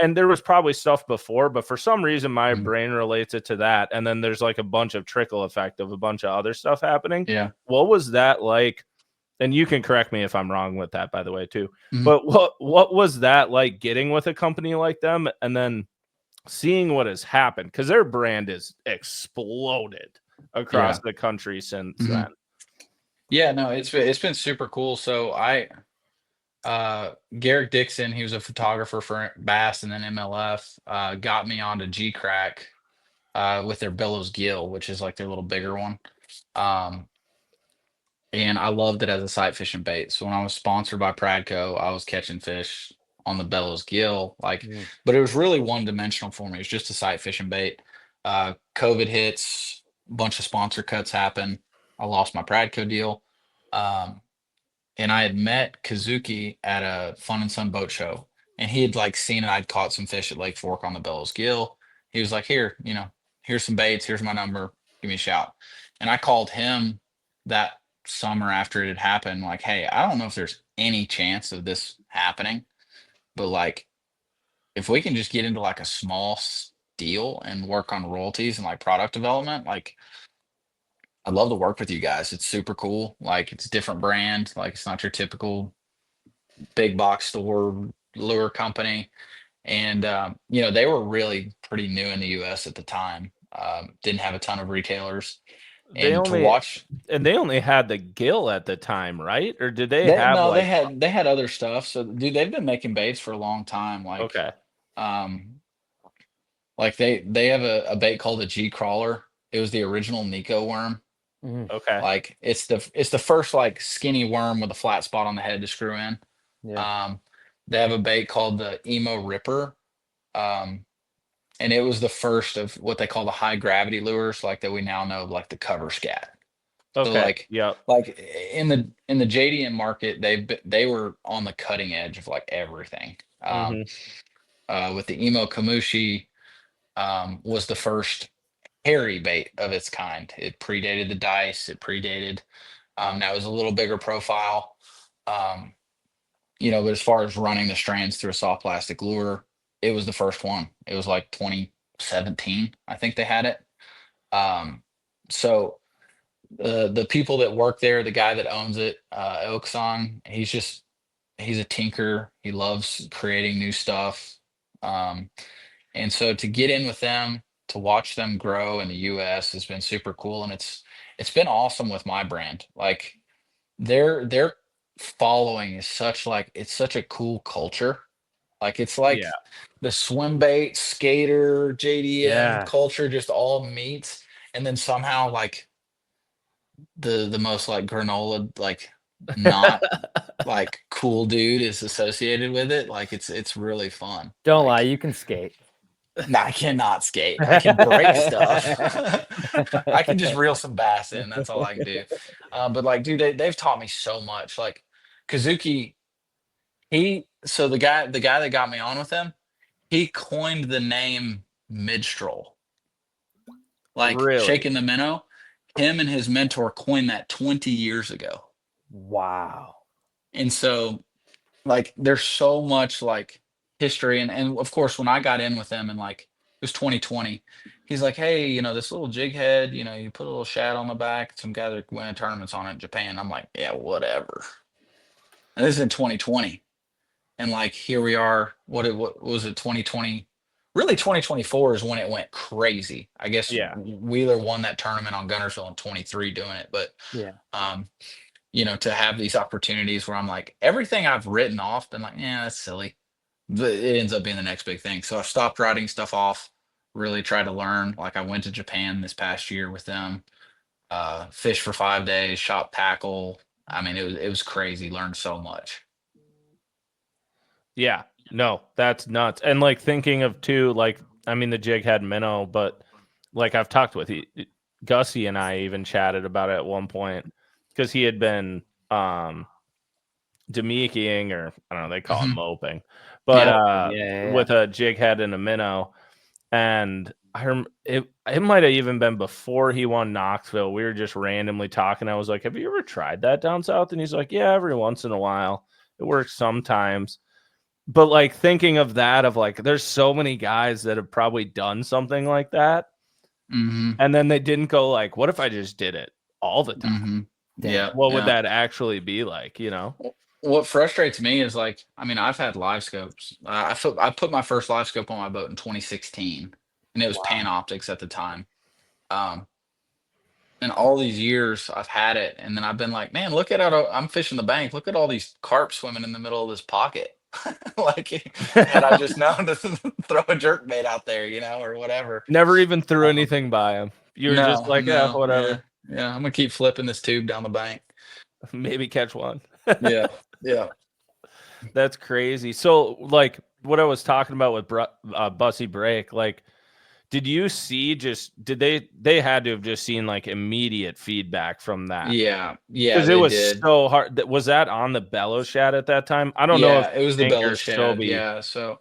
And there was probably stuff before, but for some reason my brain relates it to that, and then there's like a bunch of trickle effect of a bunch of other stuff happening. What was that like? And you can correct me if I'm wrong with that, by the way, too. But what was that like getting with a company like them and then seeing what has happened? Because their brand is exploded across the country since then. Yeah, no, it's been super cool. So Garrick Dixon, he was a photographer for Bass and then MLF, got me onto GeeCrack with their Bellows Gill, which is like their little bigger one. And I loved it as a sight fishing bait. So when I was sponsored by Pradco, I was catching fish on the Bellows Gill, but it was really one dimensional for me. It was just a sight fishing bait. COVID hits, a bunch of sponsor cuts happen. I lost my Pradco deal. And I had met Kazuki at a Fun and Sun boat show, and he had like seen it. I'd caught some fish at Lake Fork on the Bellows Gill. He was like, "Here, here's some baits. Here's my number. Give me a shout." And I called him that summer after it had happened. Like, "Hey, I don't know if there's any chance of this happening, but like, if we can just get into like a small deal and work on royalties and like product development, like." I'd love to work with you guys. It's super cool. Like it's a different brand. Like it's not your typical big box store lure company. And they were really pretty new in the US at the time. Didn't have a ton of retailers. They And to only watch, they only had the gill at the time, right? Or did they have they like had other stuff. So dude, they've been making baits for a long time. okay. Um, like they have a bait called a G crawler. It was the original Nico worm. Mhm. Okay. Like it's the first like skinny worm with a flat spot on the head to screw in. Yeah. They have a bait called the Emo Ripper. Um, and it was the first of what they call the high gravity lures, like that we now know, like the cover scat. So Okay. Yep. like in the JDM market, they were on the cutting edge of like everything. hmm With the Emo Kamushi, was the first hairy bait of its kind. It predated the dice. It predated. That was a little bigger profile. Um, but as far as running the strands through a soft plastic lure, it was the first one. It was like 2017, I think they had it. So the people that work there, the guy that owns it, Elkson, he's a tinker. He loves creating new stuff. Um, and so to get in with them, to watch them grow in the US has been super cool. And it's been awesome with my brand. Like their following is it's such a cool culture. Like it's like Yeah. the swim bait, skater, JDM Yeah. culture just all meets. And then somehow like the most like granola, like not like cool dude is associated with it. Like it's really fun. Don't lie, Like you can skate. no, I cannot skate. I can break stuff. I can just reel some bass in. That's all I can do. But like, dude, they've taught me so much. Like Kazuki, so the guy that got me on with him, he coined the name midstrol. Like Really? shaking the minnow. Him and his mentor coined that 20 years ago. Wow. And so like there's so much like history and of course when I got in with them and like it was 2020, he's like, hey, this little jig head, you put a little shad on the back, some guys are winning tournaments on it in Japan. I'm like, yeah, whatever. And this is in 2020, and like here we are. What was it, 2020? Really 2024 is when it went crazy. I guess Yeah. Wheeler won that tournament on Gunnersville in 23 doing it, but Yeah. um to have these opportunities where I'm like, everything I've written off, been like, yeah, that's silly. But it ends up being the next big thing. So I've stopped writing stuff off, really tried to learn. Like I went to Japan this past year with them, fished for 5 days, shot tackle. I mean, it was crazy. Learned so much. Yeah. No, that's nuts. And like thinking of too, like I mean the jig had minnow, but like I've talked with Gussie and I even chatted about it at one point because he had been demikiing, or I don't know, they call it Mhm. moping, but Yeah. Yeah. with a jig head and a minnow. And it might have even been before he won Knoxville. We were just randomly talking. I was like, have you ever tried that down south? And he's like, yeah, every once in a while. It works sometimes. But like thinking of that, of like, there's so many guys that have probably done something like that. Mm-hmm. And then they didn't go like, what if I just did it all the time? Mm-hmm. Damn. Yeah. What would Yeah. that actually be like, What frustrates me is like, I mean, I've had live scopes. I put my first live scope on my boat in 2016, and it was Panoptics at the time. Um, and all these years I've had it, and then I've been like, man, look at how I'm fishing the bank. Look at all these carp swimming in the middle of this pocket. Like, had I just known to throw a jerk bait out there, or whatever. Never even threw Um, anything by him. You were just no, like, yeah, no, whatever. yeah, yeah. I'm gonna keep flipping this tube down the bank. Maybe catch one. Yeah, yeah. That's crazy. So, like, what I was talking about with Bussy Break, like, did you see did they had to have just seen like immediate feedback from that? Yeah, yeah, Because it they was did. so hard. Was that on the bellow shad at that time? I don't know if Yeah, it was the Pink Bella or Shad. Shelby, Yeah, so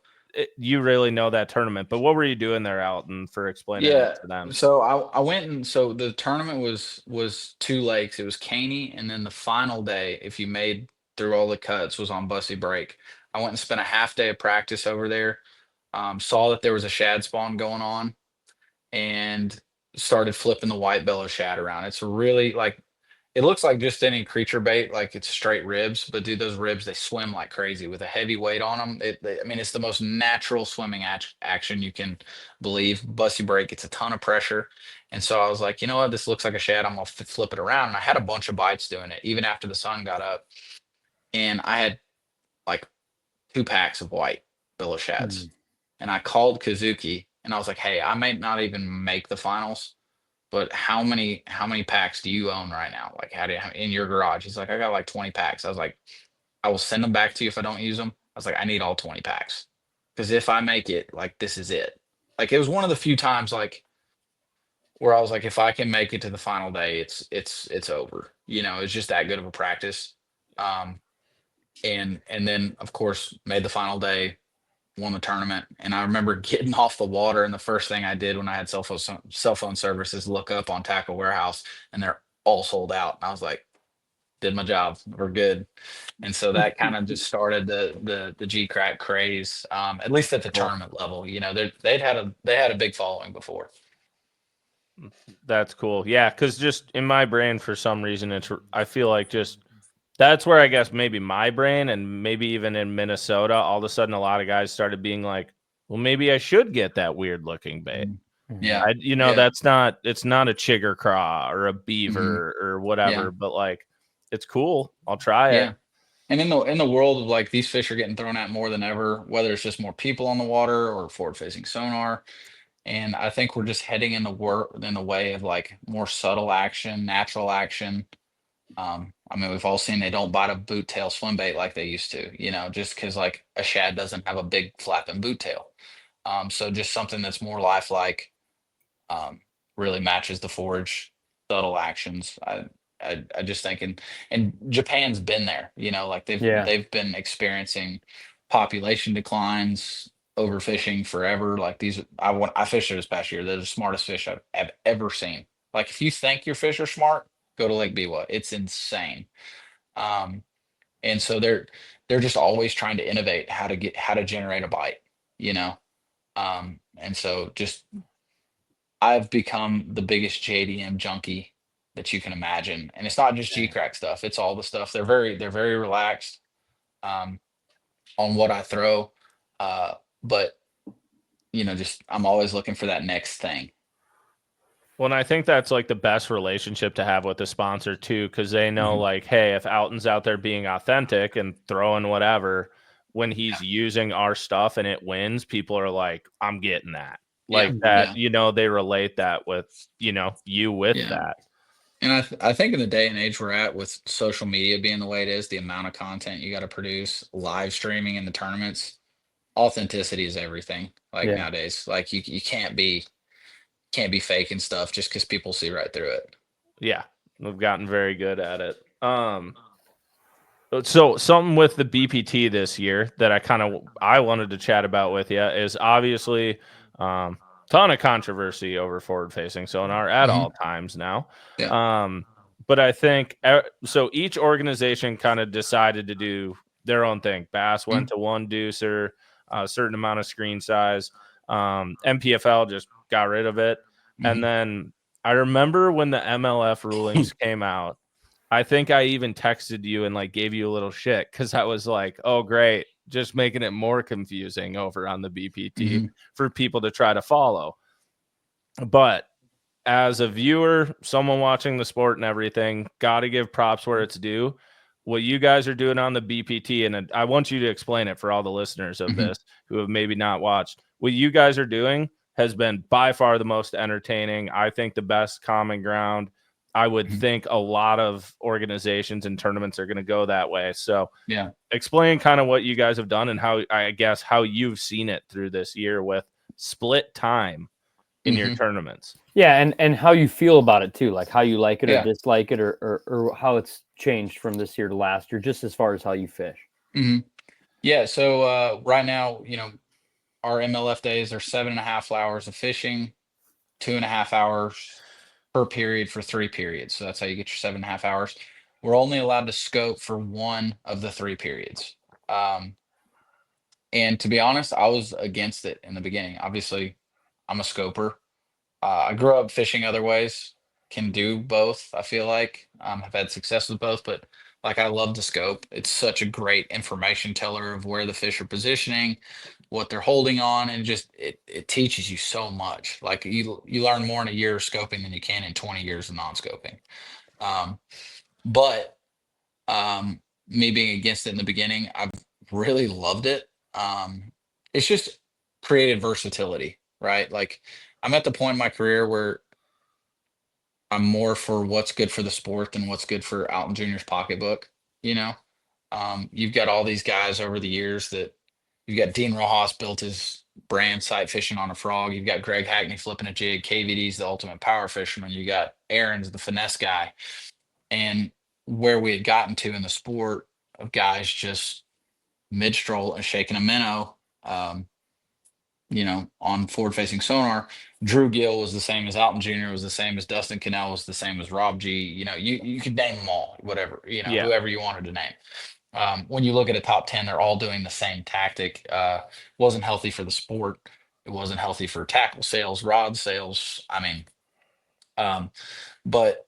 you really know that tournament, but what were you doing there, Alton, for explaining it yeah, to them? so I went, and so the tournament was two lakes. It was Caney, and then the final day, if you made through all the cuts, was on Bussy Break. I went and spent a half day of practice over there. Saw that there was a shad spawn going on, and started flipping the white bellow shad around. It's really like it looks like just any creature bait, like it's straight ribs, but dude, those ribs, they swim like crazy with a heavy weight on them. I mean, it's the most natural swimming action you can believe. Busty break, it's a ton of pressure. And so I was like, you know what, this looks like a shad. I'm gonna flip it around. And I had a bunch of bites doing it, even after the sun got up. And I had like 2 packs of white billow shads. And I called Kazuki and I was like, hey, I may not even make the finals, but how many packs do you own right now? Like, how do you, in your garage? He's like, I got like 20 packs. I was like, I will send them back to you if I don't use them. I was like, I need all 20 packs because if I make it, like, this is it. Like, it was one of the few times like where I was like, if I can make it to the final day, it's over. You know, it's just that good of a practice. Um, and then of course made the final day, won the tournament. And I remember getting off the water, and the first thing I did when I had cell phone service is look up on Tackle Warehouse, and they're all sold out. And I was like, did my job. We're good. And so that kind of just started the GeeCrack craze, at least at the tournament level. You know, they had a big following before. That's cool. Yeah, because just in my brain, for some reason, I feel like just that's where I guess maybe my brain and maybe even in Minnesota, all of a sudden a lot of guys started being like, well, maybe I should get that weird looking bait. Yeah. Yeah. It's not a chigger craw or a beaver or whatever, Yeah. but like it's cool. I'll try Yeah. it. And in the world of like these fish are getting thrown at more than ever, whether it's just more people on the water or forward facing sonar. And I think we're just heading in the way of like more subtle action, natural action. I mean, we've all seen they don't bite a boot tail swim bait like they used to, you know, just because like a shad doesn't have a big flapping boot tail. So just something that's more lifelike, um, really matches the forage subtle actions. I just think, and Japan's been there, you know, like Yeah. they've been experiencing population declines, overfishing forever. Like I fished there this past year. They're the smartest fish I've ever seen. Like if you think your fish are smart, go to Lake Biwa. It's insane. Um, and so they're just always trying to innovate how to generate a bite, you know. And so just I've become the biggest JDM junkie that you can imagine. And it's not just GeeCrack stuff, it's all the stuff. They're very relaxed um on what I throw. But you know, just I'm always looking for that next thing. Well, and I think that's like the best relationship to have with the sponsor too, because they know Mhm. like, hey, if Alton's out there being authentic and throwing whatever, when he's Yeah. using our stuff and it wins, people are like, I'm getting that. Yeah. Like that, Yeah. they relate that with, you with Yeah. that. And I think in the day and age we're at with social media being the way it is, the amount of content you got to produce, live streaming in the tournaments, authenticity is everything. Like Yeah. nowadays, like you can't be faking stuff just because people see right through it. Yeah. We've gotten very good at it. So something with the BPT this year that I wanted to chat about with you is obviously ton of controversy over forward facing sonar at all times now. Yeah. But I think so each organization kind of decided to do their own thing. Bass went to one deucer, a certain amount of screen size. MPFL just got rid of it. And then I remember when the MLF rulings came out, I think I even texted you and like gave you a little shit because I was like, oh, great. Just making it more confusing over on the BPT for people to try to follow. But as a viewer, someone watching the sport and everything, got to give props where it's due. What you guys are doing on the BPT, and I want you to explain it for all the listeners of this who have maybe not watched. What you guys are doing has been by far the most entertaining. I think the best common ground. I would think a lot of organizations and tournaments are going to go that way. So, Yeah. explain kind of what you guys have done and how you've seen it through this year with split time in your tournaments. Yeah, and how you feel about it too, like how you like it or Yeah. dislike it, or how it's changed from this year to last year, just as far as how you fish. Yeah. So right now, you know, our MLF days are 7.5 hours of fishing, 2.5 hours per period for 3 periods. So that's how you get your 7.5 hours. We're only allowed to scope for one of the 3 periods. And to be honest, I was against it in the beginning. Obviously, I'm a scoper. I grew up fishing other ways. can do both. I feel like I've had success with both, but like I love the scope. It's such a great information teller of where the fish are positioning, what they're holding on, and just it teaches you so much. Like you learn more in a year of scoping than you can in 20 years of non-scoping. But me being against it in the beginning, I've really loved it. It's just created versatility, right? Like I'm at the point in my career where I'm more for what's good for the sport than what's good for Alton Jr.'s pocketbook. You know, you've got all these guys over the years that you've got Dean Rojas built his brand sight fishing on a frog. You've got Greg Hackney flipping a jig. KVD's the ultimate power fisherman. You got Aaron's the finesse guy. And where we had gotten to in the sport of guys just mid stroll and shaking a minnow, on forward facing sonar. Drew Gill was the same as Alton Jr., was the same as Dustin Cannell, was the same as Rob G. You could name them all, whatever, Yeah. whoever you wanted to name. When you look at a top 10, they're all doing the same tactic. Wasn't healthy for the sport. It wasn't healthy for tackle sales, rod sales. I mean, but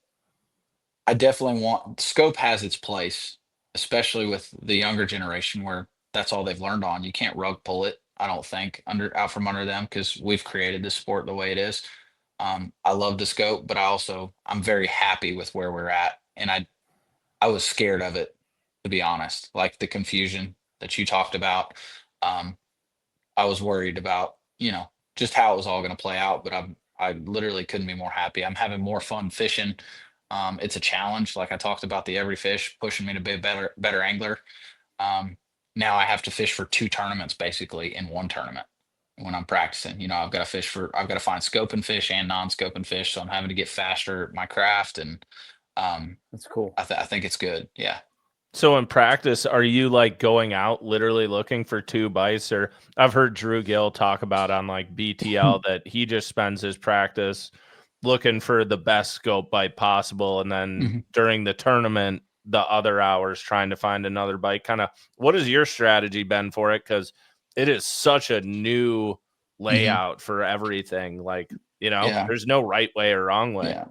I definitely want scope has its place, especially with the younger generation where that's all they've learned on. You can't rug pull it, I don't think, out from under them because we've created this sport the way it is. I love the scope, but I'm very happy with where we're at. And I was scared of it, to be honest. Like the confusion that you talked about. I was worried about, just how it was all going to play out, but I literally couldn't be more happy. I'm having more fun fishing. It's a challenge. Like I talked about the every fish pushing me to be a better angler. Now I have to fish for 2 tournaments basically in one tournament when I'm practicing. I've got to find scoping fish and non-scoping fish. So I'm having to get faster at my craft, and That's cool. I think it's good. Yeah. So in practice, are you like going out literally looking for 2 bites? Or I've heard Drew Gill talk about on like BTL that he just spends his practice looking for the best scope bite possible. And then during the tournament, the other hours trying to find another bite. Kind of what has your strategy been for it? Because it is such a new layout for everything. Like, Yeah. there's no right way or wrong way. Yeah.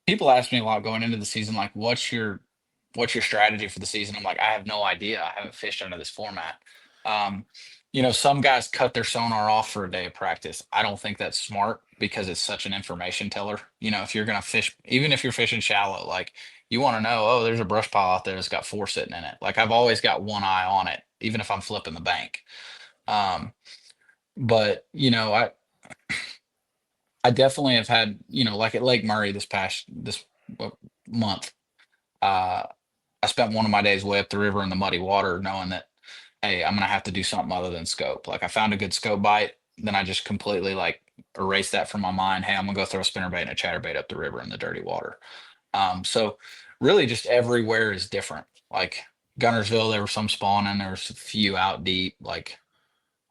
People ask me a lot going into the season, like, what's your strategy for the season? I'm like, I have no idea. I haven't fished under this format. Some guys cut their sonar off for a day of practice. I don't think that's smart because it's such an information teller. If you're going to fish, even if you're fishing shallow, like you want to know, oh, there's a brush pile out there that's got 4 sitting in it. Like I've always got one eye on it, even if I'm flipping the bank. But I definitely have had, like at Lake Murray this month, I spent one of my days way up the river in the muddy water knowing that, hey, I'm going to have to do something other than scope. Like I found a good scope bite. Then I just completely like erased that from my mind. Hey, I'm going to go throw a spinnerbait and a chatterbait up the river in the dirty water. So really just everywhere is different. Like Gunnersville, there were some spawning. There was a few out deep. Like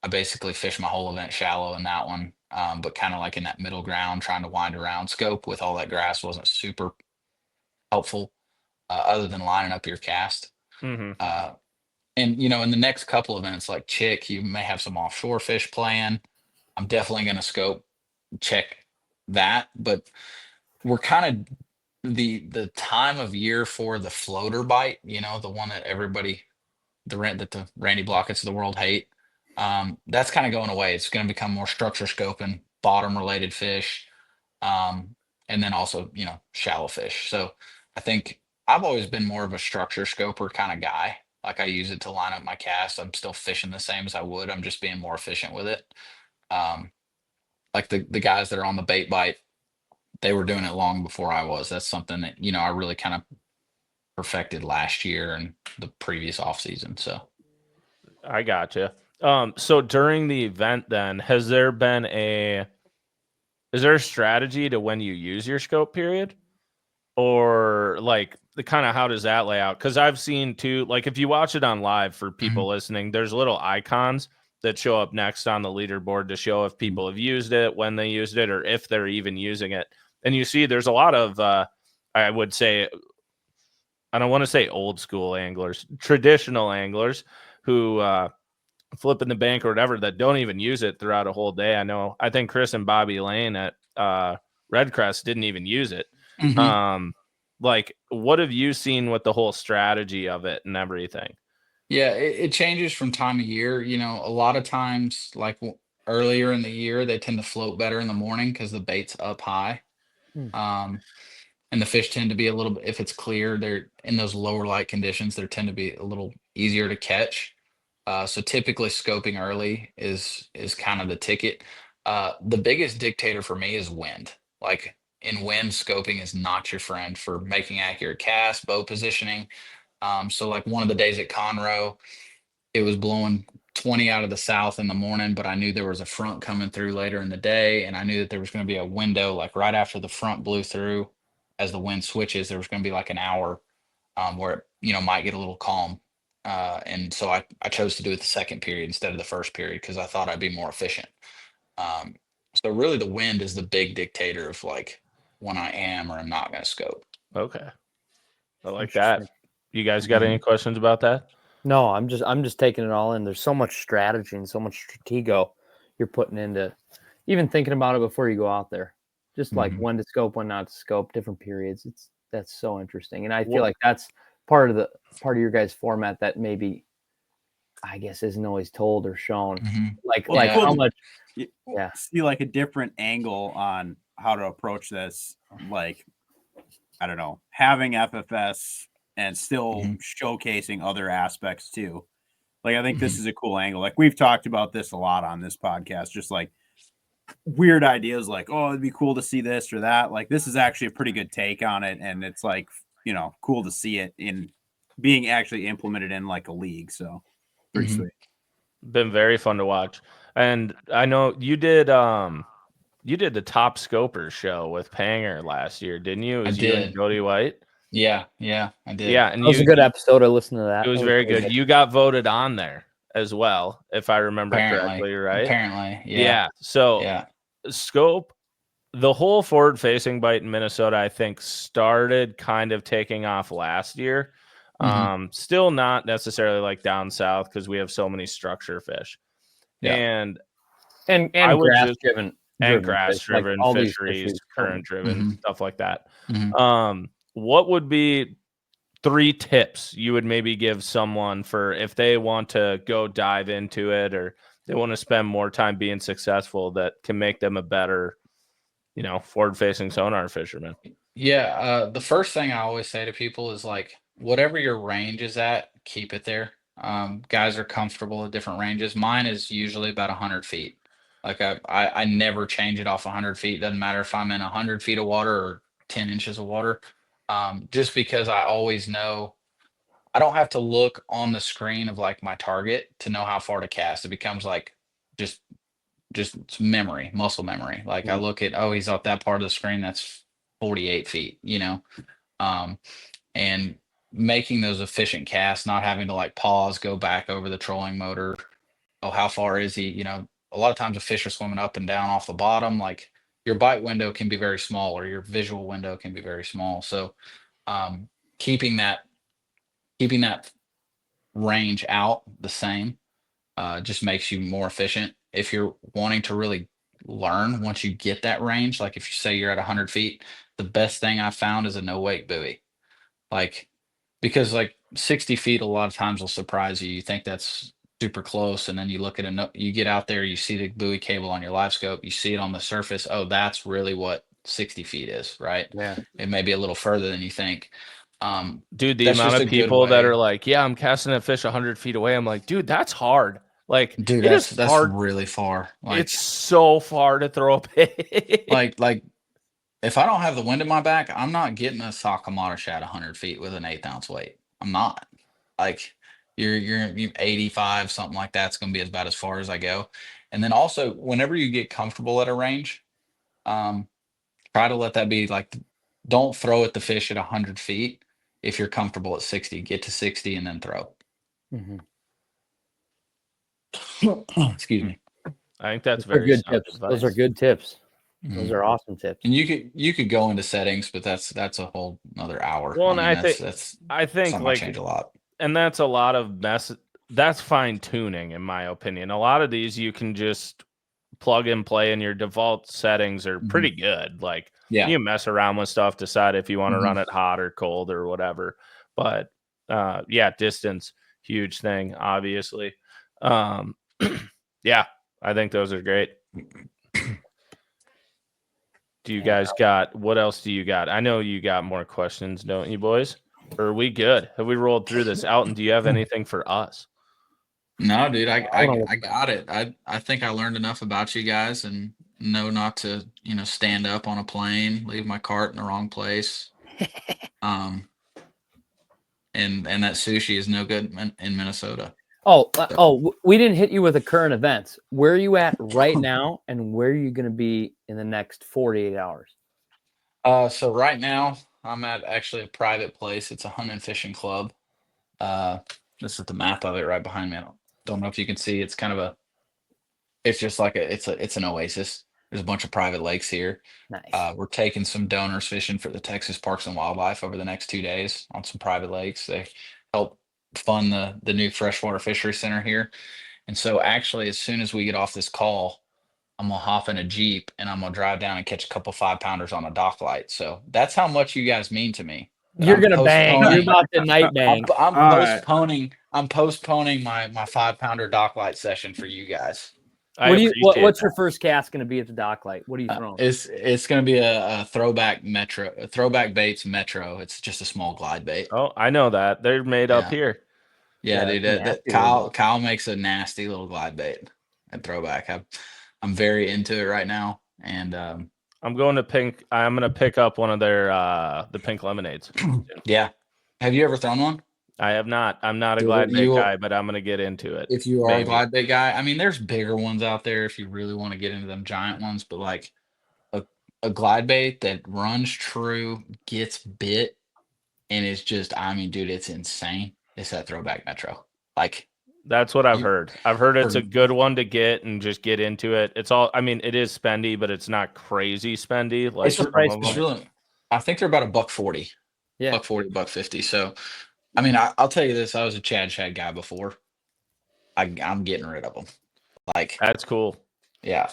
I basically fished my whole event shallow in that one. But kind of like in that middle ground, trying to wind around. Scope with all that grass wasn't super helpful, other than lining up your cast. And in the next couple events like Chick, you may have some offshore fish playing. I'm definitely going to scope check that, but we're kind of the time of year for the floater bite. The one that the Randy Blockett's of the world hate. That's kind of going away. It's going to become more structure scoping, bottom related fish, and then also shallow fish. So I think I've always been more of a structure scoper kind of guy. Like I use it to line up my cast. I'm still fishing the same as I would. I'm just being more efficient with it. Like the guys that are on the bait bite, they were doing it long before I was. That's something that I really kind of perfected last year and the previous off season. So I gotcha. So during the event, then is there a strategy to when you use your scope period, or like the kind of how does that lay out? Because I've seen too, like if you watch it on live for people listening, there's little icons that show up next on the leaderboard to show if people have used it, when they used it, or if they're even using it. And you see, there's a lot of I would say, I don't want to say old school anglers, traditional anglers who flipping the bank or whatever that don't even use it throughout a whole day. I think Chris and Bobby Lane at Redcrest didn't even use it. Mhm. Like, what have you seen with the whole strategy of it and everything? Yeah, it changes from time of year. A lot of times, like earlier in the year, they tend to float better in the morning because the bait's up high. Hmm. Um, and the fish tend to be a little bit, if it's clear, they're in those lower light conditions, they tend to be a little easier to catch. So typically scoping early is kind of the ticket. The biggest dictator for me is wind. Like in wind, scoping is not your friend for making accurate casts, bow positioning. So like one of the days at Conroe, it was blowing 20 out of the south in the morning, but I knew there was a front coming through later in the day, and I knew that there was going to be a window like right after the front blew through. As the wind switches, there was going to be like an hour where it, might get a little calm. And so I chose to do it the second period instead of the first period because I thought I'd be more efficient. Um, so really, the wind is the big dictator of like when I am or I'm not going to scope. Okay. I like that. Interesting. You guys got any questions about that? No, I'm just taking it all in. There's so much strategy and so much stratego you're putting into even thinking about it before you go out there. Just like Mhm. when to scope, when not to scope, different periods. That's so interesting. And I Wha- feel like that's part of your guys' format that maybe I guess isn't always told or shown. Mhm. Like Well, it's how cool to much yeah. see like a different angle on how to approach this. Like, I don't know, having FFS and still Mhm. showcasing other aspects too. Like, I think this Mhm. is a cool angle. Like, we've talked about this a lot on this podcast, just like weird ideas like, oh, it'd be cool to see this or that. Like, this is actually a pretty good take on it. And it's like, cool to see it in being actually implemented in like a league. So pretty Mhm. sweet. Been very fun to watch. And I know you did the Top Scopers show with Panger last year, didn't you? It I was you and did. Jody White. Yeah, I did. Yeah, and That was a good episode. I listened to that. it was That very really good. You got voted on there as well, if I remember correctly, right? Apparently, yeah, Yeah. So yeah. scope, the whole forward facing bite in Minnesota, I think, started kind of taking off last year. Mhm. Still not necessarily like down south because we have so many structure fish. Yeah. And and I would grass just driven and fish, grass like driven all these fisheries, fisheries. current driven, Mhm. stuff like that. Mhm. What would be 3 tips you would maybe give someone for if they want to go dive into it or they want to spend more time being successful that can make them a better, forward facing sonar fisherman? Yeah, the first thing I always say to people is like, whatever your range is at, keep it there. Guys are comfortable at different ranges. Mine is usually about 100 feet. Like I never change it off 100 feet. Doesn't matter if I'm in 100 feet of water or 10 inches of water. Just because I always know I don't have to look on the screen of like my target to know how far to cast. It becomes like just it's memory, muscle memory. Like I Mhm. look at, oh, he's off that part of the screen that's 48 feet, um, and making those efficient casts, not having to like pause, go back over the trolling motor. Oh, how far is he? A lot of times the fish are swimming up and down off the bottom. Like your bite window can be very small, or your visual window can be very small. So um, keeping that keeping that range out the same just makes you more efficient. If you're wanting to really learn once you get that range, like if you say you're at 100 feet, the best thing I found is a no wake buoy. Like, because like 60 feet a lot of times will surprise you. You think that's super close, and then you look at you get out there, you see the buoy cable on your live scope, you see it on the surface. Oh, that's really what 60 feet is, right? Yeah. It may be a little further than you think. Dude, the That's amount just of a good people that are way. like, yeah, I'm casting a fish 100 feet away. I'm like, dude, that's hard. Like, Dude, it is that's hard. really far. It's so far to throw a bait. Like if I don't have the wind in my back, I'm not getting a Sakamata shad 100 feet with an 1/8 ounce weight. I'm not. Like you're 85, something like that's going to be about as far as I go. And then also, whenever you get comfortable at a range, um, try to let that be like, don't throw at the fish at 100 feet. If you're comfortable at 60, get to 60 and then throw. Mhm. Excuse me. I think that's Those are very good sound tips. Those are advice. good tips. Those Mhm. are awesome tips. And you could go into settings, but that's a whole another hour. Well, I and mean, that's I think something I like, change a lot. and that's a lot of that's fine tuning, in my opinion. A lot of these you can just plug and play, and your default settings are Mhm. pretty good. Like, Yeah. You can mess around with stuff, decide if you want to run it hot or cold or whatever. But yeah, distance, huge thing, obviously. Yeah, I think those are great. Do you guys got, what else do you got? I know you got more questions, don't you, boys? Or are we good? Have we rolled through this? Alton, do you have anything for us? No, dude, I got it. I think I learned enough about you guys and know not to, stand up on a plane, leave my cart in the wrong place. And that sushi is no good in Minnesota. We didn't hit you with the current events. Where are you at right now, and where are you going to be in the next 48 hours? So right now I'm at actually a private place. It's a hunt and fishing club. This is the map of it right behind me. I don't know if you can see. It's kind of it's just like it's an oasis. There's a bunch of private lakes here. Nice. We're taking some donors fishing for the Texas Parks and Wildlife over the next 2 days on some private lakes. They help fund the new freshwater fishery center here. And so actually, as soon as we get off this call, I'm gonna hop in a Jeep and I'm gonna drive down and catch a couple 5-pounders on a dock light. So that's how much you guys mean to me. You're gonna bang. You're about to night bang. I'm postponing my 5-pounder dock light session for you guys. What's your first cast going to be at the dock light? What are you throwing? It's going to be a throwback baits metro. It's just a small glide bait. Oh, I know that. They're made up here. Yeah, dude. Kyle makes a nasty little glide bait at throwback. I'm very into it right now, and I'm going to pink. I'm going to pick up one of their the pink lemonades. Yeah. Have you ever thrown one? I have not. I'm not a glide bait guy, but I'm going to get into it. If you are a glide bait guy, I mean, there's bigger ones out there if you really want to get into them giant ones, but like a glide bait that runs true, gets bit, and it's just, I mean, dude, it's insane. It's that throwback metro. Like, that's what I've heard. I've heard it's a good one to get and just get into it. It's all, I mean, it is spendy, but it's not crazy spendy. Like it's really, I think they're about $140. Yeah. $140, $150. So, I mean, I'll tell you this. I was a Chad Shad guy before. I'm getting rid of them. Like, that's cool. Yeah.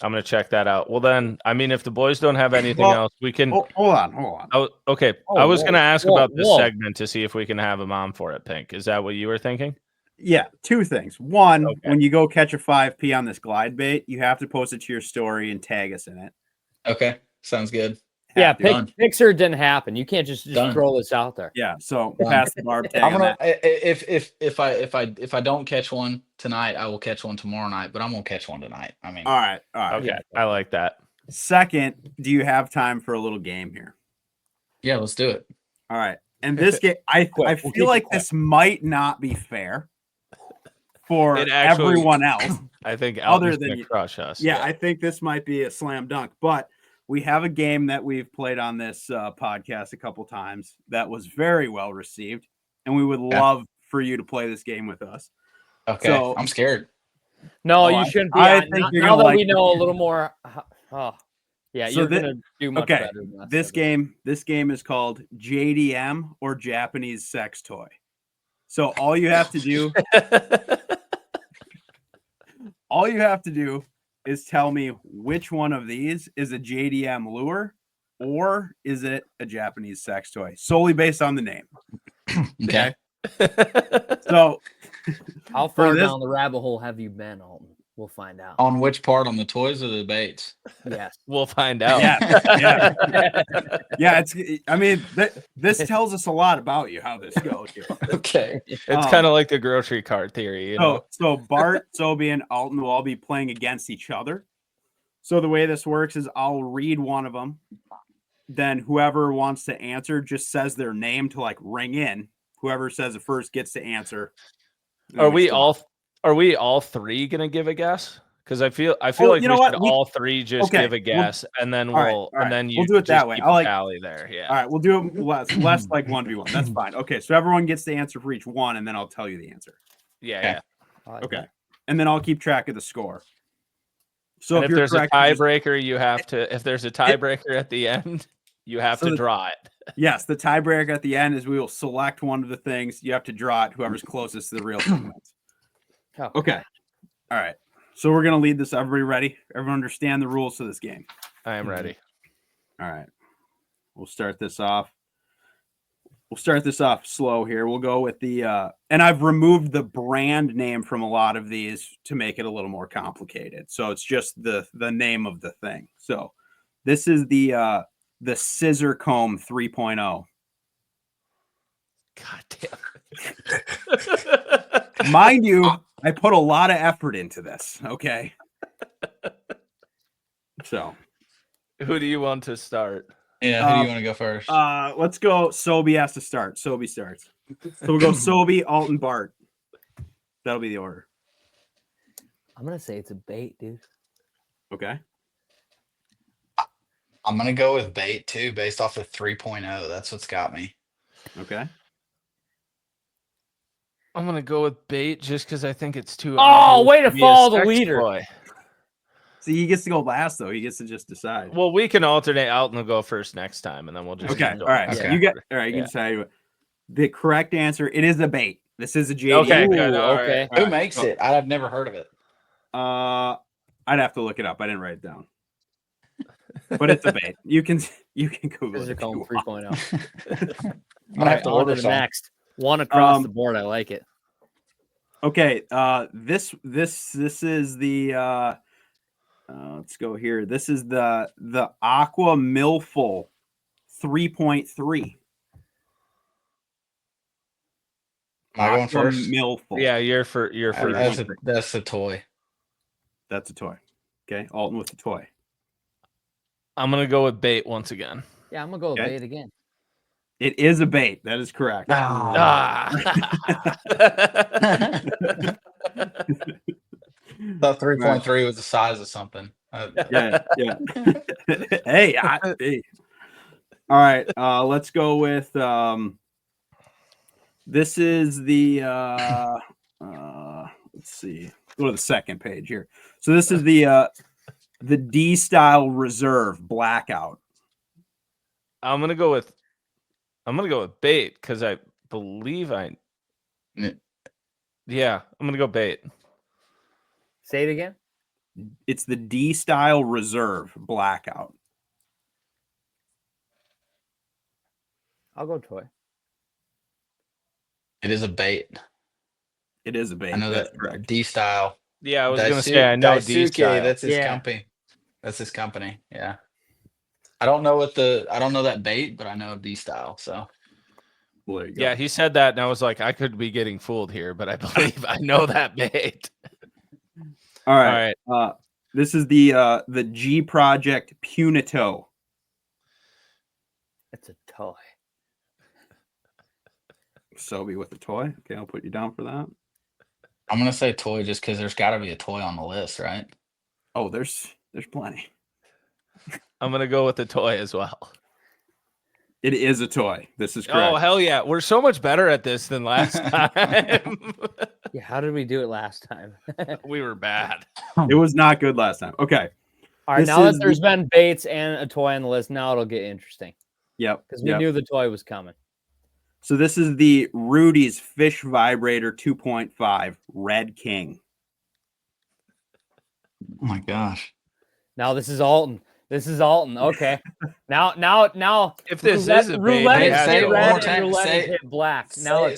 I'm going to check that out. Well, then, I mean, if the boys don't have anything else, we can. Hold on. Okay. I was going to ask about this segment to see if we can have a mom for it, Pink. Is that what you were thinking? Yeah. Two things. One, when you go catch a 5P on this glide bait, you have to post it to your story and tag us in it. Okay. Sounds good. Yeah, Pixar didn't happen. You can't just throw this out there. Yeah, so Past the Barb tag. I'm gonna if I don't catch one tonight, I will catch one tomorrow night. But I'm gonna catch one tonight. I mean, all right. Okay, yeah. I like that. Second, do you have time for a little game here? Yeah, let's do it. All right, and this game, I feel like this might not be fair for everyone else. I think other than you crush us. Yeah, I think this might be a slam dunk, but. We have a game that we've played on this podcast a couple times that was very well received, and we would love for you to play this game with us. Okay, so, I'm scared. No, you shouldn't be. Now that we know a little more. Yeah, so you're going to do much better than us. This game is called JDM, or Japanese sex toy. So all you have to do is tell me which one of these is a JDM lure or is it a Japanese sex toy, solely based on the name. Okay. So how far down the rabbit hole have you been, Alton? We'll find out. On which part? On the toys or the baits? Yes. We'll find out. Yeah. I mean, this tells us a lot about you, how this goes here. Okay. It's kind of like the grocery cart theory. You know? So Bart, Sobe, and Alton will all be playing against each other. So the way this works is I'll read one of them. Then whoever wants to answer just says their name to like ring in. Whoever says it first gets to answer. Are we all three gonna give a guess? Because I feel like we should all three just give a guess, and then we'll do it that way. I like tally there. Yeah. All right, we'll do it less like 1v1. That's fine. Okay, so everyone gets the answer for each one, and then I'll tell you the answer. Yeah. Okay, and then I'll keep track of the score. So if there's a tiebreaker, you have to. If there's a tiebreaker at the end, you have to draw it. Yes, the tiebreaker at the end is we will select one of the things. You have to draw it. Whoever's closest to the real thing wins. Okay. All right. So we're going to lead this. Everybody ready? Everyone understand the rules to this game? I am ready. All right. We'll start this off. We'll start this off slow here. We'll go with the and I've removed the brand name from a lot of these to make it a little more complicated. So it's just the name of the thing. So this is the scissor comb 3.0. God damn. Mind you, I put a lot of effort into this. Okay. So Who do you want to start? Yeah, who do you want to go first? let's go. Sobe has to start. Sobe starts. So we'll go Sobe, Alton, Bart. That'll be the order. I'm gonna say it's a bait, dude. Okay. I'm gonna go with bait too, based off of 3.0. That's what's got me. Okay. I'm gonna go with bait just because I think it's too. Oh, obvious way to be a follow the sex leader. toy. See, he gets to go last though. He gets to just decide. Well, we can alternate. Alton will go first next time, and then we'll just. Okay. keep All going right. after. Okay. You get. All right. You Yeah. can decide. The correct answer. It is a bait. This is a JDM. Okay, bait. good. All okay. right. All Who right. makes So, it? I've never heard of it. I'd have to look it up. I didn't write it down. But it's a bait. You can Google it. Scissor if comb you want. 3.0. I'm gonna have to On order the some. next. One across the Um, board. I like it. Okay. This is the let's go here. This is the Aqua Milful 3.3. Am I going Aqua first? Milful. Yeah, you're first. That's a toy. That's a toy. Okay. Alton with the toy. I'm gonna go with bait once again. Yeah, I'm gonna go with Okay. bait again. It is a bait. That is correct. Ah. Thought 3.3 was the size of something. Yeah. Hey. All right. Let's go with this is the let's see. Go to the second page here. So this is the D style reserve blackout. I'm gonna go with bait because I believe Yeah, I'm gonna go bait. Say it again. It's the D style reserve blackout. I'll go toy. It is a bait. It is a bait. I know That's that correct. D style. Yeah, I was gonna say I know D Daisuke, style. that's his Yeah. company. That's his company. Yeah. I don't know that bait, but I know D style. So Well, there you go. Yeah, he said that, and I was like, I could be getting fooled here, but I believe I know that bait. All All right. right. This is the G Project Punito. It's a toy. Sobe with the toy. Okay, I'll put you down for that. I'm gonna say toy just because there's got to be a toy on the list, right? Oh, there's plenty. I'm gonna go with the toy as well. It is a toy. This is correct. Oh hell yeah, we're so much better at this than last time. Yeah, how did we do it last time? We were bad. It was not good last time. Okay. All right, This now is that there's been baits and a toy on the list, now it'll get interesting Yep. because we knew the toy was coming. So this is the Rudy's Fish Vibrator 2.5 Red King. Oh my gosh. Now this is Alton. Okay. Now. If this roulette, is a bait, roulette they is had say hit it one red more and time. roulette Say is it. hit black. Now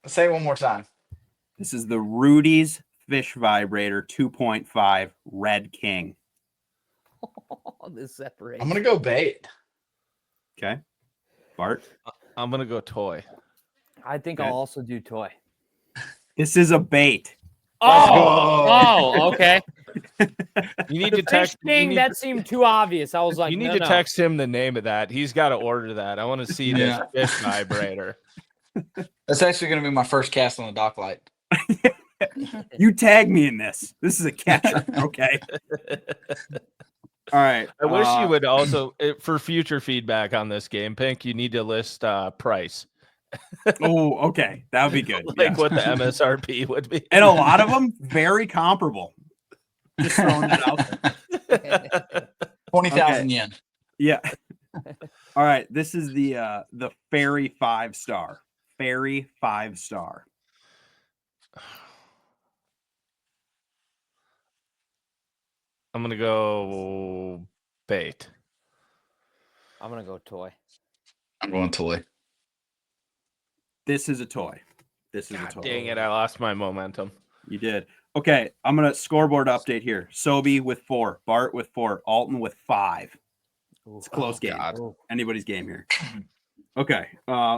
Say it one more time. This is the Rudy's Fish Vibrator 2.5 Red King. this separates. I'm gonna go bait. Okay. Bart. I'm gonna go toy. I think Okay. I'll also do toy. This is a bait. Oh, okay. You need The to fish text. thing that seemed too obvious. I was like, You need no, to no. text him the name of that. He's got to order that. I want to see this Yeah. fish vibrator. That's actually gonna be my first cast on the dock light. You tag me in this. This is a catcher. Okay. All right. I wish you would also, for future feedback on this game, Pink, you need to list price. Oh, okay. That would be good. Like Yeah. what the MSRP would be. And a lot of them very comparable. Just throwing that out there. 20,000 yen. Yeah. All right. This is the Fairy 5-star. Fairy 5-star. I'm gonna go bait. I'm gonna go toy. I'm going toy. This is a toy. This is a God toy. dang it! I lost my momentum. You did. Okay, I'm gonna scoreboard update here. Sobe with 4, Bart with 4, Alton with 5. It's a close game. God. Anybody's game here. Okay,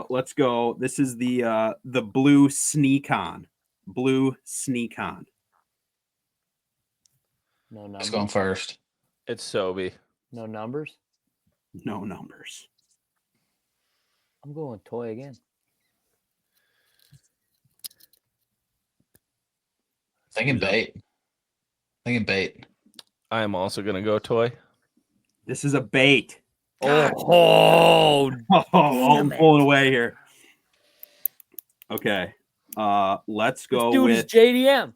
let's go. This is the blue sneak-on. Blue sneak-on. No Let's numbers. go first. It's Sobe. No numbers. No numbers. I'm going toy again. Thinking bait. Thinking bait. I am also gonna go toy. This is a bait. Oh, Alton pulling away here. Okay, let's go dude with is JDM.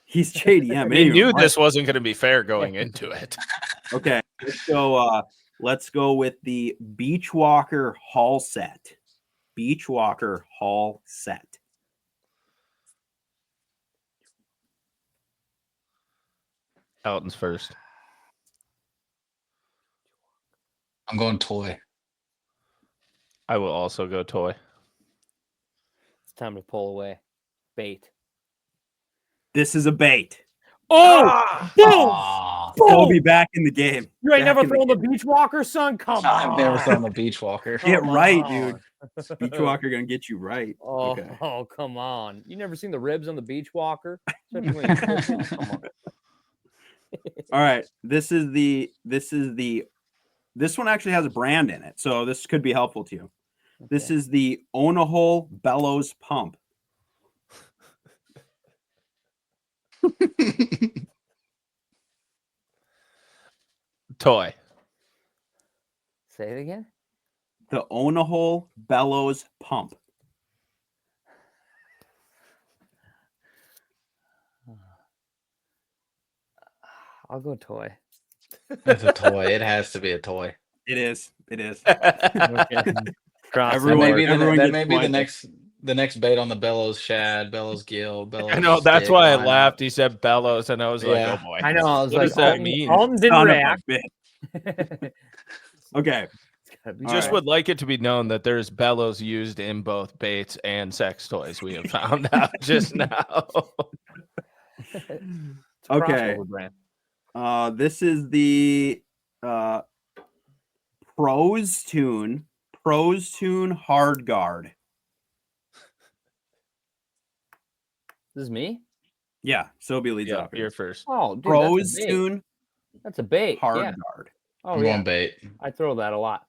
he's JDM. We knew this wasn't going to be fair going into it. Okay, let's go. Let's go with the Beachwalker Hall set. Beachwalker Hall set. Alton's first. I'm going toy. I will also go toy. It's time to pull away. Bait. This is a bait. Oh, boom! Aw. He'll be back in the game. You ain't Back never in the thrown the game. beach walker, son? Come on. I've never thrown the beach walker. Get Come right, on. dude. Beachwalker gonna get you right. Oh, Okay. oh, come on. You never seen the ribs on the beach walker? Especially when you- come on. All right. This one actually has a brand in it, so this could be helpful to you. This Okay. is the Onahole Bellows Pump. Toy. Say it again. The Onahole Bellows Pump. I'll go toy. It's a toy. It has to be a toy. It is. It is. Okay. Cross Everyone- the That gets may be the pointed. next bait on the bellows shad, bellows gill, bellows. I know. That's stick why I lineup. laughed. He said bellows, and I was Yeah. like, oh boy. I know. I was What like, does that Alton, mean? Alton didn't Son of a react. bitch. Okay. It's gotta be Just toy. would like it to be known that there's bellows used in both baits and sex toys. We have found out just now. It's a Okay. crossover brand. This is the Pros Tune Hard Guard. This is me? Yeah, Sobe leads Yeah, off. you're first. Oh, dude, Pros that's a bait. Tune That's a bait. Hard Yeah. Guard. Oh, I'm yeah. going bait. I throw that a lot.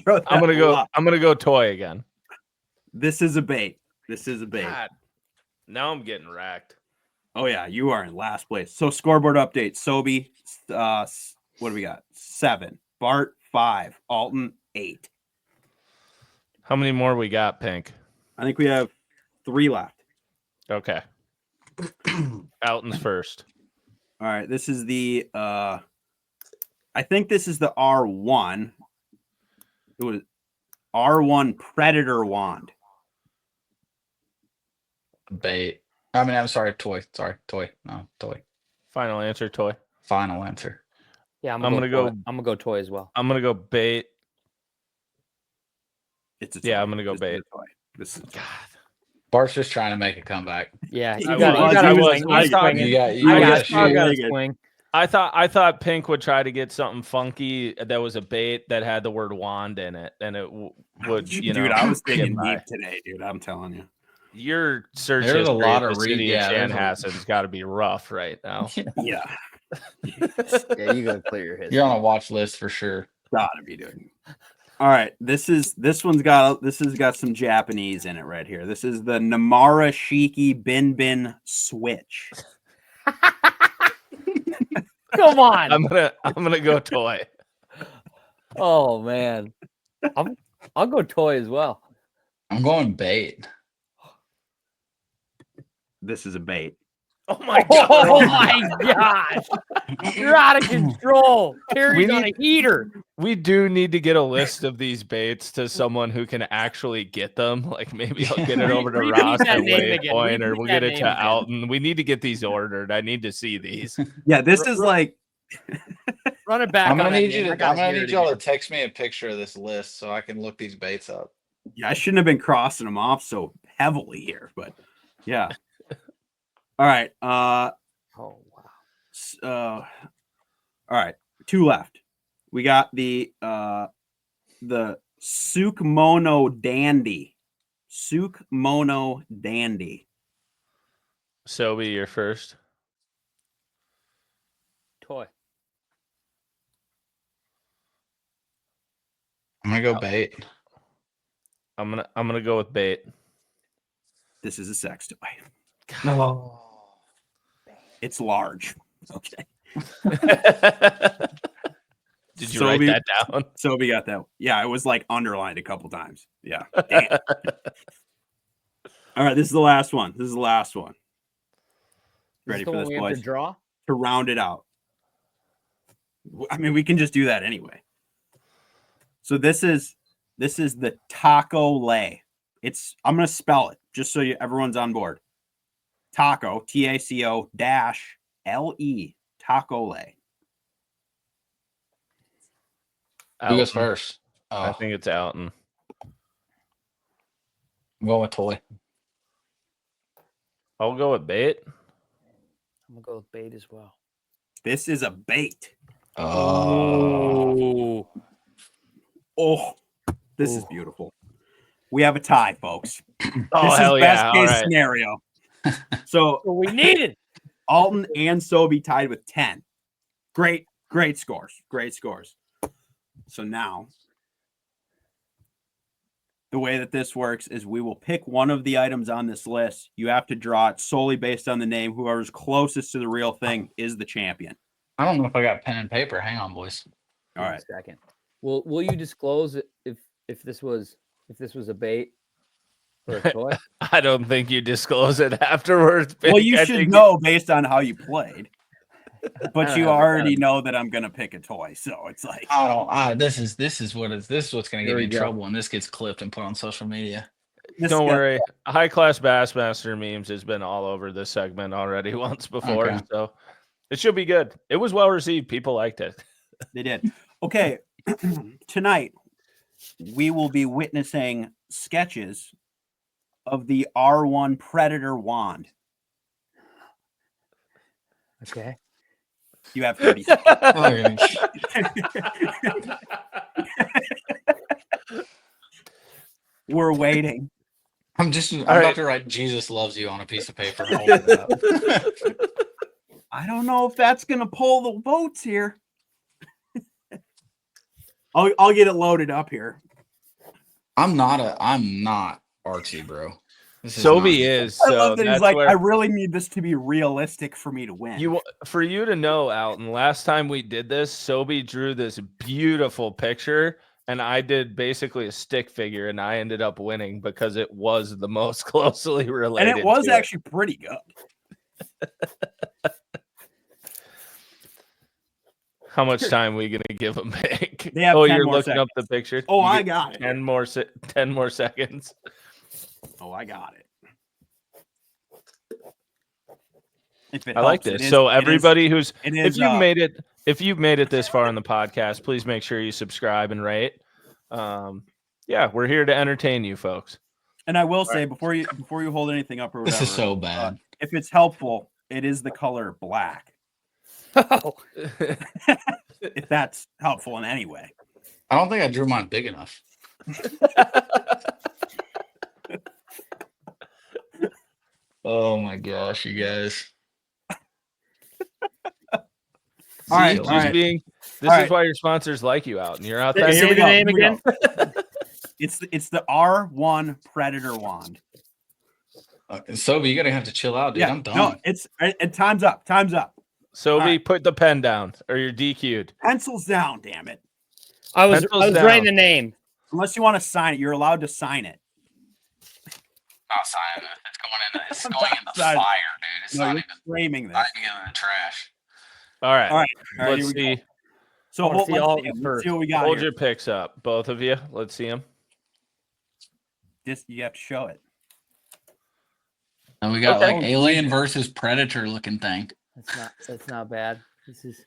Throw I'm gonna that go. up. I'm gonna go toy again. This is a bait. This is a bait. God, now I'm getting racked. Oh yeah, you are in last place. So scoreboard update. Sobe, what do we got? 7. Bart 5. Alton 8. How many more we got, Pink? I think we have 3 left. Okay. Alton's first. All right. This is the I think this is the R1. It was R1 Predator Wand. Bait. I mean, I'm sorry, toy. Sorry, toy. No, toy. Final answer, toy. Final answer. Yeah, I'm I'm gonna gonna toy. go- I'm gonna go toy as well. I'm gonna go bait. It's a Yeah, toy. I'm gonna go This is bait. a toy. This is a toy. Bart's just trying to make a comeback. Yeah, I you got was- to I was- swing. I He's thought- swinging. You got I you got got I shoot. got to Shoot. swing. I thought Pink would try to get something funky that was a bait that had the word wand in it, and it would, you know. Dude, I was get digging by. deep today, dude. I'm telling you. Your search There's a history lot of of the re- city yeah, of there's a- Chanhassen's got to be rough right now. Yeah. Yeah, you gotta clear your history. You're on a watch list for sure. Gotta be doing. All right, this has got some Japanese in it right here. This is the Namara Shiki Bin Bin Switch. Come on. I'm gonna go toy. Oh man, I'll go toy as well. I'm going bait. This is a bait. Oh my Oh god! my gosh, you're out of control. Carrie's on a heater. We do need to get a list of these baits to someone who can actually get them. Like maybe I'll get it over to Repeat Ross that at name again. Waypoint, or Repeat we'll that get it name to again. Alton. We need to get these ordered. I need to see these. Yeah, this is like Run it back. I'm gonna on that need you name. to. I gotta I'm gonna hear need it y'all to again. text me a picture of this list so I can look these baits up. Yeah, I shouldn't have been crossing them off so heavily here, but yeah. All right. Oh wow. All right. 2 left. We got the Souk Mono Dandy. Souk Mono Dandy. Sobe, you're first. Toy. I'm gonna go bait. I'm gonna go with bait. This is a sex toy. No. It's large. Okay. Did you write that down? Sobe got that. Yeah, it was like underlined a couple times. Yeah. Damn. All right, this is the last one. Ready for this, we have boys? to draw? To round it out. I mean, we can just do that anyway. So this is the taco lay. I'm gonna spell it just so everyone's on board. Taco, TACO -LE, taco lay. Who goes first? I think it's Alton. I'm going with toy. I'll go with bait. I'm gonna go with bait as well. This is a bait. Oh. This is beautiful. We have a tie, folks. Oh, this hell is yeah. best All case right. scenario. So What we needed. Alton and Sobe tied with 10. Great scores. Great scores. So now, the way that this works is we will pick one of the items on this list. You have to draw it solely based on the name. Whoever's closest to the real thing is the champion. I don't know if I got pen and paper. Hang on, boys. All right. Second. Will you disclose if this was a bait or a toy? I don't think you disclose it afterwards. Well, you I should think know based on how you played. I But don't you have it already done. know that I'm gonna pick a toy, so it's like I don't. This is what's gonna Here get me we in go. trouble when this gets clipped and put on social media. Don't worry. High class Bassmaster memes has been all over this segment already once before, Okay. so it should be good. It was well received. People liked it. They did. Okay, tonight we will be witnessing sketches of the R1 Predator wand. Okay. You have 30 seconds. We're waiting. I'm right. about to write "Jesus loves you" on a piece of paper. And hold it up. I don't know if that's gonna pull the votes here. I'll get it loaded up here. I'm not artsy, bro. Sobe is. I So love that he's that's like, where I really need this to be realistic for me to win. for you to know, Alton, last time we did this, Sobe drew this beautiful picture, and I did basically a stick figure, and I ended up winning because it was the most closely related. And it was to actually pretty good. How much time are we gonna give him back? They have oh, 10 you're more looking up seconds. the picture. Oh, You I get got it. 10 more seconds. Oh, I got it. If it I like helps, this. So everybody if if you've made it this far in the podcast, please make sure you subscribe and rate. Yeah, we're here to entertain you folks. And I will say before you hold anything up or whatever, This is so bad. If it's helpful, it is the color black. Oh, If that's helpful in any way. I don't think I drew mine big enough. Oh my gosh, you guys. All right, See, all right. this All is right. why your sponsors like you out, and you're out there. Here say we the go. name Here we again. go. It's the R1 Predator wand. Sobe, you're gonna have to chill out, dude. I'm done. No, and time's up. Time's up. Sobe, All right. put the pen down, or you're DQ'd. Pencils down, damn it. I was Pencils writing down. the name. Unless you want to sign it, you're allowed to sign it. Not signing it. It's going in the Sorry. fire, dude. It's No, not you're even framing this. not even in the trash. All right. All right. All right, Let's here we see. go. So wanna see all of let's them see first. what we got Hold here. your picks up, both of you. Let's see them. Just you have to show it. And we got Okay. like alien versus predator looking thing. That's not bad. This is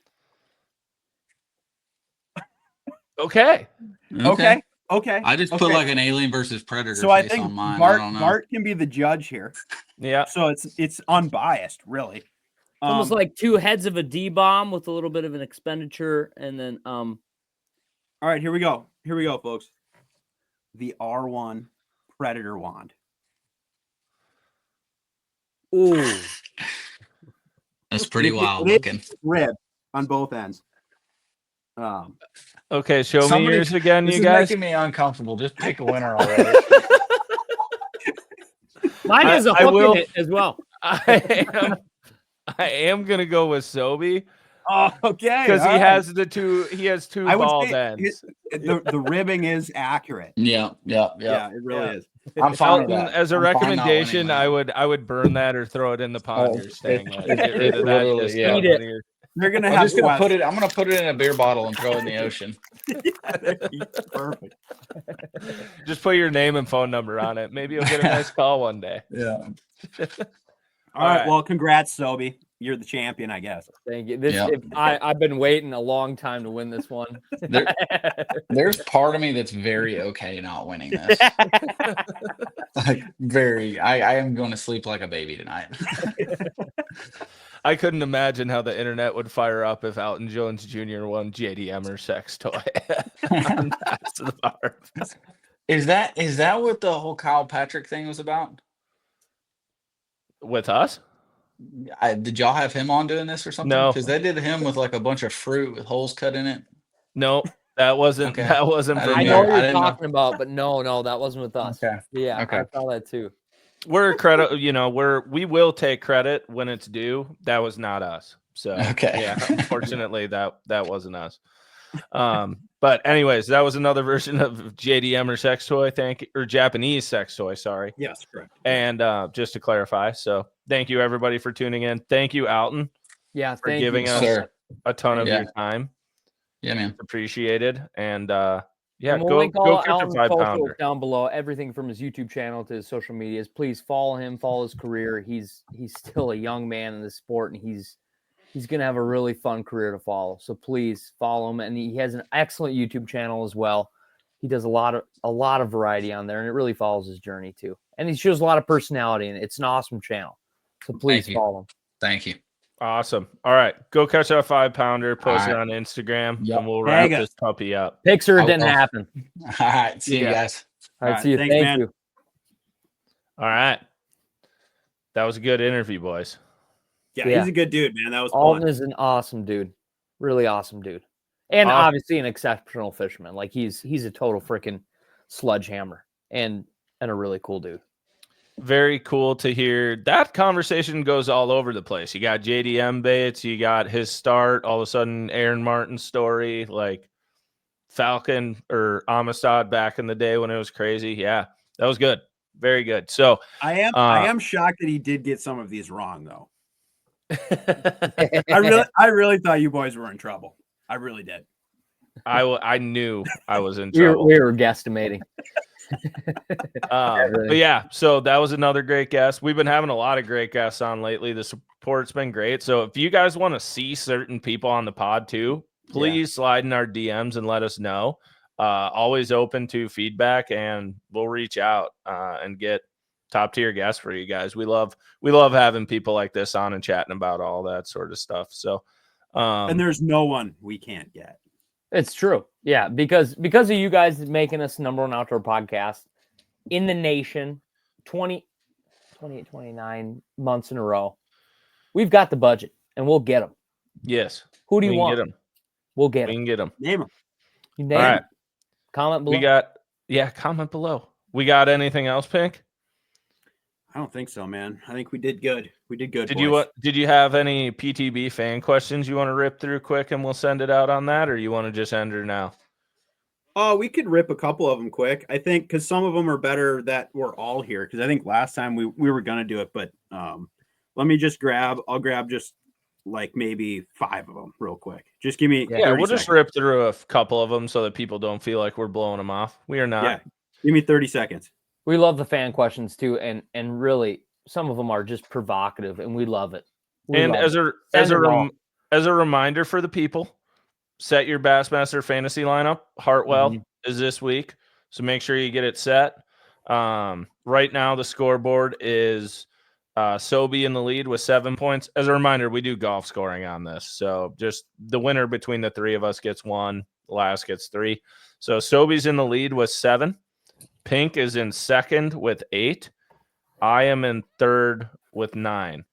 Okay. Okay. I just put like an Alien versus Predator so I face think on mine. Bart, I don't know. Bart can be the judge here. Yeah. So it's unbiased, really. It's almost like two heads of a D-bomb with a little bit of an expenditure, and then All right, here we go. Here we go, folks. The R1 Predator wand. ooh, That's pretty wild It is looking. rib on both ends. Okay, show me yours again, This you is guys. making me uncomfortable. Just pick a winner already. mine has a I hook will- in it as well. I am gonna go with Sobe Oh, okay. because all he right. has two I would bald say ends. the ribbing is accurate. Yeah. Yeah, it really is. I'm fine with Elton, that. as a I'm fine not winning recommendation, that. I would burn that or throw it in the pond you're staying at. Get rid it's of that. literally- Just yeah. Eat it. when you're- They're gonna I'm have just gonna put quests. it. I'm gonna put it in a beer bottle and throw it in the ocean. Perfect. Just put your name and phone number on it. Maybe you'll get a nice call one day. Yeah. All right. right. Well, congrats, Sobe. You're the champion, I guess. Thank you. This Yeah. I've been waiting a long time to win this one. There's part of me that's very okay not winning this. Like very. I am going to sleep like a baby tonight. I couldn't imagine how the internet would fire up if Alton Jones Jr. won JDM or sex toy. On Past The Barb. Is that what the whole Kyle Patrick thing was about? With us? Did y'all have him on doing this or something? No. Because they did him with like a bunch of fruit with holes cut in it. No, that wasn't. Okay. That wasn't I for I didn't me. know what I you're didn't know. talking about, but no, that wasn't with us. Okay. Yeah, Okay. I saw that too. We're credit. We will take credit when it's due. That was not us. So Okay. yeah, unfortunately that wasn't us. But anyways, that was another version of JDM or sex toy. Thank you, or Japanese sex toy. Sorry. Yes, correct. And just to clarify, so thank you everybody for tuning in. Thank you, Alton, Yeah, for thank giving you. us Sir. a ton of Yeah. your time. Yeah, man. Appreciated. And yeah, And we'll go link all catch a Alton's 5 socials pounder. down below. Everything from his YouTube channel to his social medias. Please follow him. Follow his career. He's still a young man in the sport, and he's gonna have a really fun career to follow. So please follow him. And he has an excellent YouTube channel as well. He does a lot of variety on there, and it really follows his journey too. And he shows a lot of personality, and it's an awesome channel. So please you. follow him. Thank you. Awesome. All right, go catch that 5 pounder. Post it All on Instagram, Yep. and we'll wrap Tag us. this puppy up. Picture it I'll- didn't I'll- happen. All right. See you Yeah. guys. All right, right, see you. thanks, Thank man. you. All right, that was a good interview, boys. Yeah, Yeah. he's a good dude, man. That was Alton fun. is an awesome dude, really awesome dude, and Awesome. obviously an exceptional fisherman. Like he's a total freaking sledgehammer and a really cool dude. Very cool to hear. That conversation goes all over the place. You got JDM Baits, you got his start, all of a sudden Aaron Martin's story, like Falcon or Amistad back in the day when it was crazy. Yeah, that was good. Very good. So I am shocked that he did get some of these wrong, though. I I really thought you boys were in trouble. I really did. I knew I was in we trouble. were guesstimating. But yeah, so that was another great guest. We've been having a lot of great guests on lately. The support's been great. So if you guys want to see certain people on the pod too, please slide in our DMs and let us know. Always open to feedback, and we'll reach out and get top tier guests for you guys. We love having people like this on and chatting about all that sort of stuff. So And there's no one we can't get. It's true. Yeah, because of you guys making us #1 outdoor podcast in the nation 28, 29 months in a row. We've got the budget, and we'll get them. yes, Who do you we can want? get them. We'll get We them. can get them. Name him. You All name right. it. Comment below. We got comment below. We got anything else, Pink? I don't think so, man. I think we did good. We did good. Did you have any PTB fan questions you want to rip through quick and we'll send it out on that, or you want to just end her now? Oh, we could rip a couple of them quick. I think because some of them are better that we're all here. Because I think last time we were gonna do it, but let me just I'll grab just like maybe 5 of them real quick. Just give me. Yeah, 30 we'll just seconds. rip through a couple of them so that people don't feel like we're blowing them off. We are not. Yeah, give me 30 seconds. We love the fan questions too, and really some of them are just provocative, and we love it. And as a reminder for the people, set your Bassmaster fantasy lineup. Hartwell Mhm. is this week, so make sure you get it set. Right now, the scoreboard is Sobe in the lead with 7 points. As a reminder, we do golf scoring on this, so just the winner between the three of us gets 1, the last gets 3. So Sobe's in the lead with 7. Pink is in second with 8. I am in third with 9.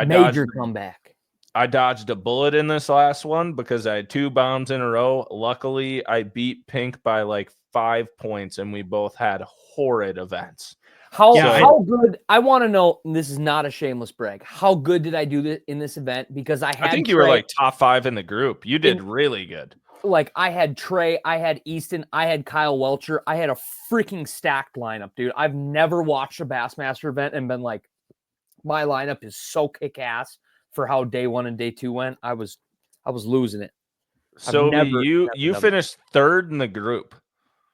Major comeback. I dodged a bullet in this last one because I had 2 bombs in a row. Luckily, I beat Pink by like 5 points, and we both had horrid events. How good? I want to know. And this is not a shameless brag. How good did I do in this event? Because I think you were like top 5 in the group. You did really good. Like I had Trey, I had Easton, I had Kyle Welcher. I had a freaking stacked lineup, dude. I've never watched a Bassmaster event and been like, my lineup is so kick ass for how day 1 and day 2 went. I was losing it. So you finished third in the group.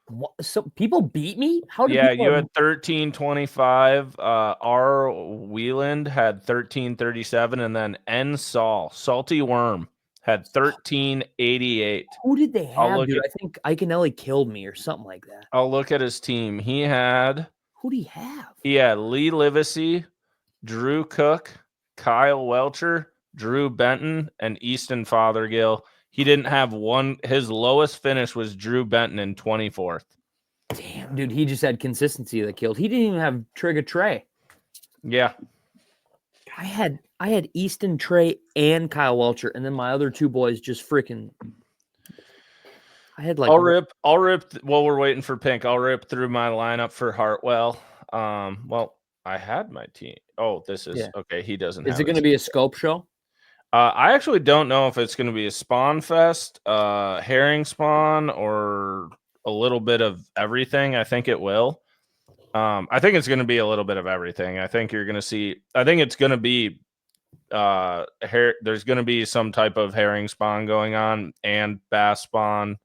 What? So people beat me? How did you had 1325. R Wieland had 1337, and then N Salty Worm had 1388. Who did they have, dude? I think Iconelli killed me or something like that. I'll look at his team. He had who do he have? He had Lee Livesey, Drew Cook, Kyle Welcher, Drew Benton, and Easton Fothergill. He didn't have one. His lowest finish was Drew Benton in 24th. Damn, dude, he just had consistency that killed. He didn't even have Trigger Trey. Yeah. I had Easton, Trey, and Kyle Welcher, and then my other 2 boys just freaking. I had like. I'll rip while we're waiting for Pink. I'll rip through my lineup for Hartwell. Well, I had my team. Oh, this is okay. He doesn't. Is it going to be a scope show? I actually don't know if it's going to be a spawn fest, herring spawn, or a little bit of everything. I think it will. I think it's going to be a little bit of everything. I think you're going to see. I think it's going to be. There's going to be some type of herring spawn going on, and bass spawn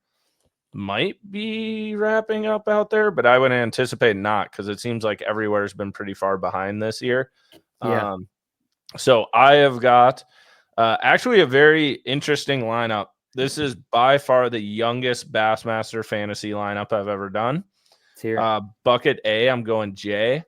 might be wrapping up out there, but I would anticipate not, because it seems like everywhere's been pretty far behind this year. Yeah. So I have got actually a very interesting lineup. This is by far the youngest Bassmaster fantasy lineup I've ever done. Bucket A, I'm going Jay.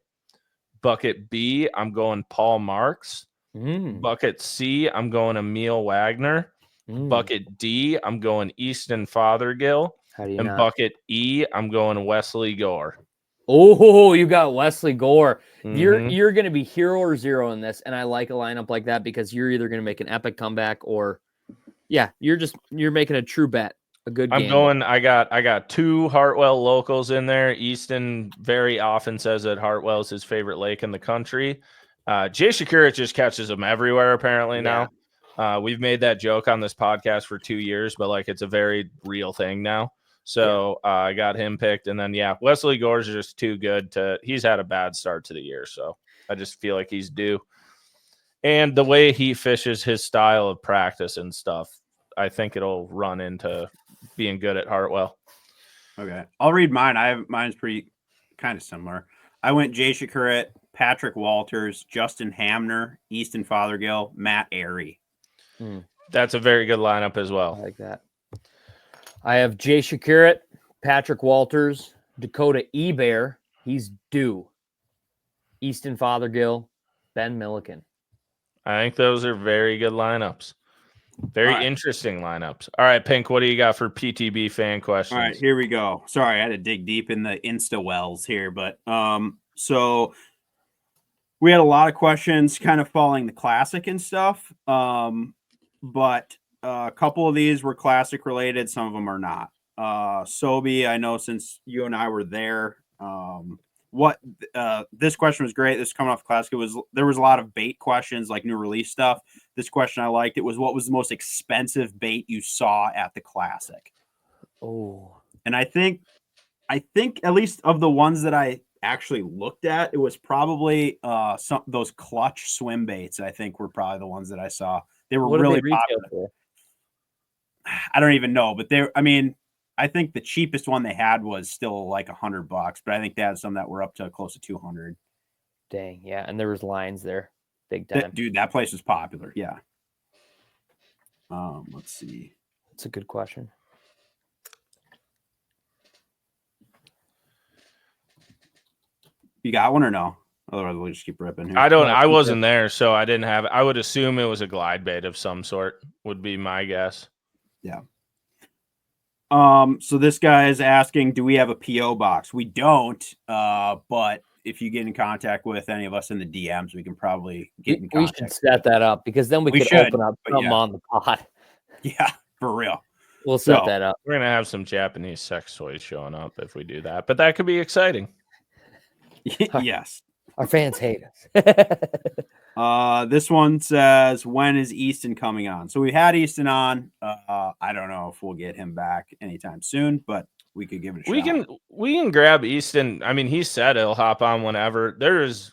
Bucket B, I'm going Paul Marks. Bucket C, I'm going Emil Wagner. Bucket D, I'm going Easton Fothergill. And bucket E, I'm going Wesley Gore. Oh, you got Wesley Gore. You're going to be hero or zero in this, and I like a lineup like that because you're either going to make an epic comeback or, you're making a true bet. A good game. I got 2 Hartwell locals in there. Easton very often says that Hartwell is his favorite lake in the country. Jay Shakira just catches them everywhere apparently now. We've made that joke on this podcast for 2 years, but like it's a very real thing now. So I got him picked, and then Wesley Gore's just too good he's had a bad start to the year, so I just feel like he's due. And the way he fishes, his style of practice and stuff, I think it'll run into being good at Hartwell. Okay, I'll read mine. Mine's pretty kind of similar. I went Jay Shakurit, Patrick Walters, Justin Hamner, Easton Fothergill, Matt Airy. That's a very good lineup as well. I like that. I have Jay Shakurit, Patrick Walters, Dakota Ebear. He's due. Easton Fothergill, Ben Milliken. I think those are very good lineups. Very interesting lineups. All right, Pink, what do you got for PTB fan questions? All right, here we go. Sorry, I had to dig deep in the Insta wells here, but so we had a lot of questions kind of following the classic and stuff. But a couple of these were classic related, some of them are not. Sobe, I know since you and I were there, this question was great. This is coming off classic. There was a lot of bait questions, like new release stuff. This question I liked. It was, what was the most expensive bait you saw at the classic? Oh, and I think at least of the ones that I actually looked at, it was probably those clutch swim baits. I think were probably the ones that I saw. They were really popular. For? I don't even know, but I think the cheapest one they had was still like $100, but I think they had some that were up to close to 200. Dang, yeah, and there was lines there, big time. Dude, that place was popular. Yeah. Let's see. That's a good question. You got one or no? Otherwise, we'll just keep ripping here. I wasn't there, so I didn't have it. I would assume it was a glide bait of some sort, would be my guess. Yeah. So this guy is asking, do we have a PO box? We don't, but if you get in contact with any of us in the DMs, we can probably get in contact. We should set that up because then we could open up something on the pod. Yeah, for real. We'll set that up. We're gonna have some Japanese sex toys showing up if we do that, but that could be exciting. Yes. Our fans hate us. This one says, when is Easton coming on? So we had Easton on. I don't know if we'll get him back anytime soon, but we could give it a shot. We can grab Easton. I mean, he said he'll hop on whenever. There's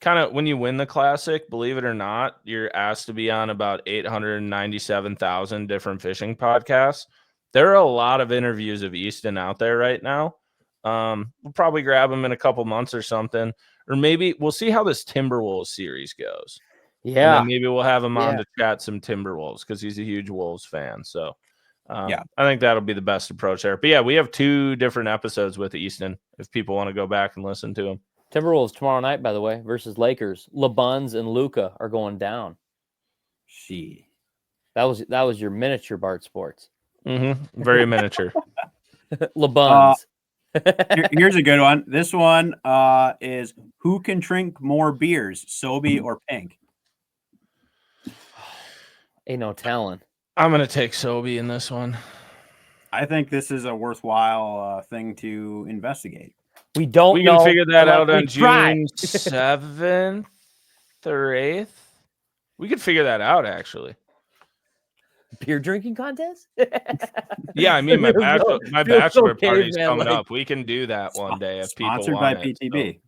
kind of, when you win the classic, believe it or not, you're asked to be on about 897,000 different fishing podcasts. There are a lot of interviews of Easton out there right now. We'll probably grab him in a couple months or something. Or maybe we'll see how this Timberwolves series goes. Yeah. And then maybe we'll have him on to chat some Timberwolves because he's a huge Wolves fan. So I think that'll be the best approach there. But yeah, we have 2 different episodes with Easton if people want to go back and listen to him. Timberwolves tomorrow night, by the way, versus Lakers. LeBuns and Luka are going down. That was your miniature Bart Sports. Mm-hmm. Very miniature. LeBuns. Here's a good one. This one is, who can drink more beers, Sobe or Pink? Ain't no telling. I'm going to take Sobe in this one. I think this is a worthwhile thing to investigate. We don't know. We can figure that out on June 7th or 8th. We could figure that out, actually. Beer drinking contest? Yeah, I mean, my bachelor party's coming up. We can do that one day if people want it. Sponsored by PTB. So,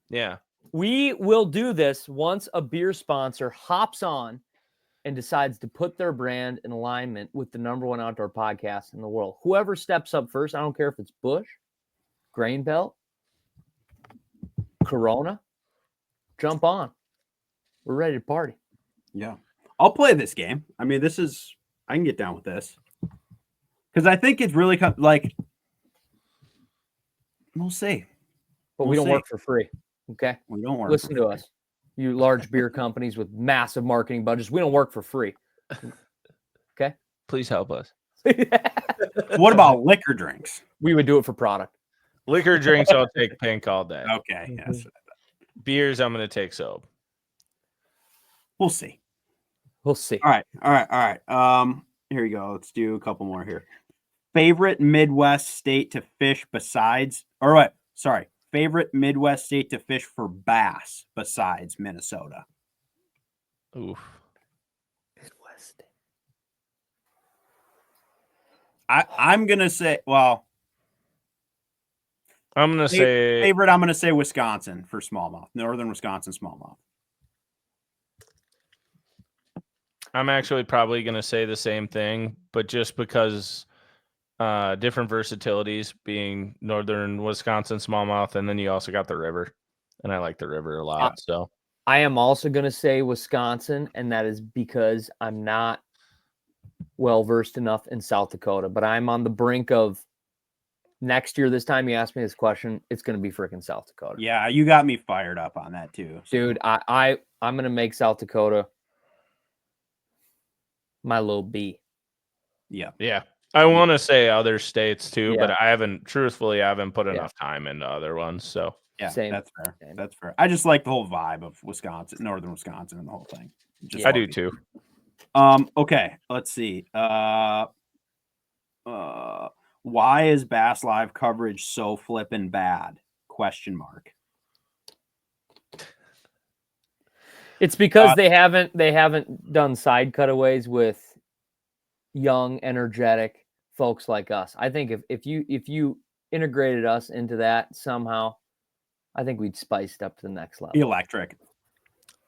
yeah. We will do this once a beer sponsor hops on and decides to put their brand in alignment with the #1 outdoor podcast in the world. Whoever steps up first, I don't care if it's Busch, Grain Belt, Corona, jump on. We're ready to party. Yeah. I'll play this game. I mean, I can get down with this. Because I think it's really like, we'll see. But we don't work for free. Okay? We don't work. Listen to us. You large beer companies with massive marketing budgets. We don't work for free. Okay? Please help us. What about liquor drinks? We would do it for product. Liquor drinks, I'll take Pink all day. Okay. Yes. Beers, I'm going to take Sobe. We'll see. We'll see. All right. Here we go. Let's do a couple more here. Favorite Midwest state to fish favorite Midwest state to fish for bass besides Minnesota. Oof. Midwest. I'm gonna say, I'm gonna say favorite. I'm gonna say Wisconsin for smallmouth. Northern Wisconsin smallmouth. I'm actually probably going to say the same thing, but just because different versatilities being Northern Wisconsin smallmouth, and then you also got the river, and I like the river a lot. So I am also going to say Wisconsin, and that is because I'm not well-versed enough in South Dakota, but I'm on the brink of next year. This time you ask me this question, it's going to be freaking South Dakota. Yeah, you got me fired up on that too. So. Dude, I'm going to make South Dakota my little B. Yeah. I want to say other states too, but I haven't put enough time into other ones. So yeah, that's fair. That's fair. I just like the whole vibe of Wisconsin, Northern Wisconsin, and the whole thing. I do too. Okay, let's see. Why is Bass Live coverage so flippin' bad? ? It's because they haven't done side cutaways with young, energetic folks like us. I think if you integrated us into that somehow, I think we'd spice it up to the next level. Electric.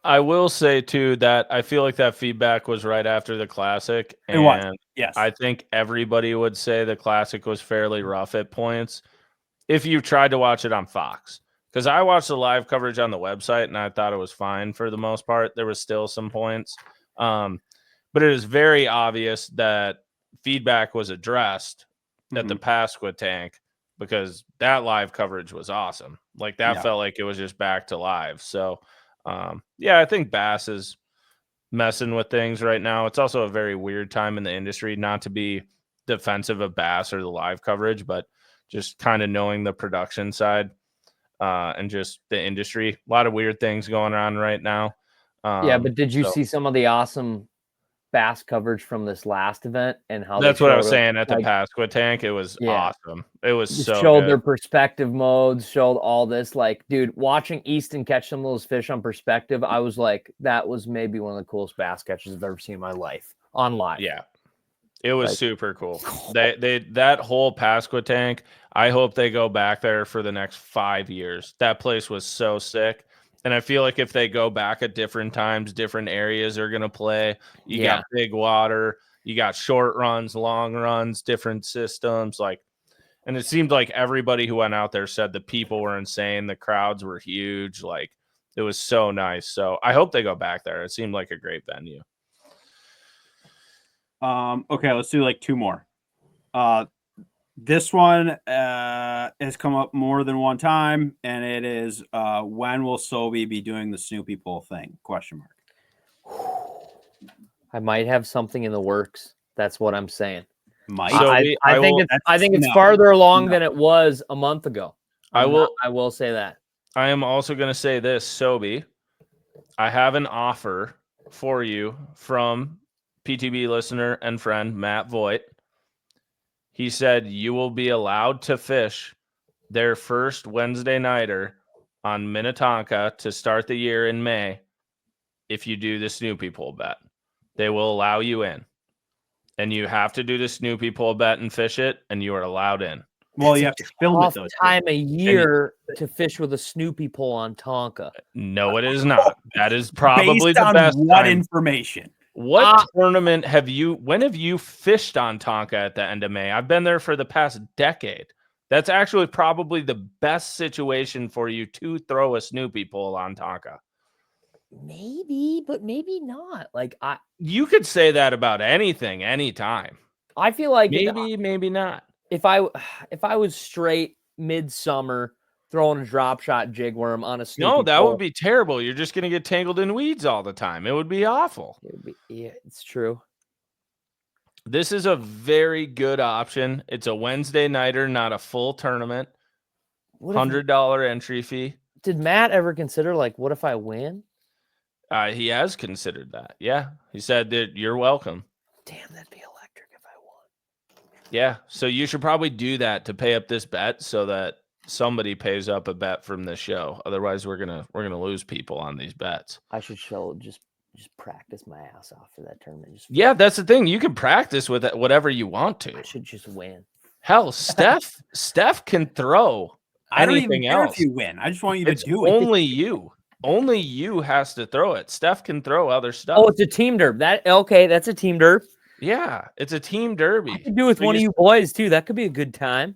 I will say too that I feel like that feedback was right after the Classic, and it was. Yes, I think everybody would say the Classic was fairly rough at points. If you tried to watch it on Fox. Because I watched the live coverage on the website and I thought it was fine for the most part. There was still some points. But it is very obvious that feedback was addressed at the Pasqua tank, because that live coverage was awesome. Like that felt like it was just back to live. So I think bass is messing with things right now. It's also a very weird time in the industry, not to be defensive of bass or the live coverage, but just kind of knowing the production side and just the industry. A lot of weird things going on right now. But did you see some of the awesome bass coverage from this last event and how that's they what I was showed saying at the Pasqua tank? It was awesome. It was so showed good. their perspective modes, showed all this. Like, dude, watching Easton catch some of those fish on perspective, I was like, that was maybe one of the coolest bass catches I've ever seen in my life on live. Yeah. It was super cool. That whole Pasqua tank, I hope they go back there for the next 5 years. That place was so sick. And I feel like if they go back at different times, different areas are going to play. You got big water, you got short runs, long runs, different systems. And it seemed like everybody who went out there said the people were insane. The crowds were huge. Like, it was so nice. So I hope they go back there. It seemed like a great venue. Okay, let's do like 2 more. This one has come up more than one time, and it is when will Sobe be doing the Snoopy Pull thing? Question mark. I might have something in the works. That's what I'm saying. Might. So I think it's farther along than it was a month ago. I will say that. I am also going to say this, Sobe. I have an offer for you from PTB listener and friend Matt Voigt. He said you will be allowed to fish their first Wednesday nighter on Minnetonka to start the year in May if you do the Snoopy Pull bet. They will allow you in. And you have to do the Snoopy Pull bet and fish it, and you are allowed in. Well, you have to film it, though. Time of year to fish with a Snoopy Pull on Tonka. No, it is not. That is probably Based the on best what time. information? What tournament when have you fished on Tonka at the end of May? I've been there for the past decade. That's actually probably the best situation for you to throw a Snoopy Pull on Tonka. Maybe, but maybe not. You could say that about anything, anytime. I feel like maybe not. If I was straight midsummer throwing a drop shot jig worm on a Snoopy No, that Pull, would be terrible. You're just going to get tangled in weeds all the time. It would be awful. Yeah, it's true. This is a very good option. It's a Wednesday nighter, not a full tournament. $100 entry fee. Did Matt ever consider, what if I win? He has considered that. Yeah. He said that you're welcome. Damn, that'd be electric if I won. Yeah. So you should probably do that to pay up this bet so that somebody pays up a bet from this show. Otherwise, we're gonna lose people on these bets. I should just practice my ass off for that tournament. Yeah, that's the thing. You can practice with it whatever you want to. I should just win. Hell, Steph can throw I don't anything even care else. if you win. I just want you to do it. Only you. Only you has to throw it. Steph can throw other stuff. Oh, it's a team derby. That's a team derby. Yeah, it's a team derby. I could do with one of you boys too. That could be a good time.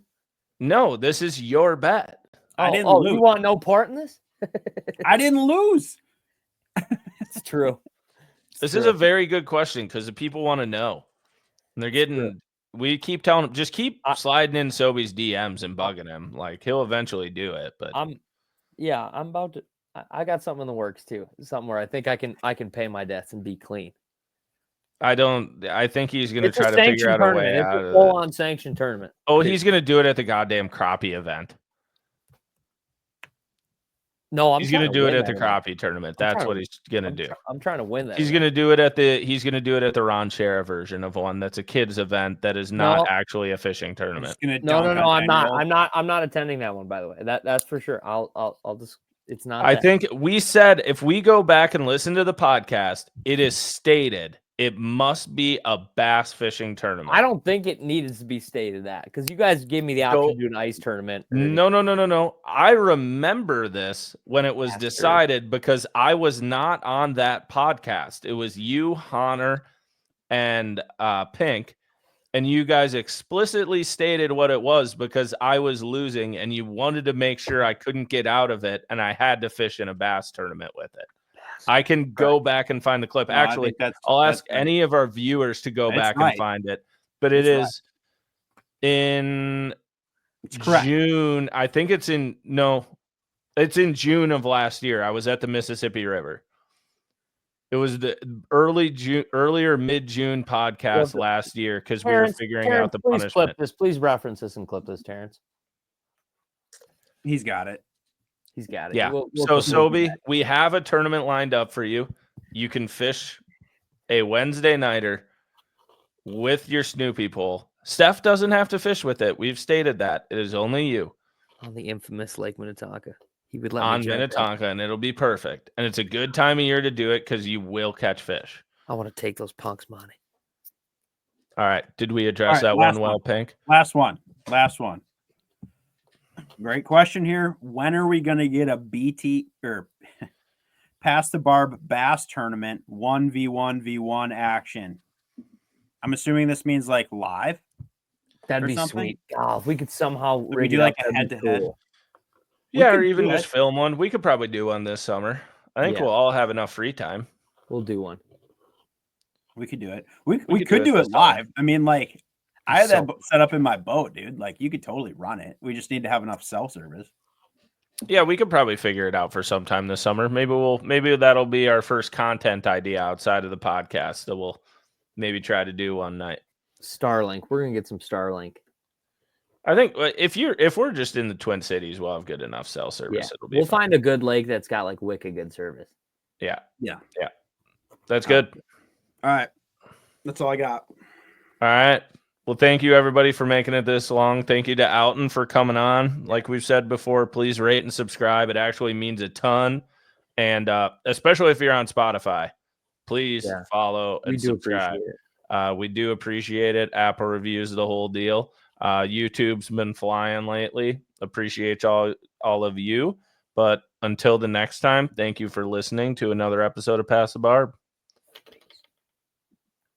No, this is your bet. I didn't lose. You want no part in this? I didn't lose. It's true. This is a very good question because the people want to know. And they're getting. We keep telling them, just keep sliding in Sobe's DMs and bugging him. Like, he'll eventually do it. But I'm about to. I got something in the works too. Something where I think I can pay my debts and be clean. I think he's going to try to figure out a way out of it. It's a full-on sanctioned tournament. Oh, he's going to do it at the goddamn crappie event. No, he's going to do it at the crappie tournament. That's what he's going to do. I'm trying to win that. He's going to do it at the Ron Shera version of one that's a kids event that is not actually a fishing tournament. No, I'm not. I'm not attending that one. By the way, that's for sure. I'll just. It's not. I think we said if we go back and listen to the podcast, it is stated it must be a bass fishing tournament. I don't think it needed to be stated that because you guys gave me the option to do an ice tournament. No. I remember this when it was decided because I was not on that podcast. It was you, Honor, and Pink. And you guys explicitly stated what it was because I was losing and you wanted to make sure I couldn't get out of it and I had to fish in a bass tournament with it. I can go back and find the clip. Actually, I'll ask any of our viewers to go back and find it. but it That's is in It's correct. June. I think it's in June of last year. I was at the Mississippi River. It was the earlier mid-June podcast last year because we were figuring out the punishment. Clip this. Please reference this and clip this, Terrence. He's got it. He's got it. Yeah. We'll So, Sobe, we have a tournament lined up for you. You can fish a Wednesday nighter with your Snoopy pole. Steph doesn't have to fish with it. We've stated that. It is only you. On the infamous Lake Minnetonka. He would let on me Minnetonka, and it'll be perfect. And it's a good time of year to do it because you will catch fish. I want to take those punks, Monty. All right. Did we address that last one well, Pink? Last one. Great question here. When are we going to get a BT or Past the Barb bass tournament 1v1v1 action? I'm assuming this means like live. That'd or be something? sweet. Oh, if we could somehow we do like a head-to-head. Yeah, or even just film one. We could probably do one this summer. I think Yeah. we'll all have enough free time. We'll do one. We could do it. We could could do do it it this live. I mean, like, I had that So- set up in my boat, dude. Like, you could totally run it. We just need to have enough cell service. Yeah, we could probably figure it out for sometime this summer. Maybe that'll be our first content idea outside of the podcast that we'll maybe try to do one night. Starlink. We're gonna get some Starlink. I think if we're just in the Twin Cities, we'll have good enough cell service. Yeah. It'll be We'll fine. find a good lake that's got like wicked good service. Yeah. Yeah. That's good. All right. That's all I got. All right. Well, thank you everybody for making it this long. Thank you to Alton for coming on. Like we've said before, please rate and subscribe. It actually means a ton. And especially if you're on Spotify, please follow and subscribe. We do appreciate it. Apple reviews, the whole deal. YouTube's been flying lately. Appreciate all of you. But until the next time, thank you for listening to another episode of Past the Barb.